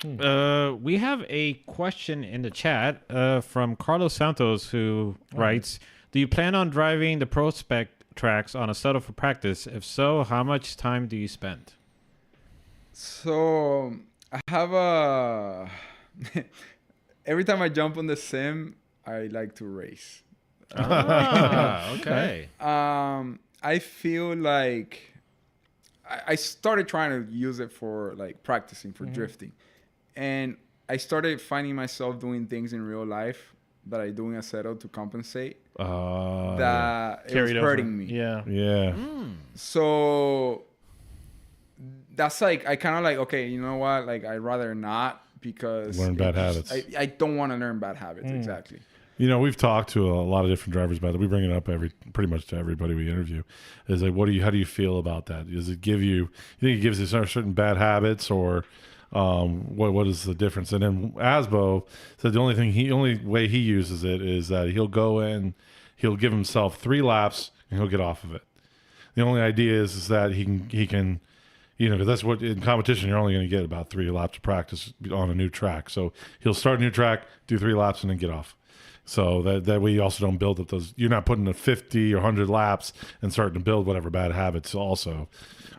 We have a question in the chat from Carlos Santos who writes, do you plan on driving the prospect tracks on a setup for practice? If so, how much time do you spend? So I have every time I jump on the sim, I like to race. Okay. I feel like I started trying to use it for like practicing for drifting, and I started finding myself doing things in real life that I do in a setup to compensate. That it was hurting me. Yeah. So that's like, I kind of like, okay, you know what? Like, I'd rather not, because learn bad habits. I don't want to learn bad habits. Exactly. We've talked to a lot of different drivers about it. We bring it up pretty much to everybody we interview. Is like, how do you feel about that? Does it give you think it gives you certain bad habits, or what is the difference? And then Asbo said the only way he uses it is that he'll go in, he'll give himself 3 laps, and he'll get off of it. The only idea is that he can. Because that's what in competition you're only going to get about 3 laps of practice on a new track. So he'll start a new track, do 3 laps, and then get off. So that way you also don't build up those. You're not putting in 50 or 100 laps and starting to build whatever bad habits. Also,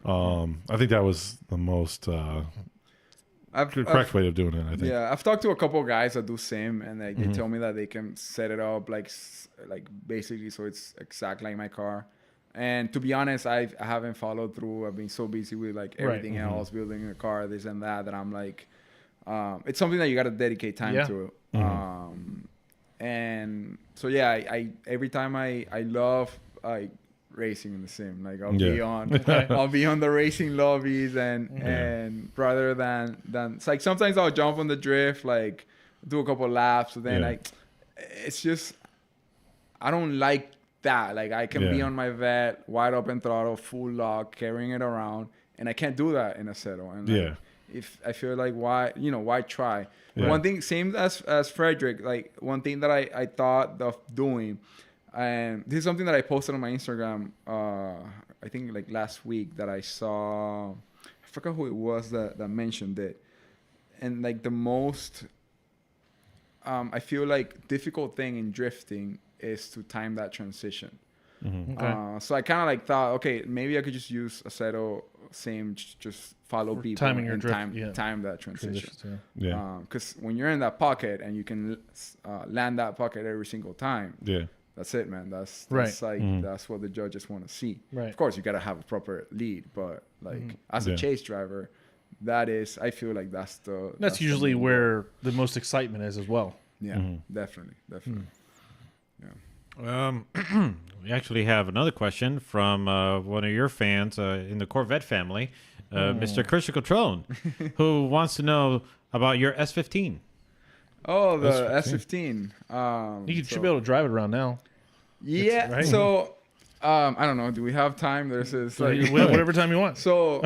I think that was the most correct way of doing it. I think. Yeah, I've talked to a couple of guys that do sim, and they tell me that they can set it up like basically so it's exact like my car. And to be honest, I haven't followed through. I've been so busy with like everything else, building a car, this and that I'm like, it's something that you got to dedicate time to. And so yeah, I every time I love racing in the sim. Like I'll be on the racing lobbies and rather than it's like sometimes I'll jump on the drift, like do a couple of laps, and then it's just I don't like that. Like I can be on my vet, wide open throttle, full lock, carrying it around, and I can't do that in a settle. And like, if I feel like why try? One thing, same as Frederick, like one thing that I thought of doing, and this is something that I posted on my Instagram, I think like last week, that I saw, I forgot who it was that mentioned it. And like the most, I feel like difficult thing in drifting is to time that transition. Okay. So I kind of like thought, okay, maybe I could just use a settle, just follow people timing your and drift, time that transition. Because when you're in that pocket and you can land that pocket every single time, that's it, man. That's like that's what the judges want to see. Right. Of course, you gotta have a proper lead, but like as a chase driver, that is, I feel like that's usually where the most excitement is as well. Yeah, definitely. Yeah. We actually have another question from one of your fans in the Corvette family, Mr. Christian Cotrone, who wants to know about your S15. Oh, the S15. You should be able to drive it around now. Yeah. Right? So, I don't know. Do we have time? There's this, like whatever time you want. So,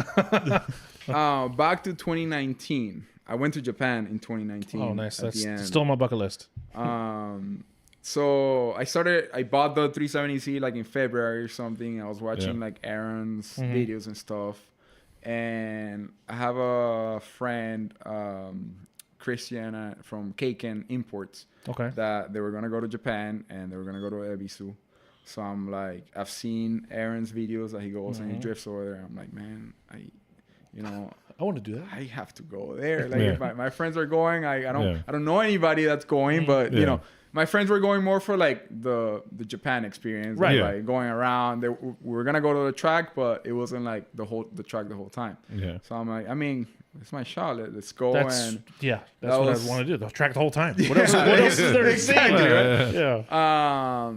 back to 2019. I went to Japan in 2019. Oh, nice. That's still on my bucket list. So I bought the 370Z like in February or something. I was watching like Aaron's videos and stuff. And I have a friend, Christiana from Kaiken Imports. Okay. That they were going to go to Japan and they were going to go to Ebisu. So I'm like, I've seen Aaron's videos that he goes and he drifts over there. I'm like, man, I want to do that. I have to go there. Like if my friends are going, I don't know anybody that's going, but you know, my friends were going more for like the Japan experience, right? Like going around. We were gonna go to the track, but it wasn't like the track the whole time. Yeah. So I'm like, I mean, it's my shot. Let's go. That's what I want to do. The track the whole time. What else is there to see? Exactly, right? Yeah.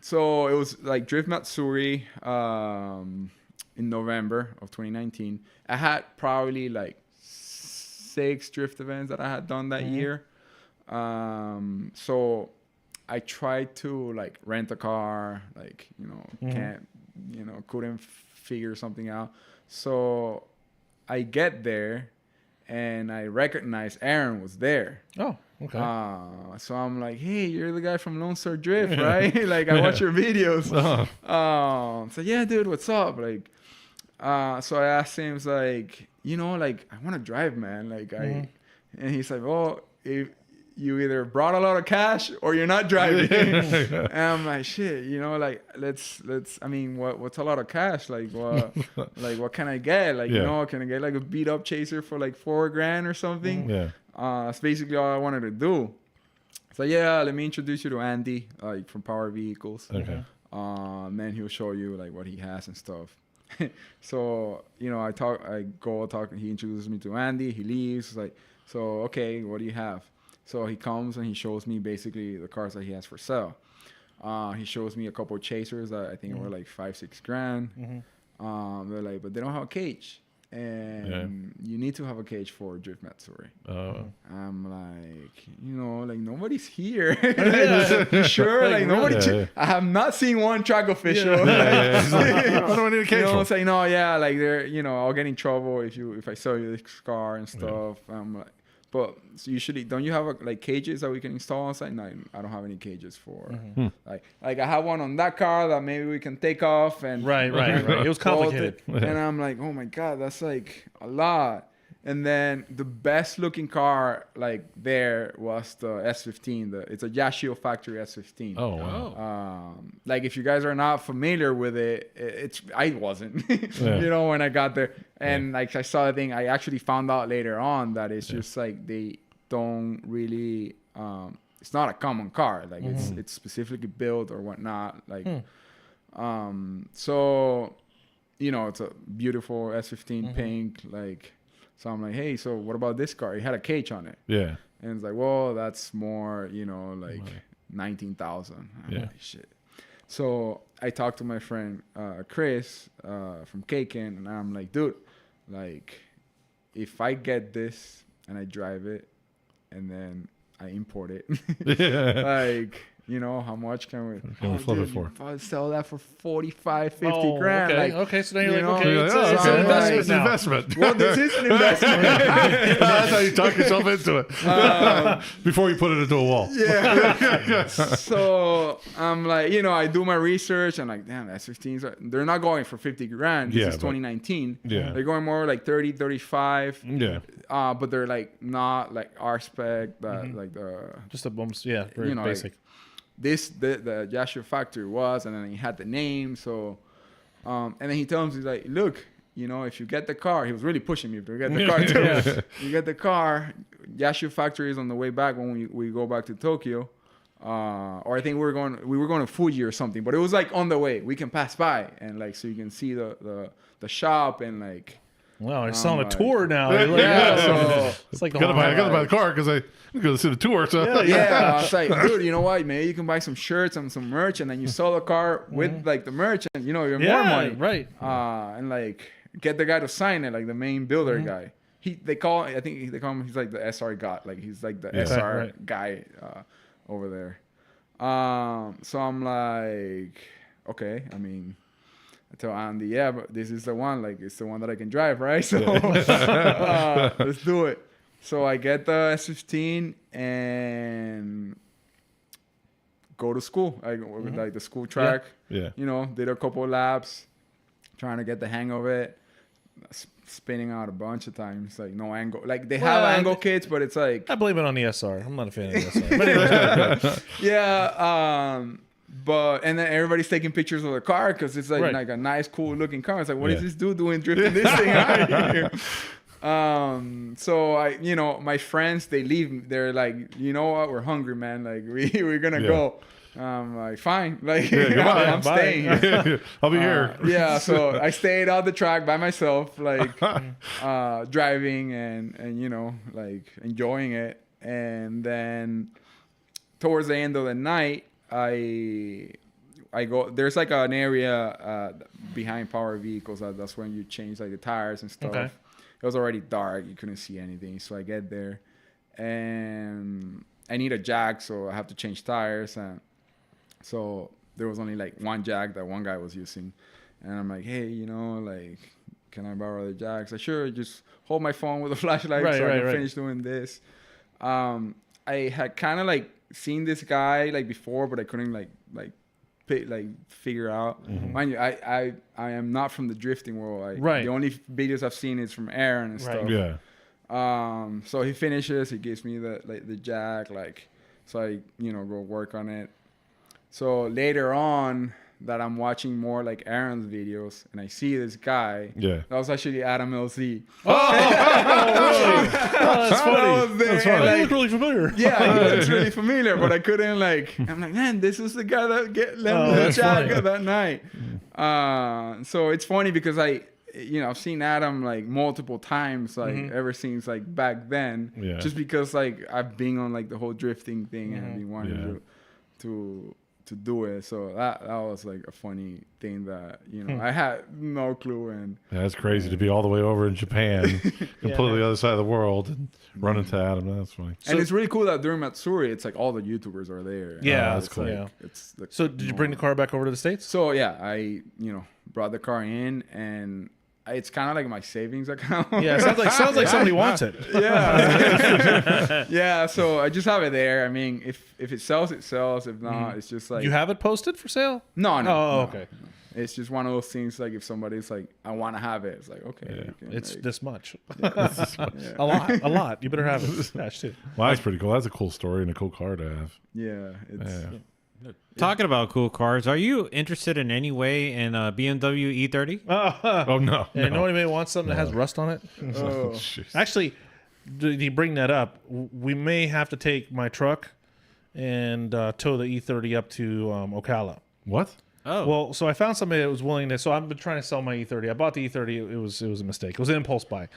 So it was like Drift Matsuri in November of 2019. I had probably like 6 drift events that I had done that year. So I tried to like rent a car, like, couldn't figure something out. So I get there and I recognize Aaron was there. Oh, okay. So I'm like, hey, you're the guy from Lone Star Drift, right? Like I watch your videos. So yeah, dude, what's up? Like, so I asked him, it's like, like I want to drive, man. Like and he's like, oh, if you either brought a lot of cash or you're not driving. And I'm like, shit, like let's. I mean, what's a lot of cash? Like what can I get? Like can I get like a beat up chaser for like $4,000 or something? Yeah. That's basically all I wanted to do. So yeah, let me introduce you to Andy, like from Power Vehicles. Okay. Then he'll show you like what he has and stuff. So I go talk. He introduces me to Andy. He leaves. Like, so okay, what do you have? So he comes and he shows me basically the cars that he has for sale. He shows me a couple of chasers that I think were like $5-6 grand. They're like, but they don't have a cage. and you need to have a cage for Drift Matsuri. I'm like, like nobody's here. Like, you sure? Like nobody. I have not seen one track official. What do I need a cage for? Say no, like they're, I'll get in trouble if I sell you this car and stuff. I'm like, but usually, don't you have like cages that we can install on site? No, I don't have any cages for. Like I have one on that car that maybe we can take off and right. It was complicated, and I'm like, oh my god, that's like a lot. And then the best looking car like there was the S15. It's a Yashio factory S15. Oh wow! Like if you guys are not familiar with it, I wasn't. When I got there, and like I saw the thing, I actually found out later on that it's just like they don't really. It's not a common car. Like it's specifically built or whatnot. Like, so it's a beautiful S15 pink like. So I'm like, hey, so what about this car? It had a cage on it. Yeah. And it's like, well, that's more, like 19,000. I'm like, shit. So I talked to my friend Chris from Kaken, and I'm like, dude, like, if I get this and I drive it, and then I import it, like. How much can we flip it for? I'll sell that for 45, 50 grand. Okay. Like, Okay, so now you're like, okay, it's an now. investment. Well, this is an investment. That's how you talk yourself into it. Before you put it into a wall. Yeah. So I'm like, I do my research and like, damn, S15s, they're not going for 50 grand. This is 2019. Yeah. They're going more like 30, 35. Yeah. But they're like not like our spec, like the Just a bumps, very basic. Like, the Yashio factory was, and then he had the name. So, and then he tells me, he's like, look, if you get the car, he was really pushing me to get the car too. You get the car, Yashio factory is on the way back when we go back to Tokyo. Or I think we were going to Fuji or something, but it was like on the way. We can pass by and like, so you can see the shop and like. Wow, it's on a tour now. So it's like I gotta buy the car because I'm going to see the tour. So I was like, dude, you know what? Maybe you can buy some shirts and some merch, and then you sell the car with like the merch, and you're more money, right? And like get the guy to sign it, like the main builder guy. They call him. He's like the SR god, like he's like the SR guy over there. So I'm like, okay, I mean. I tell Andy, but this is the one. Like, it's the one that I can drive, right? So let's do it. So I get the S15 and go to school. I go with like the school track. Yeah. Did a couple of laps, trying to get the hang of it. Spinning out a bunch of times, like no angle. Like they have angle kits, but it's like I blame it on the SR. I'm not a fan of the SR. But anyway. But and then everybody's taking pictures of the car because it's like a nice, cool looking car. It's like, what is this dude doing drifting this thing out here? So I, my friends, they leave. They're like, you know what? We're hungry, man. Like we're gonna go. I'm like, fine. Like I'm staying here. I'll be here. So I stayed on the track by myself, like driving and like enjoying it. And then towards the end of the night, I go. There's like an area behind power vehicles. That's when you change like the tires and stuff. Okay. It was already dark. You couldn't see anything. So I get there, and I need a jack, so I have to change tires. And so there was only like one jack that one guy was using, and I'm like, hey, like, can I borrow the jacks? I sure. Just hold my phone with a flashlight so I can finish doing this. I had kind of like seen this guy like before, but I couldn't like figure out. Mind you, I am not from the drifting world. The only videos I've seen is from Aaron and stuff. Yeah. So he finishes. He gives me the jack, like, so I go work on it. So later on, that I'm watching more like Aaron's videos, and I see this guy. Yeah. That was actually Adam LZ. Oh, that's funny. That's funny. He looked really familiar. Yeah, he looks really familiar, but I couldn't like. I'm like, man, this was the guy that left me the jack that night. So it's funny because I've seen Adam like multiple times, like ever since like back then. Yeah. Just because like I've been on like the whole drifting thing and I've been wanting to to do it. So that was like a funny thing that I had no clue. And That's crazy to be all the way over in Japan, completely the other side of the world, and run into Adam. That's funny. And it's really cool that during Matsuri, it's like all the YouTubers are there. Yeah, that's It's cool. like, Yeah. it's like, So did you bring the car back over to the States? So yeah, I brought the car in, and it's kind of like my savings account. Yeah, it sounds like somebody wants it. Yeah. Yeah, so I just have it there. I mean, if it sells, it sells. If not, it's just like You have it posted for sale? no. Oh, no. okay. It's just one of those things. Like if somebody's like, I want to have it, it's like okay. you can, It's like, this much. yeah. A lot. You better have it. Gosh, too. Well, that's pretty cool. That's a cool story and a cool car to have. Yeah, it's Yeah. Talking about cool cars, are you interested in any way in a BMW E30? Oh no. And you know anybody wants something that has rust on it? oh, Jeez. Actually, did you bring that up? We may have to take my truck and tow the E30 up to Ocala. What? Oh, Well, so I found somebody that was willing to. So I've been trying to sell my E30. I bought the E30. It was a mistake. It was an impulse buy.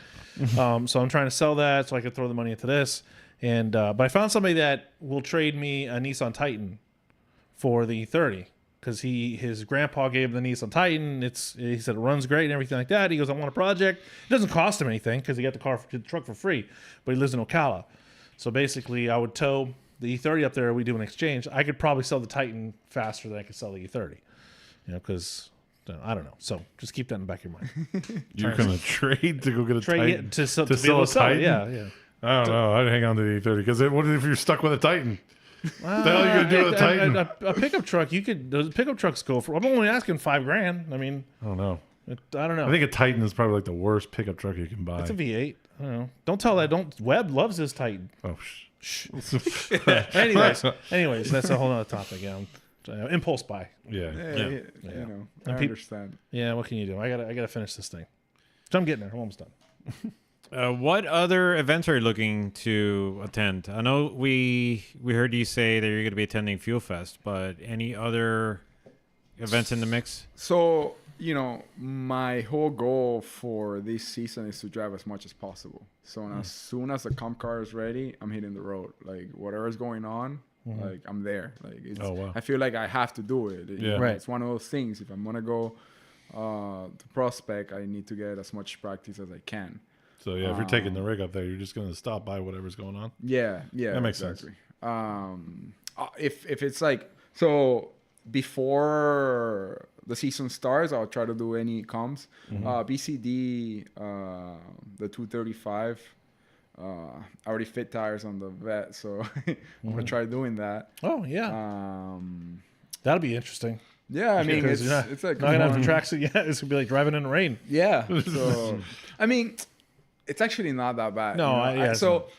So I'm trying to sell that so I could throw the money into this. And but I found somebody that will trade me a Nissan Titan for the E30 because his grandpa gave him the Nissan Titan. He said it runs great and everything like that. He goes, I want a project. It doesn't cost him anything because he got the truck for free, but he lives in Ocala. So basically, I would tow the E30 up there. We do an exchange. I could probably sell the Titan faster than I could sell the E30. Because I don't know. So just keep that in the back of your mind. You're gonna trade to go get a Trade Titan it to be able a to sell it. Titan? Yeah. I don't know. I'd hang on to the E30 because what if you're stuck with a Titan? What the hell are you gonna do with a Titan? A pickup truck, those pickup trucks go for. I'm only asking $5,000. I mean, I don't know. I don't know. I think a Titan is probably like the worst pickup truck you can buy. It's a V8. I don't know. Don't tell that. Webb loves his Titan. Oh, Anyways, that's a whole other topic. Yeah, impulse buy. yeah. I And understand. Yeah, what can you do? I gotta finish this thing. So I'm getting there. I'm almost done. what other events are you looking to attend? I know we heard you say that you're going to be attending Fuel Fest, but any other events in the mix? So, my whole goal for this season is to drive as much as possible. So as soon as the comp car is ready, I'm hitting the road. Like whatever's going on, like I'm there. Like it's, Oh, wow. I feel like I have to do it. Yeah. Right. It's one of those things. If I'm gonna go to prospect, I need to get as much practice as I can. So yeah, if you're taking the rig up there, you're just gonna stop by whatever's going on. Yeah, That makes sense. If it's like so before the season starts, I'll try to do any comps. BCD, the 235. I already fit tires on the vet, so I'm gonna try doing that. Oh yeah, Uh, that'll be interesting. Yeah, I mean Because it's like not gonna have the tracks. Yeah, it's gonna be like driving in the rain. Yeah. So, I mean, it's actually not that bad. No,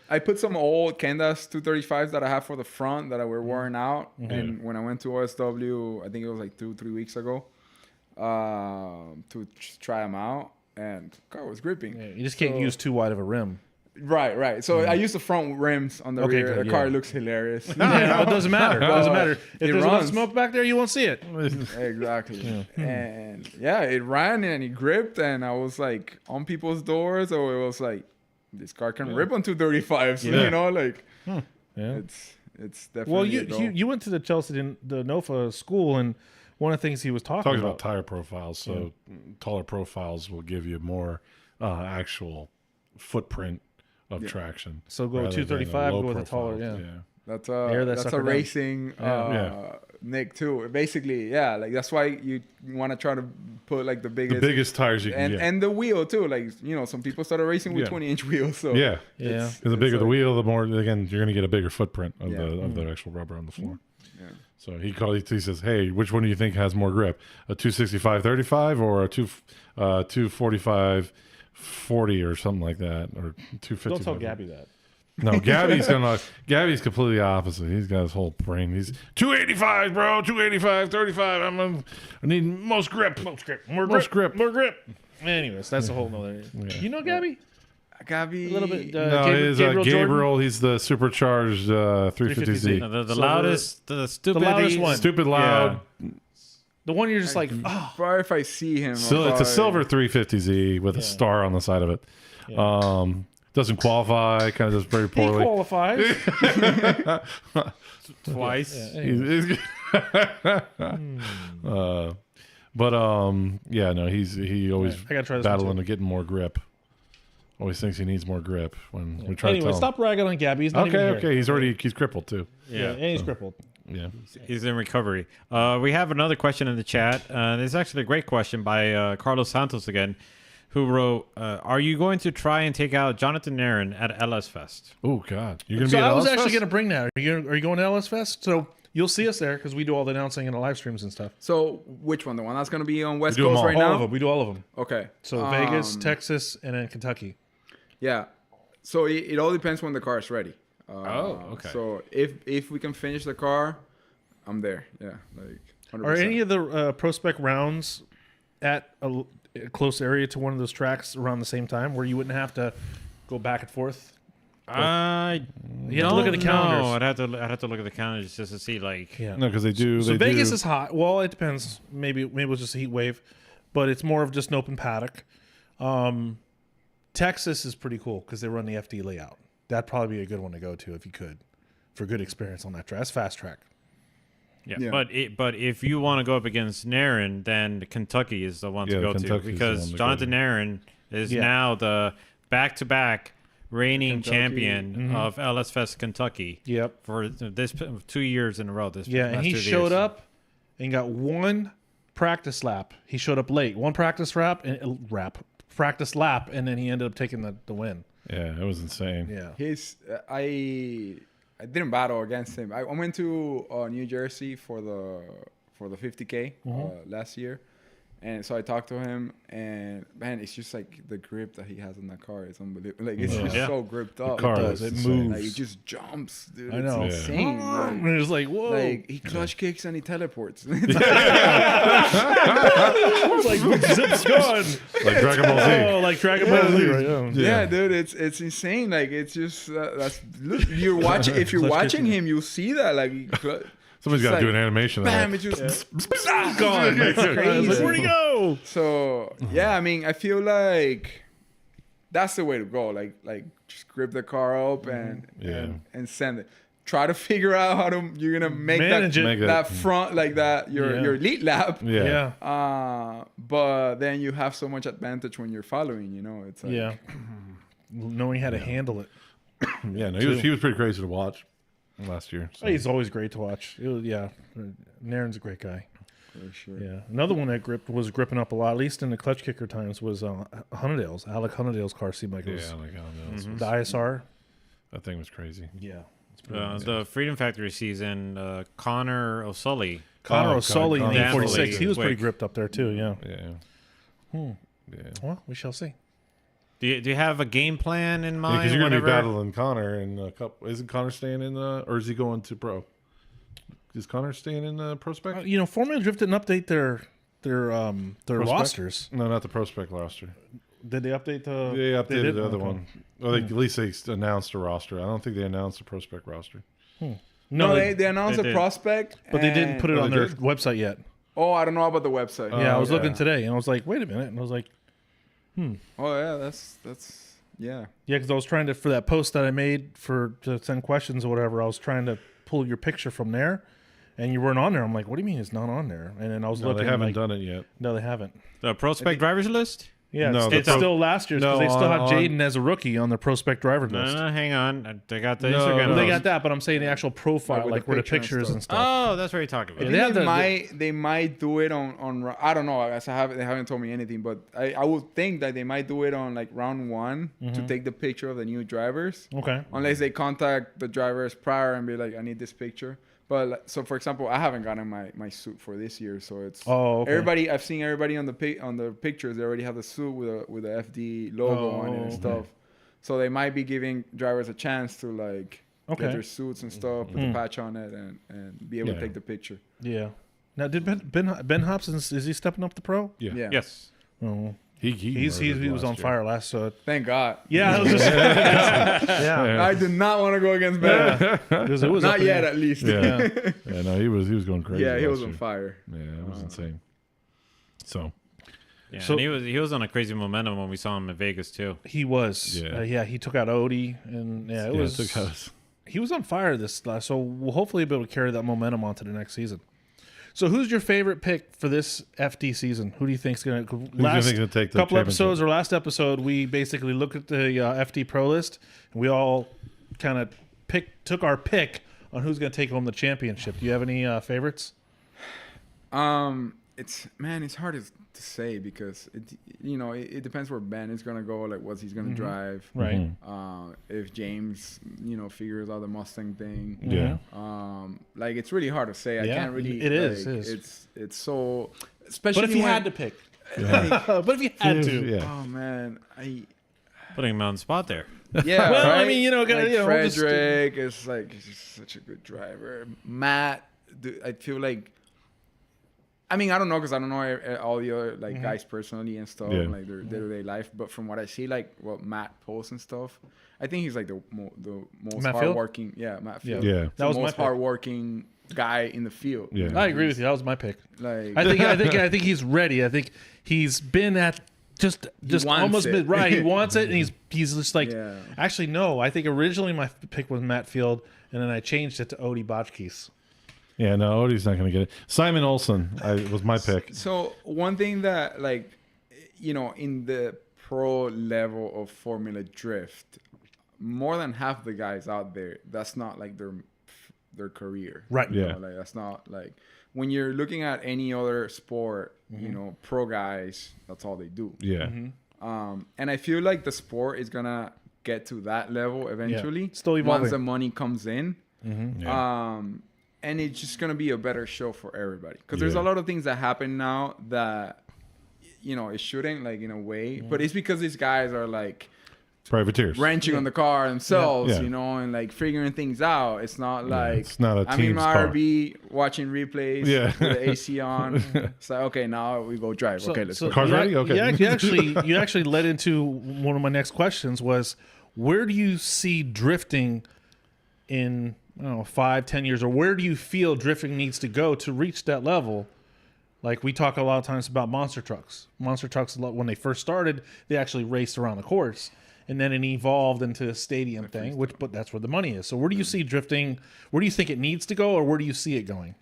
I put some old Kendas 235s that I have for the front that were worn out. And when I went to OSW, I think it was like 2-3 weeks ago, to try them out, and the car was gripping. Yeah, you just can't use too wide of a rim. Right. So I use the front rims on the Okay, rear. good, the car yeah. looks hilarious. Yeah, it doesn't matter. It doesn't matter. If It there's a lot of runs. smoke back there, you won't see it. Exactly. And yeah, it ran and it gripped, and I was like on people's doors, so it was like this car can rip on 235s. Yeah. Like Yeah. it's definitely. Well, a goal. you went to the Chelsea the NOFA school, and one of the things he was talking Talking about. about tire profiles, so taller profiles will give you more actual footprint of traction. So go with rather than a 235, low go with a taller, profile. That's Air that that's sucker a down. racing Yeah. Nick too. Basically, yeah, like that's why you want to try to put like the The biggest, biggest tires you can and get. and the wheel too. Like some people started racing with Yeah. 20-inch wheels. So Yeah. Yeah. Because the bigger the like- wheel, the more, again, you're going to get a bigger footprint of Yeah. the actual rubber on the floor. Yeah. So he says, hey, which one do you think has more grip? A 265/35 or a 245/40 or something like that? Or 250? Don't tell Gabby that. No, Gabby's completely opposite. He's got his whole brain. He's 285, bro, 285/35. I need most grip. More Most grip. More grip. Anyways, that's a whole nother. You know Gabby? Gabby, A little bit. No, he's Gabriel Jordan? Gabriel. He's the supercharged 350Z. The So loudest, the stupid, loudest one. Stupid loud. The one you're just like, oh, Probably if I see him, It's a silver 350Z with a star on the side of it. doesn't qualify. Kind of does very He poorly. qualifies. Twice. Yeah, no, he always I gotta try this one battling too. to getting more grip. Always thinks he needs more grip when we try to Anyway, tell stop ragging on Gabby. He's not him. even Okay, here. he's crippled too. Yeah, and he's crippled. Yeah. He's in recovery. We have another question in the chat. It's actually a great question by Carlos Santos again, who wrote, "Are you going to try and take out Jonathan Nairn at LS Fest?" Oh God, you're gonna So be at I was LS actually Fest? going to bring that. Are you going to LS Fest? So you'll see us there because we do all the announcing and the live streams and stuff. So which one? The one that's going to be on West do 'em Coast all. right All now? of them. We do all of them. Okay. So Vegas, Texas, and then Kentucky. Yeah. So it all depends when the car is ready. Okay. So if we can finish the car, I'm there. Yeah, like 100%. Are any of the prospect rounds at a close area to one of those tracks around the same time where you wouldn't have to go back and forth? I You have to look at the calendars. No, I'd have to look at the calendars just to see like. Yeah. No, because they do. So they Vegas do, is hot. Well, it depends. Maybe it was just a heat wave, but it's more of just an open paddock. Texas is pretty cool because they run the FD layout. That'd probably be a good one to go to if you could, for good experience on that track. That's fast track. Yeah. But if you want to go up against Nairn, then Kentucky is the one to go to Kentucky's the because one to go Jonathan to. Nairn is Yeah. now the back-to-back reigning Kentucky. champion of LS Fest Kentucky Yep. for this 2 years in a row. Yeah, and last he 2 showed years. up and got one practice lap. He showed up late. One practice practice lap, and then he ended up taking the win. Yeah, it was insane. Yeah. I didn't battle against him. I went to New Jersey for the 50K last year, and so I talked to him, and man, it's just like the grip that he has in that car is unbelievable. Like it's just Yeah. so gripped up. car does. is It insane. moves. Like it just jumps, dude. I know. It's insane. And it was like, whoa. Like he clutch kicks and he teleports. I was like, zip's gone. Like Dragon Ball Z. Oh, like Dragon Ball Z, right? Yeah. Yeah, dude, it's insane. Like it's just that's look, you're watching. If you're watching him, you'll see that. Like Somebody's got to like, do an animation. of bam, that. it just Gone. It's I was like, crazy. where'd he go? So yeah, I mean, I feel like that's the way to go. Like just grip the car up and send it. Try to figure out how you're gonna make Manage that, it. Make that front like that your elite lap. Yeah. Yeah. But then you have so much advantage when you're following. You know, it's like, Yeah. Knowing how to handle it. Yeah, no, he was pretty crazy to watch last year. So. He's always great to watch. Nairn's a great guy. for sure. Yeah. Another one that gripping up a lot, at least in the clutch kicker times, was Hunnedale's. Alec Hunnedale's car seemed like it was Yeah, like the ISR. that thing was crazy. Yeah. The Freedom Factory season, Connor O'Sully. Connor O'Sully in Connor the 46. O'Sully. He was pretty Quick. gripped up there too. Yeah. Yeah. Yeah. Well, we shall see. Do you have a game plan in mind? Because you're going to be whenever- battling Connor in a couple. Isn't Connor staying in the, or is he going to pro? Is Connor staying in the prospect? Formula Drift didn't update their Prospect? rosters. No, not the prospect roster. Did they update the? They updated did? the other Okay. one. Well, at least they announced a roster. I don't think they announced the prospect roster. No, they announced they a did. prospect, but they didn't put it Oh, on they their did? website yet. Oh, I don't know about the website. Yeah, I was yeah. looking today, and I was like, wait a minute, and I was like, Oh yeah, that's yeah. yeah, because I was trying to for that post that I made to send questions or whatever. I was trying to pull your picture from there, and you weren't on there. I'm like, what do you mean it's not on there? And then I was No, looking. they haven't like, done it yet. No, they haven't. The prospect drivers list? Yeah, No, it's the pro- still last year's because No, they still have on- Jaden as a rookie on their prospect driver No, list. no, hang on. They got the No, Instagram. no. They post. got that, but I'm saying the actual profile, with like the where the picture and pictures and stuff. Oh, that's what you're talking about. Yeah, They, have they might do it on I don't know. They haven't told me anything, but I would think that they might do it on like round one to take the picture of the new drivers. Okay. Unless they contact the drivers prior and be like, I need this picture. But so for example, I haven't gotten my suit for this year, so it's Oh, okay. everybody. I've seen everybody on the pictures. They already have the suit with the FD logo on it and okay. stuff. So they might be giving drivers a chance to like Okay. get their suits and stuff, put the patch on it, and be able to Yeah. take the picture. Yeah. Now, did Ben Hobson, is he stepping up the pro? Yeah. Yeah. Yes. Oh, He he was murdered on last year. fire last. Thank God. Yeah, it was just yeah. I do not want to go against Ben. It was Not up in yet, the- at least. Yeah. Yeah, no, he was going crazy. Yeah, he last was year. on fire. Yeah, it was insane. So, Yeah, So- and he was on a crazy momentum when we saw him in Vegas too. He was. Yeah. He took out Odie, and it Yeah, was. it took us. He was on fire this last, so we'll hopefully be able to carry that momentum on to the next season. So, who's your favorite pick for this FD season? Who do you think's going to think gonna take the couple championship? episodes or last episode? We basically looked at the FD Pro list, and we all kind of took our pick on who's going to take home the championship. Do you have any favorites? It's hard to say because it depends where Ben is gonna go, like what he's gonna drive. Right. If James figures out the Mustang thing. Yeah. Like it's really hard to say. I Yeah, can't really. it is, like, it is. It's so. Especially But if you when, had to pick, but if you had to, Yeah. Oh man, Putting him on the spot there. yeah. Well, I right? mean, like just- Frederick is like he's just such a good driver. Matt, I feel like. I mean, I don't know because I don't know all the other guys personally and stuff, Yeah. like their day-to-day life. But from what I see, like what Matt posts and stuff, I think he's like the most Matt Field? hardworking. Yeah, Matt Field. Yeah. He's That was the my most pick. hardworking guy in the field. Yeah. I agree with you. That was my pick. Like I think he's ready. I think he's been at just wants almost it. been right. He wants it, and he's just like. Yeah. Actually, no. I think originally my pick was Matt Field, and then I changed it to Odie Botchkiss. Yeah, no, Odie's not going to get it. Simon Olsen was my pick. So one thing that in the pro level of Formula Drift, more than half the guys out there, that's not like their career. Right. You Yeah. know, like that's not like when you're looking at any other sport, pro guys, that's all they do. Yeah. And I feel like the sport is gonna get to that level eventually. Still evolving. Once the money comes in. Yeah. And it's just gonna be a better show for everybody because there's a Yeah. lot of things that happen now that it shouldn't, like, in a way, but it's because these guys are like Privateers. wrenching on the car themselves, Yeah. and like figuring things out. It's not like it's not a I'm in team's my car. RV watching replays Yeah. with the AC on. It's like, okay, now we go drive. Okay, let's go. Car's ready? Okay. You actually led into one of my next questions was, where do you see drifting in 5-10 years, or where do you feel drifting needs to go to reach that level? Like we talk a lot of times about monster trucks. Monster trucks, when they first started, they actually raced around the course, and then it evolved into a stadium thing. But that's where the money is. So where do you see drifting? Where do you think it needs to go, or where do you see it going?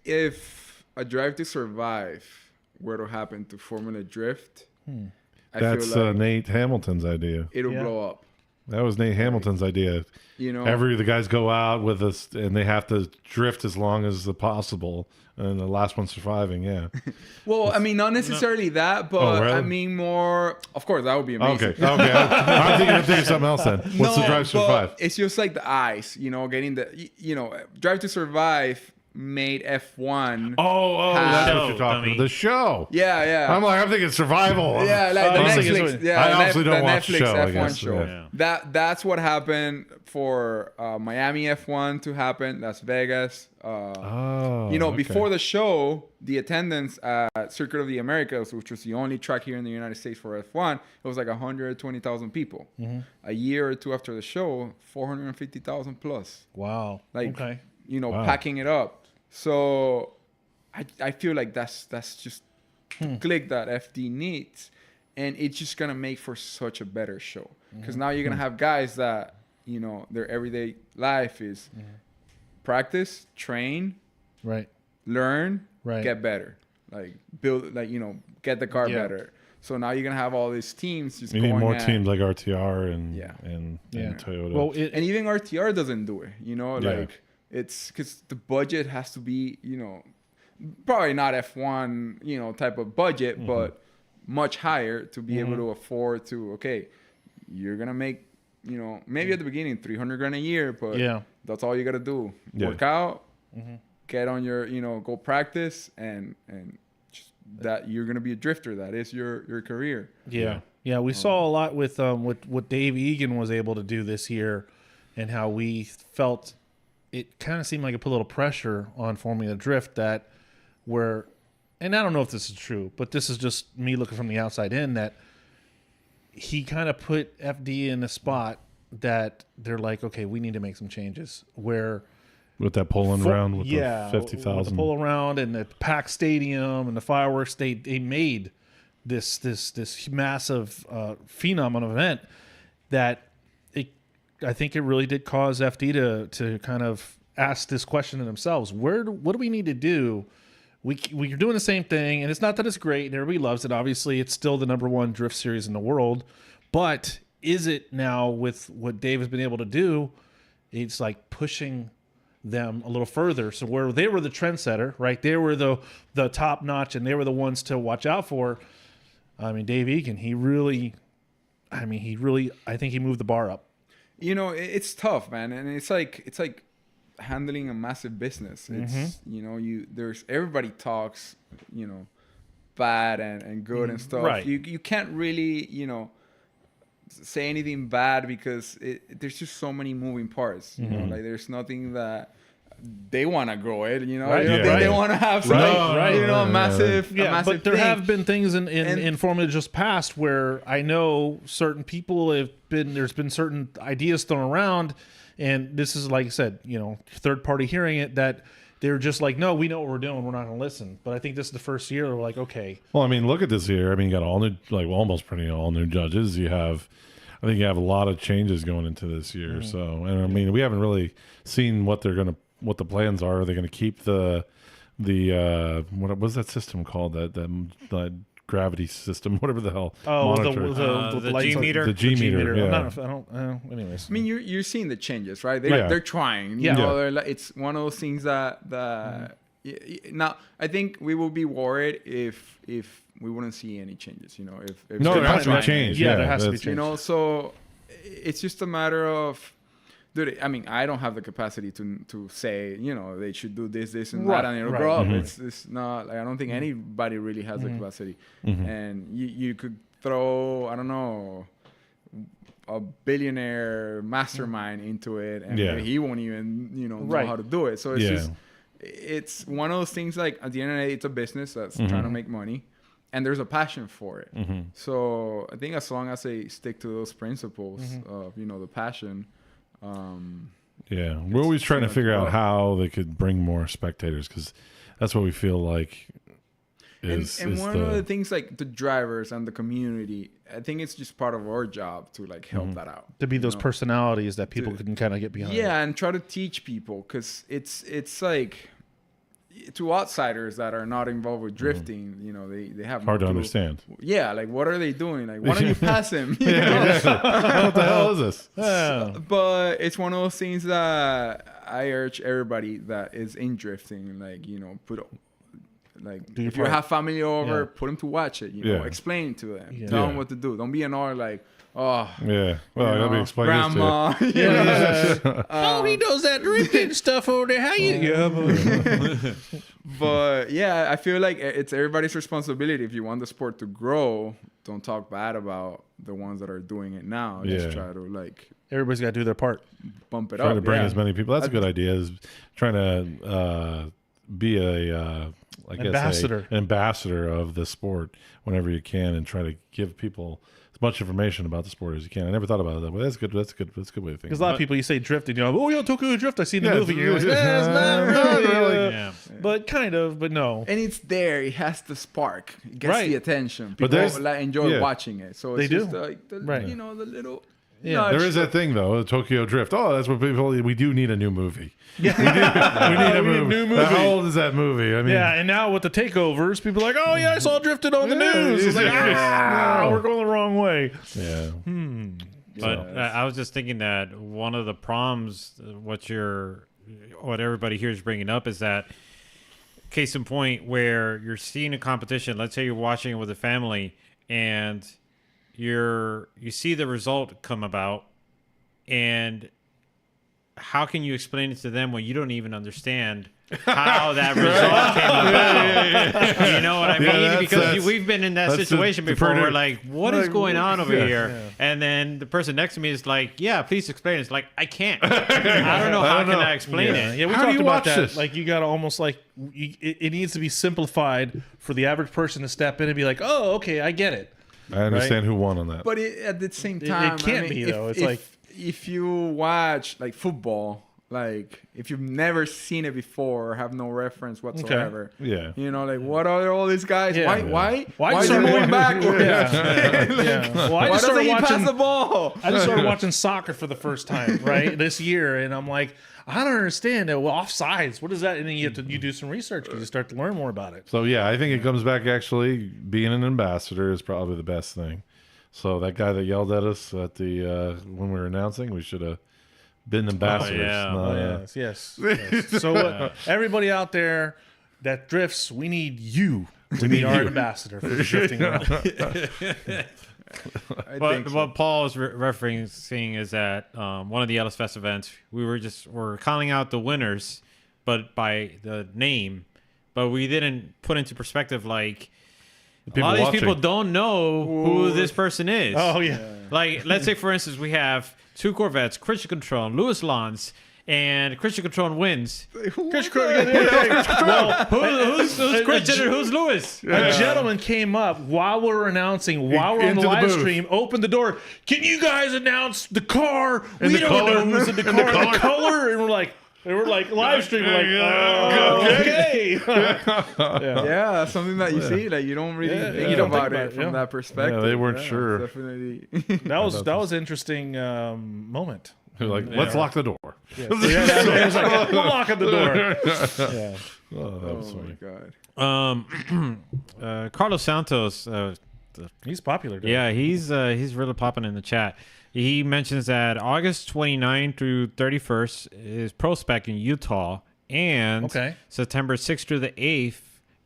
If a Drive to Survive were to happen to Formula Drift, I That's feel like Nate Hamilton's idea. it'll Yeah. blow up. That was Nate Hamilton's idea. The guys go out with us and they have to drift as long as possible, and the last one surviving. Yeah. Well, I mean, not necessarily that, but Oh, really? I mean more. Of course, that would be amazing. Okay. I'm thinking of something else then. What's the Drive to but Survive? It's just like the eyes, getting Drive to Survive made F1. Oh, that's Show, what you're talking dummy. about. The show. Yeah. I'm thinking survival. Yeah, like the I was thinking Netflix. it's- Yeah, I the honestly don't the watch the Netflix show, I F1 guess. show. Yeah. That's what happened for Miami F1 to happen. Las Vegas. Before the show, the attendance at Circuit of the Americas, which was the only track here in the United States for F1, it was like 120,000 people. A year or two after the show, 450,000 plus. Wow. Like, Okay. packing it up. So I feel like that's just click that FD needs, and it's just gonna make for such a better show because now you're gonna have guys that their everyday life is practice, train, Right. learn, Right. get better, like build, like get the car Yeah. better. So now you're gonna have all these teams just We need going more at- teams like RTR and Yeah. and Yeah. Toyota. Well, and even RTR doesn't do it, Yeah. like it's because the budget has to be, probably not F1, type of budget, Mm-hmm. but much higher to be able to afford to, okay, you're going to make, maybe at the beginning, 300 grand a year, but Yeah. that's all you got to do. Yeah. Work out, get on your, go practice and just that you're going to be a drifter. That is your career. Yeah. Yeah, we saw a lot with what Dave Egan was able to do this year, and how we felt it kind of seemed like it put a little pressure on Formula Drift that where, and I don't know if this is true, but this is just me looking from the outside in, that he kind of put FD in a spot that they're like, okay, we need to make some changes. Where with that Poland round with the with the 50,000. pole around and the packed stadium and the fireworks, they made this massive phenom of an event that I think it really did cause FD to kind of ask this question to themselves: what do we need to do? We're doing the same thing, and it's not that it's great and everybody loves it. Obviously, it's still the #1 drift series in the world, but is it now with what Dave has been able to do? It's like pushing them a little further. So where they were the trendsetter, right? They were the top notch, and they were the ones to watch out for. I mean, Dave Egan, I think he moved the bar up. You know, it's tough, man, and it's like handling a massive business. It's there's everybody talks, bad and good and stuff. Right. You can't really say anything bad because there's just so many moving parts. You know, like there's nothing that they want to grow it. Right. They want to have some, a massive. But there thing. have been things in Formula just past where I know certain people there's been certain ideas thrown around, and this is like I said, third party hearing it that they're just like, no, we know what we're doing, we're not going to listen. But I think this is the first year we're like, okay. Well, I mean, look at this year. I mean, you got all new, like almost pretty all new judges. I think you have a lot of changes going into this year. So, and I mean, we haven't really seen what the plans are. Are they going to keep the what was that system called? That gravity system, whatever the hell. The G meter. The G meter. Yeah. Anyways. I mean, you're seeing the changes, right? They're trying. It's one of those things that now I think we will be worried if we wouldn't see any changes. If there has to be change. Yeah, there has to be change. So it's just a matter of. Dude, I mean, I don't have the capacity to say, they should do this, and that, and it'll grow up. It's not, like, I don't think anybody really has the capacity. And you could throw, I don't know, a billionaire mastermind into it, and he won't even, know how to do it. So it's just, it's one of those things, like, at the end of the day, it's a business that's trying to make money, and there's a passion for it. So I think as long as they stick to those principles of, the passion, we're always trying to figure out how they could bring more spectators, because that's what we feel like is one of the things, like the drivers and the community, I think it's just part of our job to like help that out, to be those personalities that people can kind of get behind. And try to teach people, because it's like, to outsiders that are not involved with drifting, they have hard no to clue. understand. Yeah, like, what are they doing? Like, why don't you pass him? What the hell is this? But it's one of those things that I urge everybody that is in drifting, like, if you have family over, put them to watch it. Explain to them, tell them what to do. Don't be another like. Oh, yeah. Well, let me explain grandma, this to you. Oh, he does that drifting stuff over there. How you? But yeah, I feel like it's everybody's responsibility. If you want the sport to grow, don't talk bad about the ones that are doing it now. Just try to like. Everybody's got to do their part. Bump it up. Try to bring as many people. That's a good idea. Is trying to be an ambassador of the sport whenever you can, and try to give people as much information about the sport as you can. I never thought about it that way. That's good. That's a good way of thinking. Because a lot of people, you say drifting, Tokyo Drift. I seen the movie. You're like, it's not really. But kind of, but no. And it's there. It has the spark. It gets the attention. People enjoy watching it. So it's just like the little. Yeah, there is that thing though, the Tokyo Drift. Oh, that's what people. We do need a new movie. Yeah, we need a new movie. How old is that movie? I mean, and now with the takeovers, people are like, oh yeah, I saw Drifted on the news. It's like, we're going the wrong way. Yeah. But I was just thinking that one of the problems, what everybody here is bringing up, is that case in point where you're seeing a competition. Let's say you're watching it with a family, and you see the result come about, and how can you explain it to them when you don't even understand how that result came about? You know what I mean? Because we've been in that situation before. We're like, what is going on over here? Yeah. And then the person next to me is like, yeah, please explain. It's like, I can't. I don't know. How can I explain it? Yeah, we talked about that. This? Like, you got to almost like, it needs to be simplified for the average person to step in and be like, oh, okay, I get it. I understand who won on that. But at the same time, it can't be though. It's like if you watch like football, Like if you've never seen it before or have no reference whatsoever. Yeah. You know, like what are all these guys? Yeah. Why is he going backwards? Well, Why doesn't he pass the ball? I just started watching soccer for the first time, right, this year, and I'm like, I don't understand. Well, offsides, what is that? And then you do some research because you start to learn more about it. So yeah, I think it comes back actually being an ambassador is probably the best thing. So that guy that yelled at us at the when we were announcing, we should have been ambassadors. Yes. So everybody out there that drifts, we need you to be our ambassador for the drifting world. But what Paul is referencing is that one of the LS Fest events, we're calling out the winners, but by the name, but we didn't put into perspective like a lot of these people don't know who this person is. Oh yeah. Like let's say for instance we have 2 Corvettes, Christian Control, Louis Lanz, and Christian Control wins. Well, who's Christian and who's Louis? A gentleman came up while we were announcing, while we're on the Into the live booth. stream, opened the door. Can you guys announce the car? We don't know who's in the car. And the color. And we're like live streaming. Okay. Yeah, that's something that you see. Like you don't really think about it from that perspective. Yeah, they weren't sure. Definitely. That was an interesting moment. They're like, let's lock the door. It was like, we're locking the door. Yeah. Oh, that was Oh my funny. god. Carlos Santos. He's popular. Dude. Yeah, he's really popping in the chat. He mentions that August 29 through 31st is Pro Spec in Utah, and September 6th through the 8th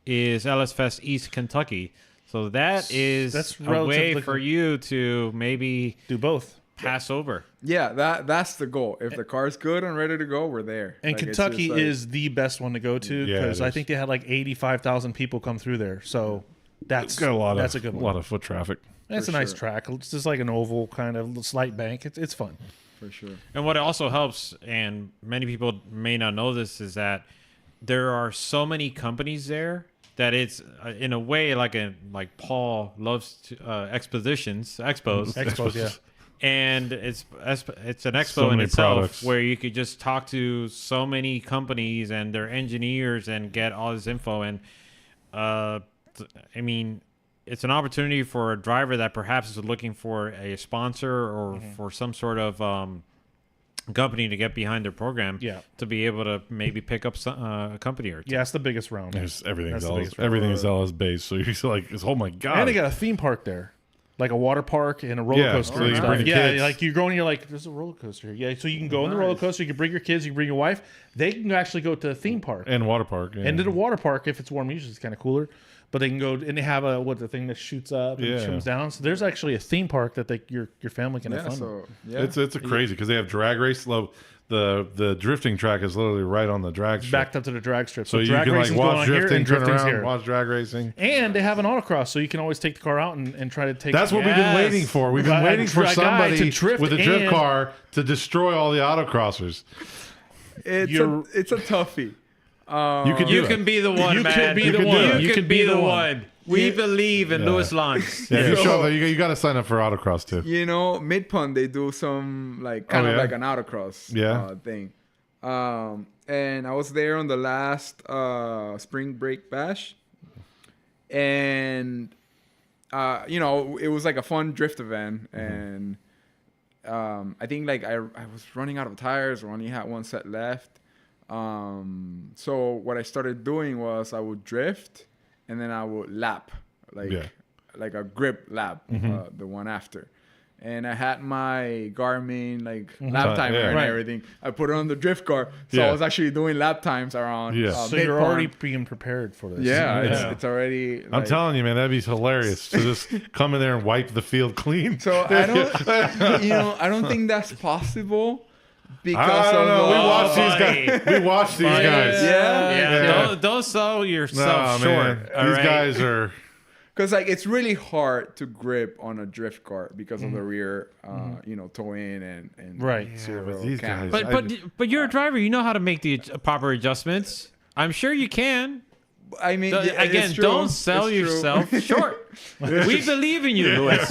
is LS Fest East Kentucky. So that's a way for you to maybe do both. Pass over. Yeah, that's the goal. If the car's good and ready to go, we're there. And like, Kentucky is the best one to go to because Yeah, I think they had like 85,000 people come through there. So that's got that's a good one. A lot of foot traffic. It's a nice track. It's just like an oval kind of slight bank. It's fun. For sure. And what also helps, and many people may not know this, is that there are so many companies there that it's in a way like Paul loves to, expos, yeah. And it's an expo So in many itself products. where you could just talk to so many companies and their engineers and get all this info. And I mean, it's an opportunity for a driver that perhaps is looking for a sponsor or for some sort of company to get behind their program. To be able to maybe pick up a company or two. Yeah, it's the biggest round. Everything's LS based. So you're like, oh my god! And they got a theme park there. Like a water park and a roller coaster. So you and can stuff. bring Yeah, kids. like you're going, you're like, there's a roller coaster here. Yeah, so you can go in the roller coaster. You can bring your kids. You can bring your wife. They can actually go to a theme park and water park. Yeah. and to the water park if it's warm. Usually it's kind of cooler, but they can go and they have the thing that shoots up and comes down. So there's actually a theme park that your family can have fun. It's a crazy because they have drag race. The drifting track is literally right on the drag strip. Backed up to the drag strip. So you drag can like racing's going watch on here drifting, and turn drifting's around, here. watch drag racing. And they have an autocross, so you can always take the car out and try to take. That's what we've been waiting for. We've been waiting for somebody with a drift car to destroy all the autocrossers. It's a toughie. You can be the one, man. You can be the one. We believe in Louis Lanz. Yeah, you show that you got to sign up for autocross too. You know, mid-pun they do some like of like an autocross thing. And I was there on the last spring break bash, and you know, it was like a fun drift event, and I think like I was running out of tires, or only had one set left. So what I started doing was I would drift, and then I would lap, like a grip lap, the one after. And I had my Garmin lap timer and everything. I put it on the drift car, so I was actually doing lap times around. So you're already being prepared for this. It's already. I'm telling you, man, that'd be hilarious to just come in there and wipe the field clean. So I don't, I don't think that's possible. Because I don't know. We watch these guys. Yeah. Don't sell yourself short. These guys are. Because it's really hard to grip on a drift car because of the rear, toe in and right. But these guys. But you're a driver. You know how to make the proper adjustments. I'm sure you can. I mean, again, don't sell yourself short. We believe in you, Luis.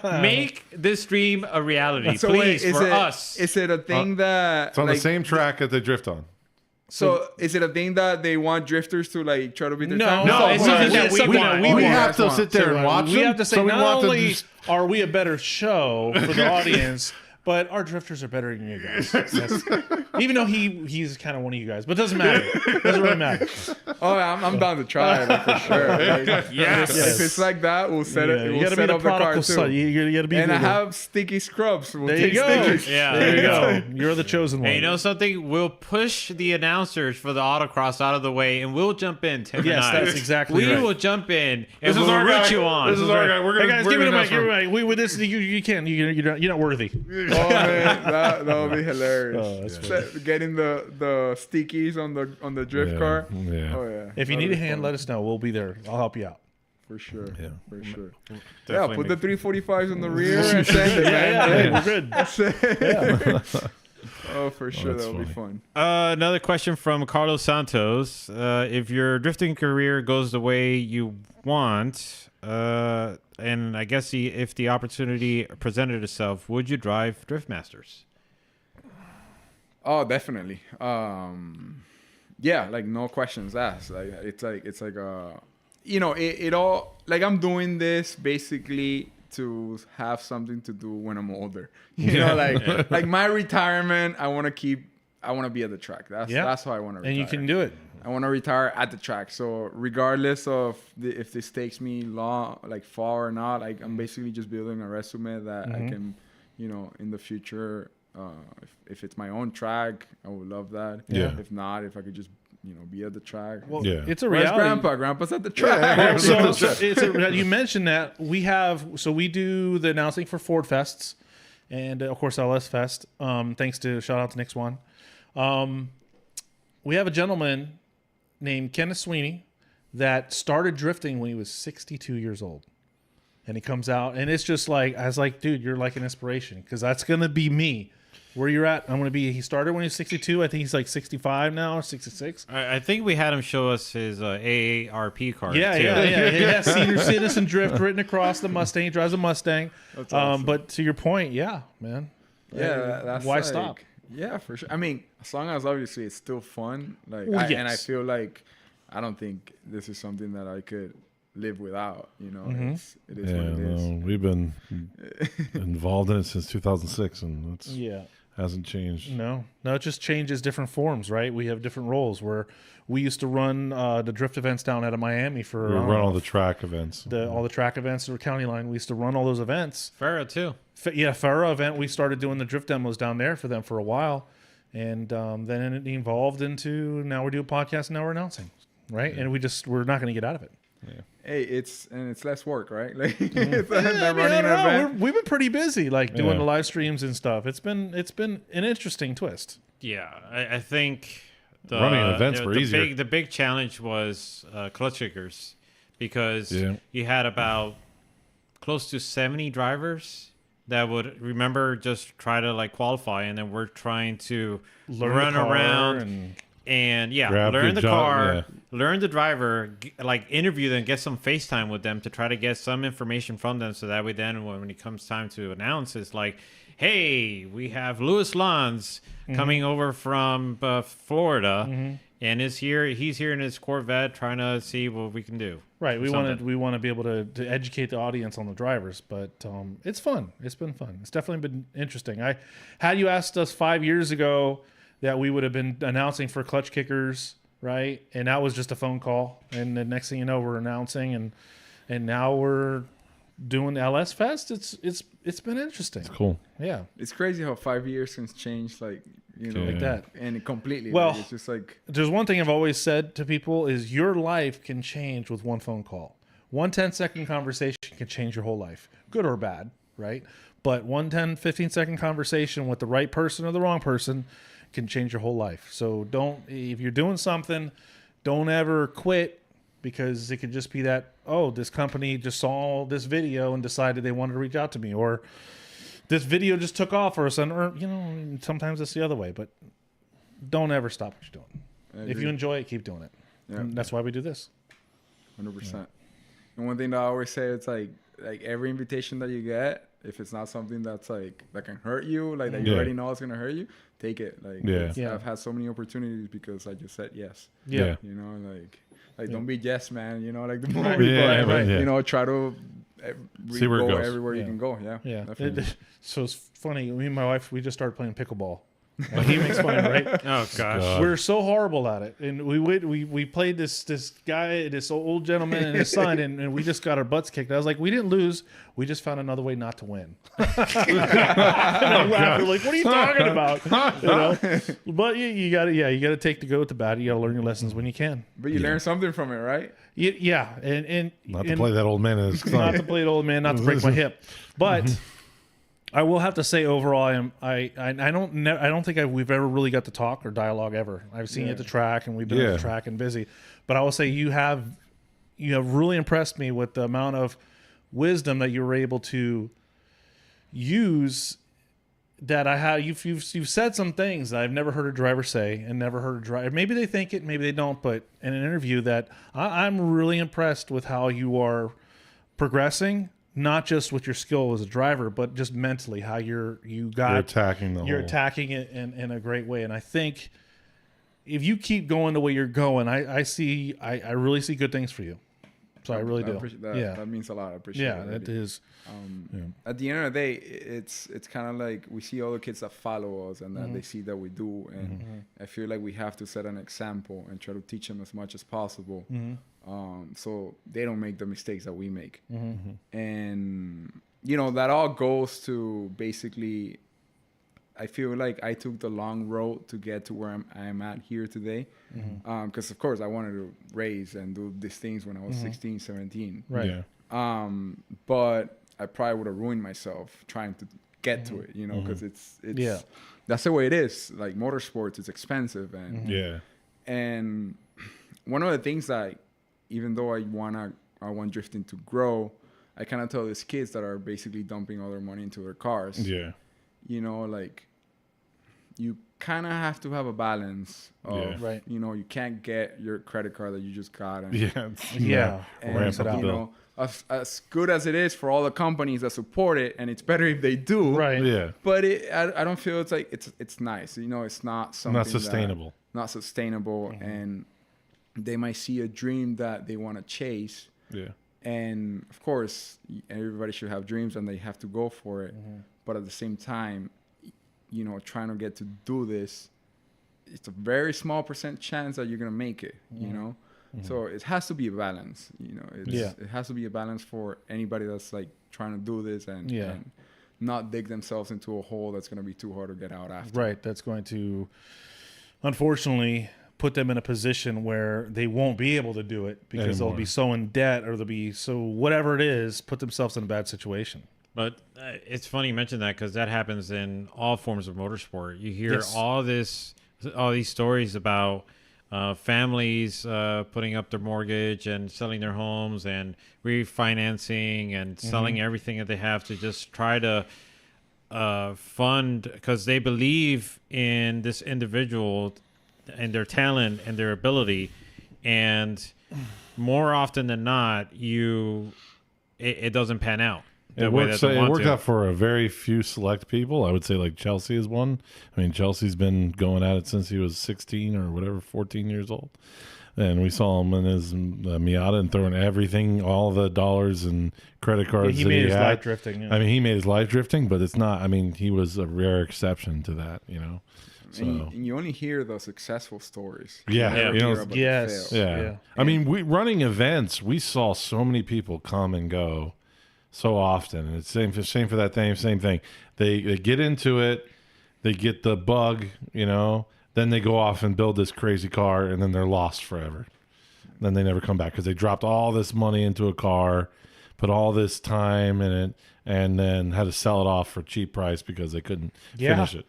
Make this dream a reality, So please, wait, for us. Is it a thing that It's on the same track that they drift on. So is it a thing that they want drifters to like try to beat their time? No, it's something that we want. We have to sit there and watch We them. have to say, so we not want to only just- are we a better show for the audience, but our drifters are better than you guys. Even though he's kind of one of you guys, but it doesn't matter. It doesn't really matter. Oh, I'm down to try it for sure. Like, Yes. If it's like that, we'll set it. Yeah, you We'll got to be set the up the car prodigal too. son. You got to be. And I the- have sticky scrubs. We'll There you take go. stickers. Yeah, There you go. You're the chosen one. And you know something? We'll push the announcers for the autocross out of the way, and we'll jump in. Tim Yes, and I. that's exactly We right. will jump in, and This is we'll our root guy. you on. This is our guy. We're Hey gonna. guys, we're give me the gonna mic. Give me the mic. We with this, you can't. You're not worthy. Oh man, that would be hilarious. Oh, that's Getting the stickies on the drift Yeah, car. yeah. Oh yeah. If you That'd need be a hand, fun. let us know. We'll be there. I'll help you out. For sure. Yeah. For sure. Yeah, Definitely put the 345s on the rear and send it, man. Yeah, we're good. That's it. Oh, for sure. that's That'll be funny. fun. Another question from Carlos Santos. If your drifting career goes the way you want, and I guess if the opportunity presented itself, would you drive Drift Masters? Oh, definitely. Yeah, like no questions asked. Like it's like you know, it all like I'm doing this basically to have something to do when I'm older. You know, like my retirement, I want to be at the track. That's how I want to retire. And you can do it. I want to retire at the track. So regardless of if this takes me long, like far or not, like I'm basically just building a resume that I can, you know, in the future, if it's my own track, I would love that. Yeah. If not, if I could just, you know, be at the track. Well, Yeah. it's a Where's reality. Grandpa? Grandpa's at the track. So you mentioned that we do the announcing for Ford Fests and of course LS Fest. Thanks to shout out to Nick Swan. We have a gentleman named Kenneth Sweeney that started drifting when he was 62 years old. And he comes out and it's just like, I was like, dude, you're like an inspiration because that's going to be me. Where you're at, I'm going to be. He started when he was 62. I think he's like 65 now or 66. I think we had him show us his AARP card. Yeah, too. yeah. He has senior citizen drift written across the Mustang. He drives a Mustang. That's awesome. But to your point, yeah, man. Yeah, that's why like, stop? Yeah, for sure. I mean, as long as obviously it's still fun, like, Well, and I yes. feel like I don't think this is something that I could live without. You know, it is Yeah, what it is. no, we've been involved in it since 2006, and it's Yeah. hasn't changed. No, it just changes different forms, right? We have different roles where we used to run the drift events down out of Miami for We run all the track events. all the track events or county line. We used to run all those events. Farrah too. Farrah event. We started doing the drift demos down there for them for a while, and then it evolved into now we're doing podcasts and now we're announcing, right? And we're not going to get out of it. Hey, it's less work, right? Like I they're mean, running I an don't know. event. We've been pretty busy, like doing Yeah. the live streams and stuff. It's been an interesting twist. Yeah, I think the, Running events were easier. The big challenge was clutch kickers because Yeah. you had about close to 70 drivers that would just try to like qualify, and then we're trying to run the car around and Grab learn the the job, car, yeah. learn the driver, like interview them, get some FaceTime with them to try to get some information from them, so that way then when it comes time to announce, it's like, hey, we have Luis Lanz coming over from Florida, and he's here in his Corvette trying to see what we can do. Right. We Something. want to be able to educate the audience on the drivers, but it's fun. It's been fun. It's definitely been interesting. Had you asked us 5 years ago that we would have been announcing for clutch kickers, right? And that was just a phone call, and the next thing you know, we're announcing, and now we're doing the LS Fest. It's been interesting. Cool. Yeah, It's crazy how 5 years can change, like, you know, Yeah. like that. and completely. Well, like, it's just like There's one thing I've always said to people is your life can change with one phone call. 1 10-second conversation can change your whole life, good or bad, right? But 1 15-second conversation with the right person or the wrong person can change your whole life. So if you're doing something, don't ever quit, because it could just be that, oh, this company just saw this video and decided they wanted to reach out to me, or this video just took off, or sometimes it's the other way. But don't ever stop what you're doing. If you enjoy it, keep doing it. Yeah. And that's why we do this. 100%. And one thing that I always say, it's like every invitation that you get, if it's not something that's like that can hurt you, like that you already know it's gonna hurt you, take it. Like, I've had so many opportunities because I just said yes. Yeah. You know, like don't be yes man. You know, like the more Right. you know, try to see where it goes. everywhere you can go. Yeah. Definitely. So it's funny. Me and my wife, we just started playing pickleball. He makes fun, right? Oh gosh, we're so horrible at it, and we played this guy, this old gentleman and his son, and we just got our butts kicked. I was like, we didn't lose, we just found another way not to win. And I'm laughing, like, what are you talking about? You know? But you gotta take the go with the bad. You gotta learn your lessons when you can. But you learn something from it, right? Yeah, and not to play that old man in his son. Not to play the old man, not to break my hip, but. I will have to say, overall, I don't think we've ever really got to talk or dialogue ever. I've seen you at the track, and we've been at the track and busy. But I will say you have really impressed me with the amount of wisdom that you were able to use. That I have, you've said some things that I've never heard a driver say, and never heard a driver. Maybe they think it, maybe they don't. But in an interview, that I'm really impressed with how you are progressing. Not just with your skill as a driver, but just mentally, how you're attacking it in a great way. And I think if you keep going the way you're going, I really see good things for you. So I really do. Appreciate that. Yeah, that means a lot. I appreciate it. Yeah, that is. At the end of the day, it's kind of like we see all the kids that follow us and that they see that we do, and I feel like we have to set an example and try to teach them as much as possible. So they don't make the mistakes that we make. And, that all goes to basically, I feel like I took the long road to get to where I'm at here today. Because, of course, I wanted to race and do these things when I was 16, 17. Right. Yeah. But I probably would have ruined myself trying to get to it, because it's that's the way it is. Like, motorsports, it's expensive. And one of the things that, even though I want drifting to grow, I kind of tell these kids that are basically dumping all their money into their cars. Yeah. Like, you kind of have to have a balance of, you can't get your credit card that you just got. And, and, as good as it is for all the companies that support it, and it's better if they do. Right. Yeah. But I don't feel it's like, it's nice. It's not something not sustainable. Not sustainable. And they might see a dream that they want to chase. Yeah. And of course, everybody should have dreams and they have to go for it. But at the same time, trying to get to do this, it's a very small % chance that you're going to make it, So it has to be a balance, It has to be a balance for anybody that's like trying to do this and not dig themselves into a hole that's going to be too hard to get out after. Right. That's going to, unfortunately, put them in a position where they won't be able to do it because they'll be so in debt, or they'll be so whatever it is, put themselves in a bad situation. But it's funny you mention that, because that happens in all forms of motorsport. You hear all these stories about families putting up their mortgage and selling their homes and refinancing and selling everything that they have to just try to fund, because they believe in this individual and their talent and their ability, and more often than not, it doesn't pan out. It worked out for a very few select people. I would say like Chelsea is one. I mean, Chelsea's been going at it since he was 16 or whatever, 14 years old. And we saw him in his Miata and throwing everything, all the dollars and credit cards. He made his life drifting. Yeah. I mean, he made his life drifting, but it's not. I mean, he was a rare exception to that, So. And you only hear the successful stories. Yeah. Yes. Yeah. I mean, running events, we saw so many people come and go so often. And it's same for that thing, same thing. They get into it, they get the bug, then they go off and build this crazy car, and then they're lost forever. Then they never come back because they dropped all this money into a car, put all this time in it, and then had to sell it off for a cheap price because they couldn't finish it.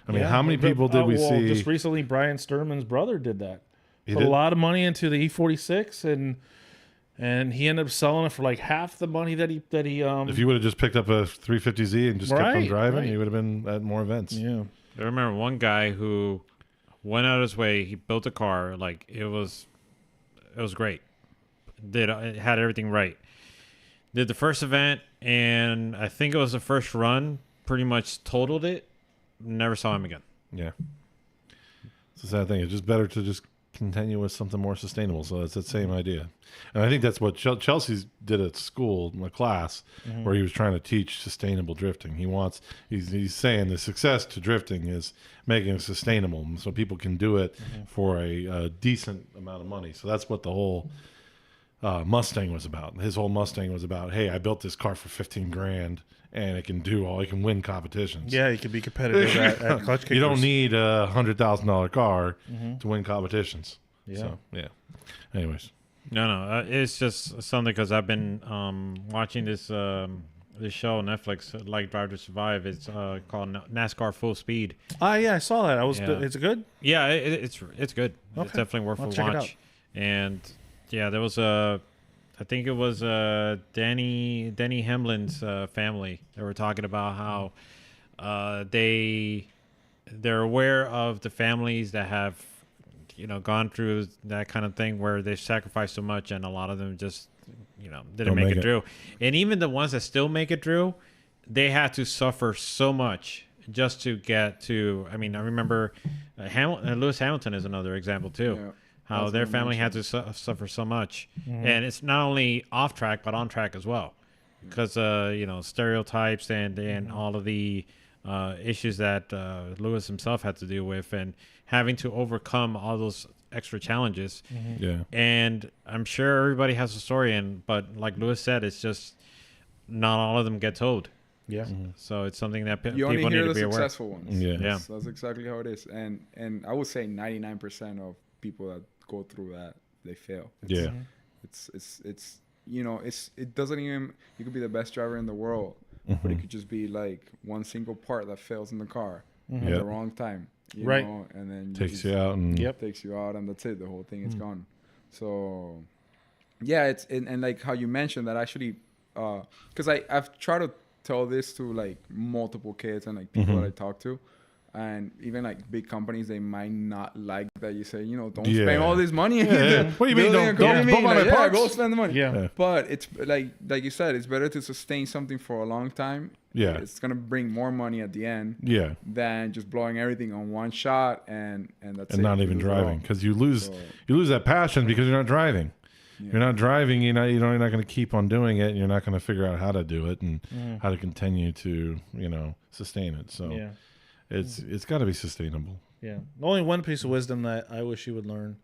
I mean, how many people did we see? Just recently, Brian Sturman's brother did that. Put a lot of money into the E46, and he ended up selling it for like half the money that he. If you would have just picked up a 350Z and just kept on driving, he would have been at more events. Yeah, I remember one guy who went out of his way. He built a car, like it was great. had everything right. Did the first event, and I think it was the first run, pretty much totaled it. Never saw him again. Yeah. It's a sad thing. It's just better to just continue with something more sustainable. So it's that same idea. And I think that's what Chelsea's did at school, in a class, where he was trying to teach sustainable drifting. He's saying the success to drifting is making it sustainable so people can do it for a decent amount of money. So that's what the whole Mustang was about. His whole Mustang was about, hey, I built this car for $15,000 and it can win competitions. Yeah, you can be competitive at clutch kickers. You don't need a $100,000 car to win competitions. Yeah. So, yeah. Anyways. No, it's just something because I've been watching this this show on Netflix, Like Drive to Survive. It's called NASCAR Full Speed. Yeah, I saw that. Yeah. It's good? Yeah, it's good. Okay. It's definitely worth I'll a check it out. watch. And yeah, there was I think it was Denny Hamlin's family. They were talking about how they're aware of the families that have gone through that kind of thing where they've sacrificed so much, and a lot of them just didn't Don't make make it it. through. And even the ones that still make it through, they had to suffer so much just to get to. I mean, I remember Lewis Hamilton is another example too. Yeah. How their family had to suffer so much, and it's not only off track but on track as well, because stereotypes and all of the issues that Lewis himself had to deal with, and having to overcome all those extra challenges. Yeah. And I'm sure everybody has a story, but like Lewis said, it's just not all of them get told. Yeah. So it's something that You people only need hear to the be aware. successful ones. Yeah. Yeah. That's exactly how it is. And I would say 99% of people that go through that, they fail. Yeah. It's it doesn't even, you could be the best driver in the world, but it could just be like one single part that fails in the car at Yep. the wrong time. You Right. know, and then Takes you out and takes you out, and that's it. The whole thing is gone. So yeah, it's and like how you mentioned that actually, because I've tried to tell this to like multiple kids and like people that I talk to, and even like big companies, they might not like that you say, don't Yeah. spend all this money. Yeah. What do you mean? building a Don't company. buy my Like, yeah, parts? go spend the money. Yeah. But it's like you said, it's better to sustain something for a long time. Yeah. It's gonna bring more money at the end Yeah. than just blowing everything on one shot and that's it. And not You even lose it all. driving, because you lose that passion because you're not driving. Yeah. You're not driving. You're not going to keep on doing it. And you're not going to figure out how to do it and how to continue to sustain it. So Yeah. it's got to be sustainable. Yeah. Only one piece of wisdom that I wish you would learn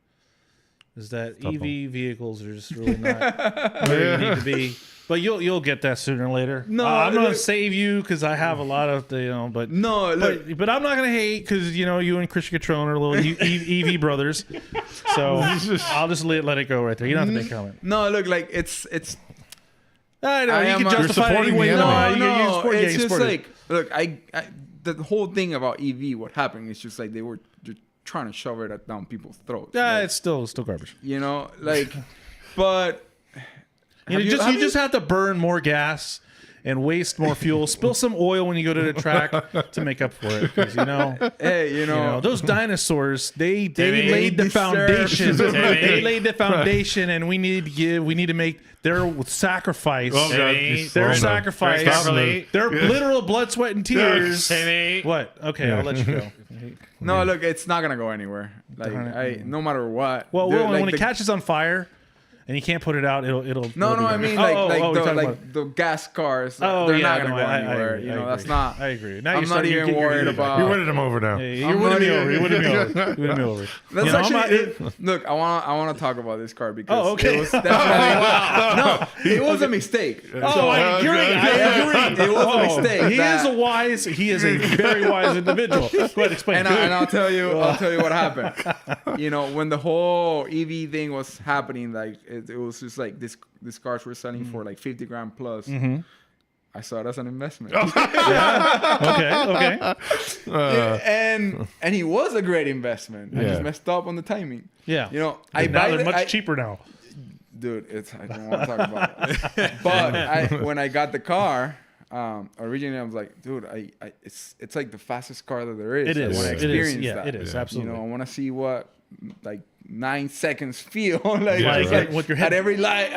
is that Tough EV vehicles are just really not where you need to be. But you'll get that sooner or later. No, I'm gonna look- save you because I have a lot of but No, look, but I'm not gonna hate because you and Christian Catrone are little EV brothers. So I'll just let it go right there. You don't have to make a comment. no, look, like it's I know I you am, can justify it supporting anyway. the No, enemy. you support, it's you just support it. like, look, I the whole thing about EV, what happened is just like they were just trying to shove it down people's throats. Yeah, Like, it's still garbage. like, but You just have to burn more gas and waste more fuel. Spill some oil when you go to the track to make up for it. 'Cause, hey, those dinosaurs, they Timmy, laid the deserve- foundation. Timmy. They laid the foundation, and we need to make their sacrifice. Oh, God. Timmy, Their Oh, no. sacrifice. Very carefully. Their literal blood, sweat, and tears. Timmy. What? Okay, I'll let you go. no, look, it's not gonna go anywhere. Like, no matter what. Well, Dude, when like it catches on fire and you can't put it out, it'll. No, it'll be I there. mean Oh, like you're talking about- like the gas cars. Oh, they're yeah, not gonna no, go I anywhere. agree, That's agree. not. I agree. Now I'm not even worried about. You're winning them over now. You're I'm winning not me even- over. You're winning me over. You're winning me over. That's You know, actually look. I want to talk about this car because Oh, okay. it was definitely no. It was a mistake. Oh, I agree. I agree. It was a mistake. He is a very wise individual. Go ahead, explain. And I'll tell you what happened. When the whole EV thing was happening, like it was just like these cars were selling for like 50 grand plus. I saw it as an investment. Okay. And he was a great investment. I Yeah. just messed up on the timing. Yeah. Now Now they're much cheaper now. Dude, I don't want to talk about it. But when I got the car, originally I was like, dude, it's like the fastest car that there is. It is. I want to It is. experience Yeah, that. it is. Absolutely. I want to see what like 9 seconds feel like with your head at every light,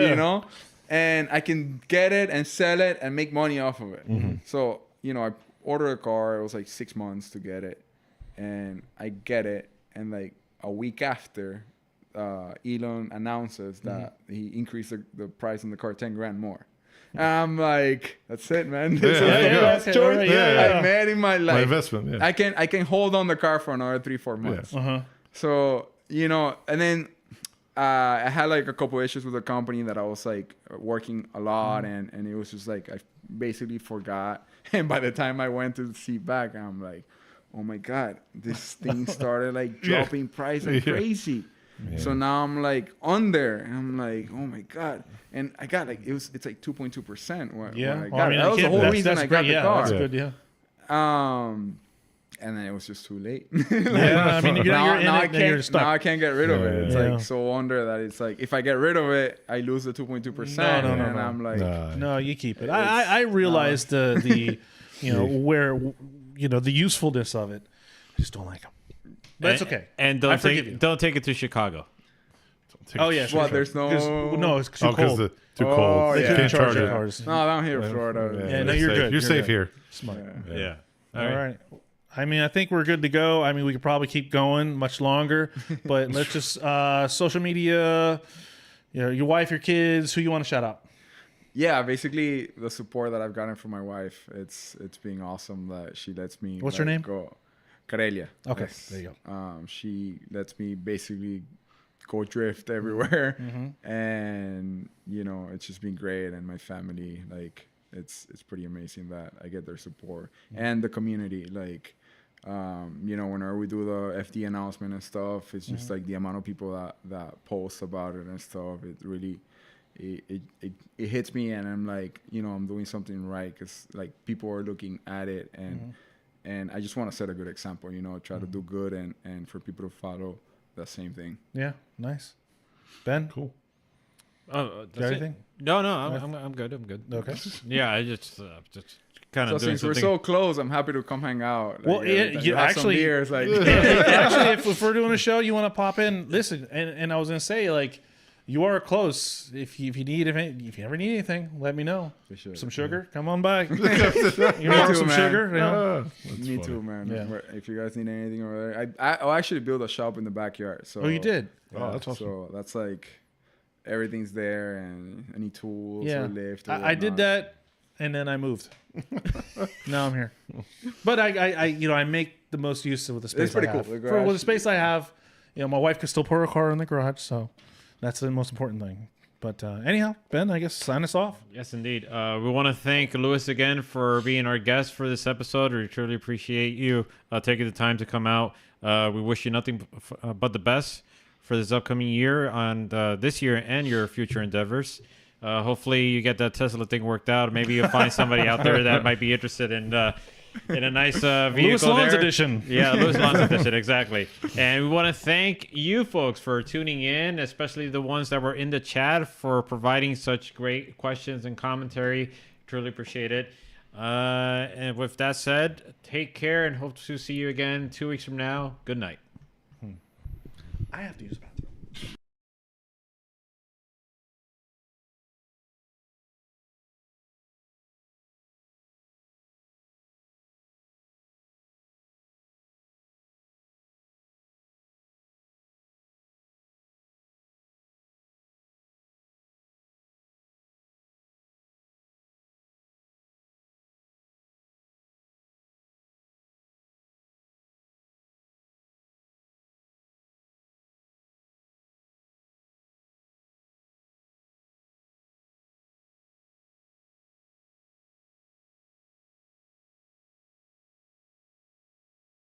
you know, and I can get it and sell it and make money off of it. So, you know, I ordered a car. It was like 6 months to get it, and I get it, and like a week after, Elon announces that he increased the price on the car 10 grand more. I'm like, that's it, man. This is the best choice I made in my life. My investment. Yeah. I can hold on the car for another 3-4 months. Yeah. So, you know, and then I had like a couple issues with the company that I was like working a lot, and it was just like I basically forgot. And by the time I went to see back, I'm like, oh my God, this thing started like dropping price like crazy. Yeah. So now I'm like under, and I'm like, oh my God. And I got like, it's like 2.2%. Yeah. That was the whole reason I got the car. That's good, yeah. And then it was just too late. Yeah, I mean, you're in it, and you're stuck. Now I can't get rid of it. It's like so under that it's like, if I get rid of it, I lose the 2.2%. No. And I'm like, no, you keep it. I realized the you know, where, you know, the usefulness of it. I just don't like them. But it's okay. And don't take it to Chicago. Oh yeah, well, there's no. It's too cold. Too cold. Yeah. They can't charge it. No, down here in Florida. Yeah, no, you're good. You're safe here. Smart. Yeah. All right. I mean, I think we're good to go. I mean, we could probably keep going much longer, but let's just social media. You know, your wife, your kids. Who you want to shout out? Yeah, basically the support that I've gotten from my wife. It's being awesome that she lets me. What's her name? Go. Karelia. Okay, there you go. She lets me basically go drift everywhere, and you know, it's just been great. And my family, like, it's pretty amazing that I get their support and the community. Like, you know, whenever we do the FD announcement and stuff, it's just like the amount of people that post about it and stuff. It really. It hits me, and I'm like, you know, I'm doing something right, because like people are looking at it, and I just want to set a good example, you know, try to do good, and for people to follow the same thing. Yeah, nice. Ben, cool. Oh, got anything? No, I'm good. I'm good. Okay. Yeah, I just kind of. So since we're so close, I'm happy to come hang out. Like, well, you actually, beers, like actually, if we're doing a show, you want to pop in, listen, and I was gonna say, like, you are close. If you ever need anything, let me know. Sure. Some sugar, come on by. You want some sugar? You know? Me too, man. Yeah. If you guys need anything over there, I'll actually build a shop in the backyard. So you did? Yeah, that's awesome. So that's like everything's there, and any tools Yeah, or lift. I did that, and then I moved. Now I'm here. But I you know, I make the most use of the space. It's pretty I cool. have. For the space I have, you know, my wife can still put her car in the garage, so that's the most important thing. But anyhow, Ben, I guess sign us off. Yes, indeed. We want to thank Louis again for being our guest for this episode. We truly appreciate you taking the time to come out. We wish you nothing but the best for this upcoming year, and this year and your future endeavors. Hopefully you get that Tesla thing worked out. Maybe you'll find somebody out there that might be interested in a nice vehicle. Louis Lanz there. edition. Yeah, Louis Lanz edition, exactly. And we want to thank you folks for tuning in, especially the ones that were in the chat, for providing such great questions and commentary. Truly appreciate it. And with that said, take care and hope to see you again 2 weeks from now. Good night. I have to use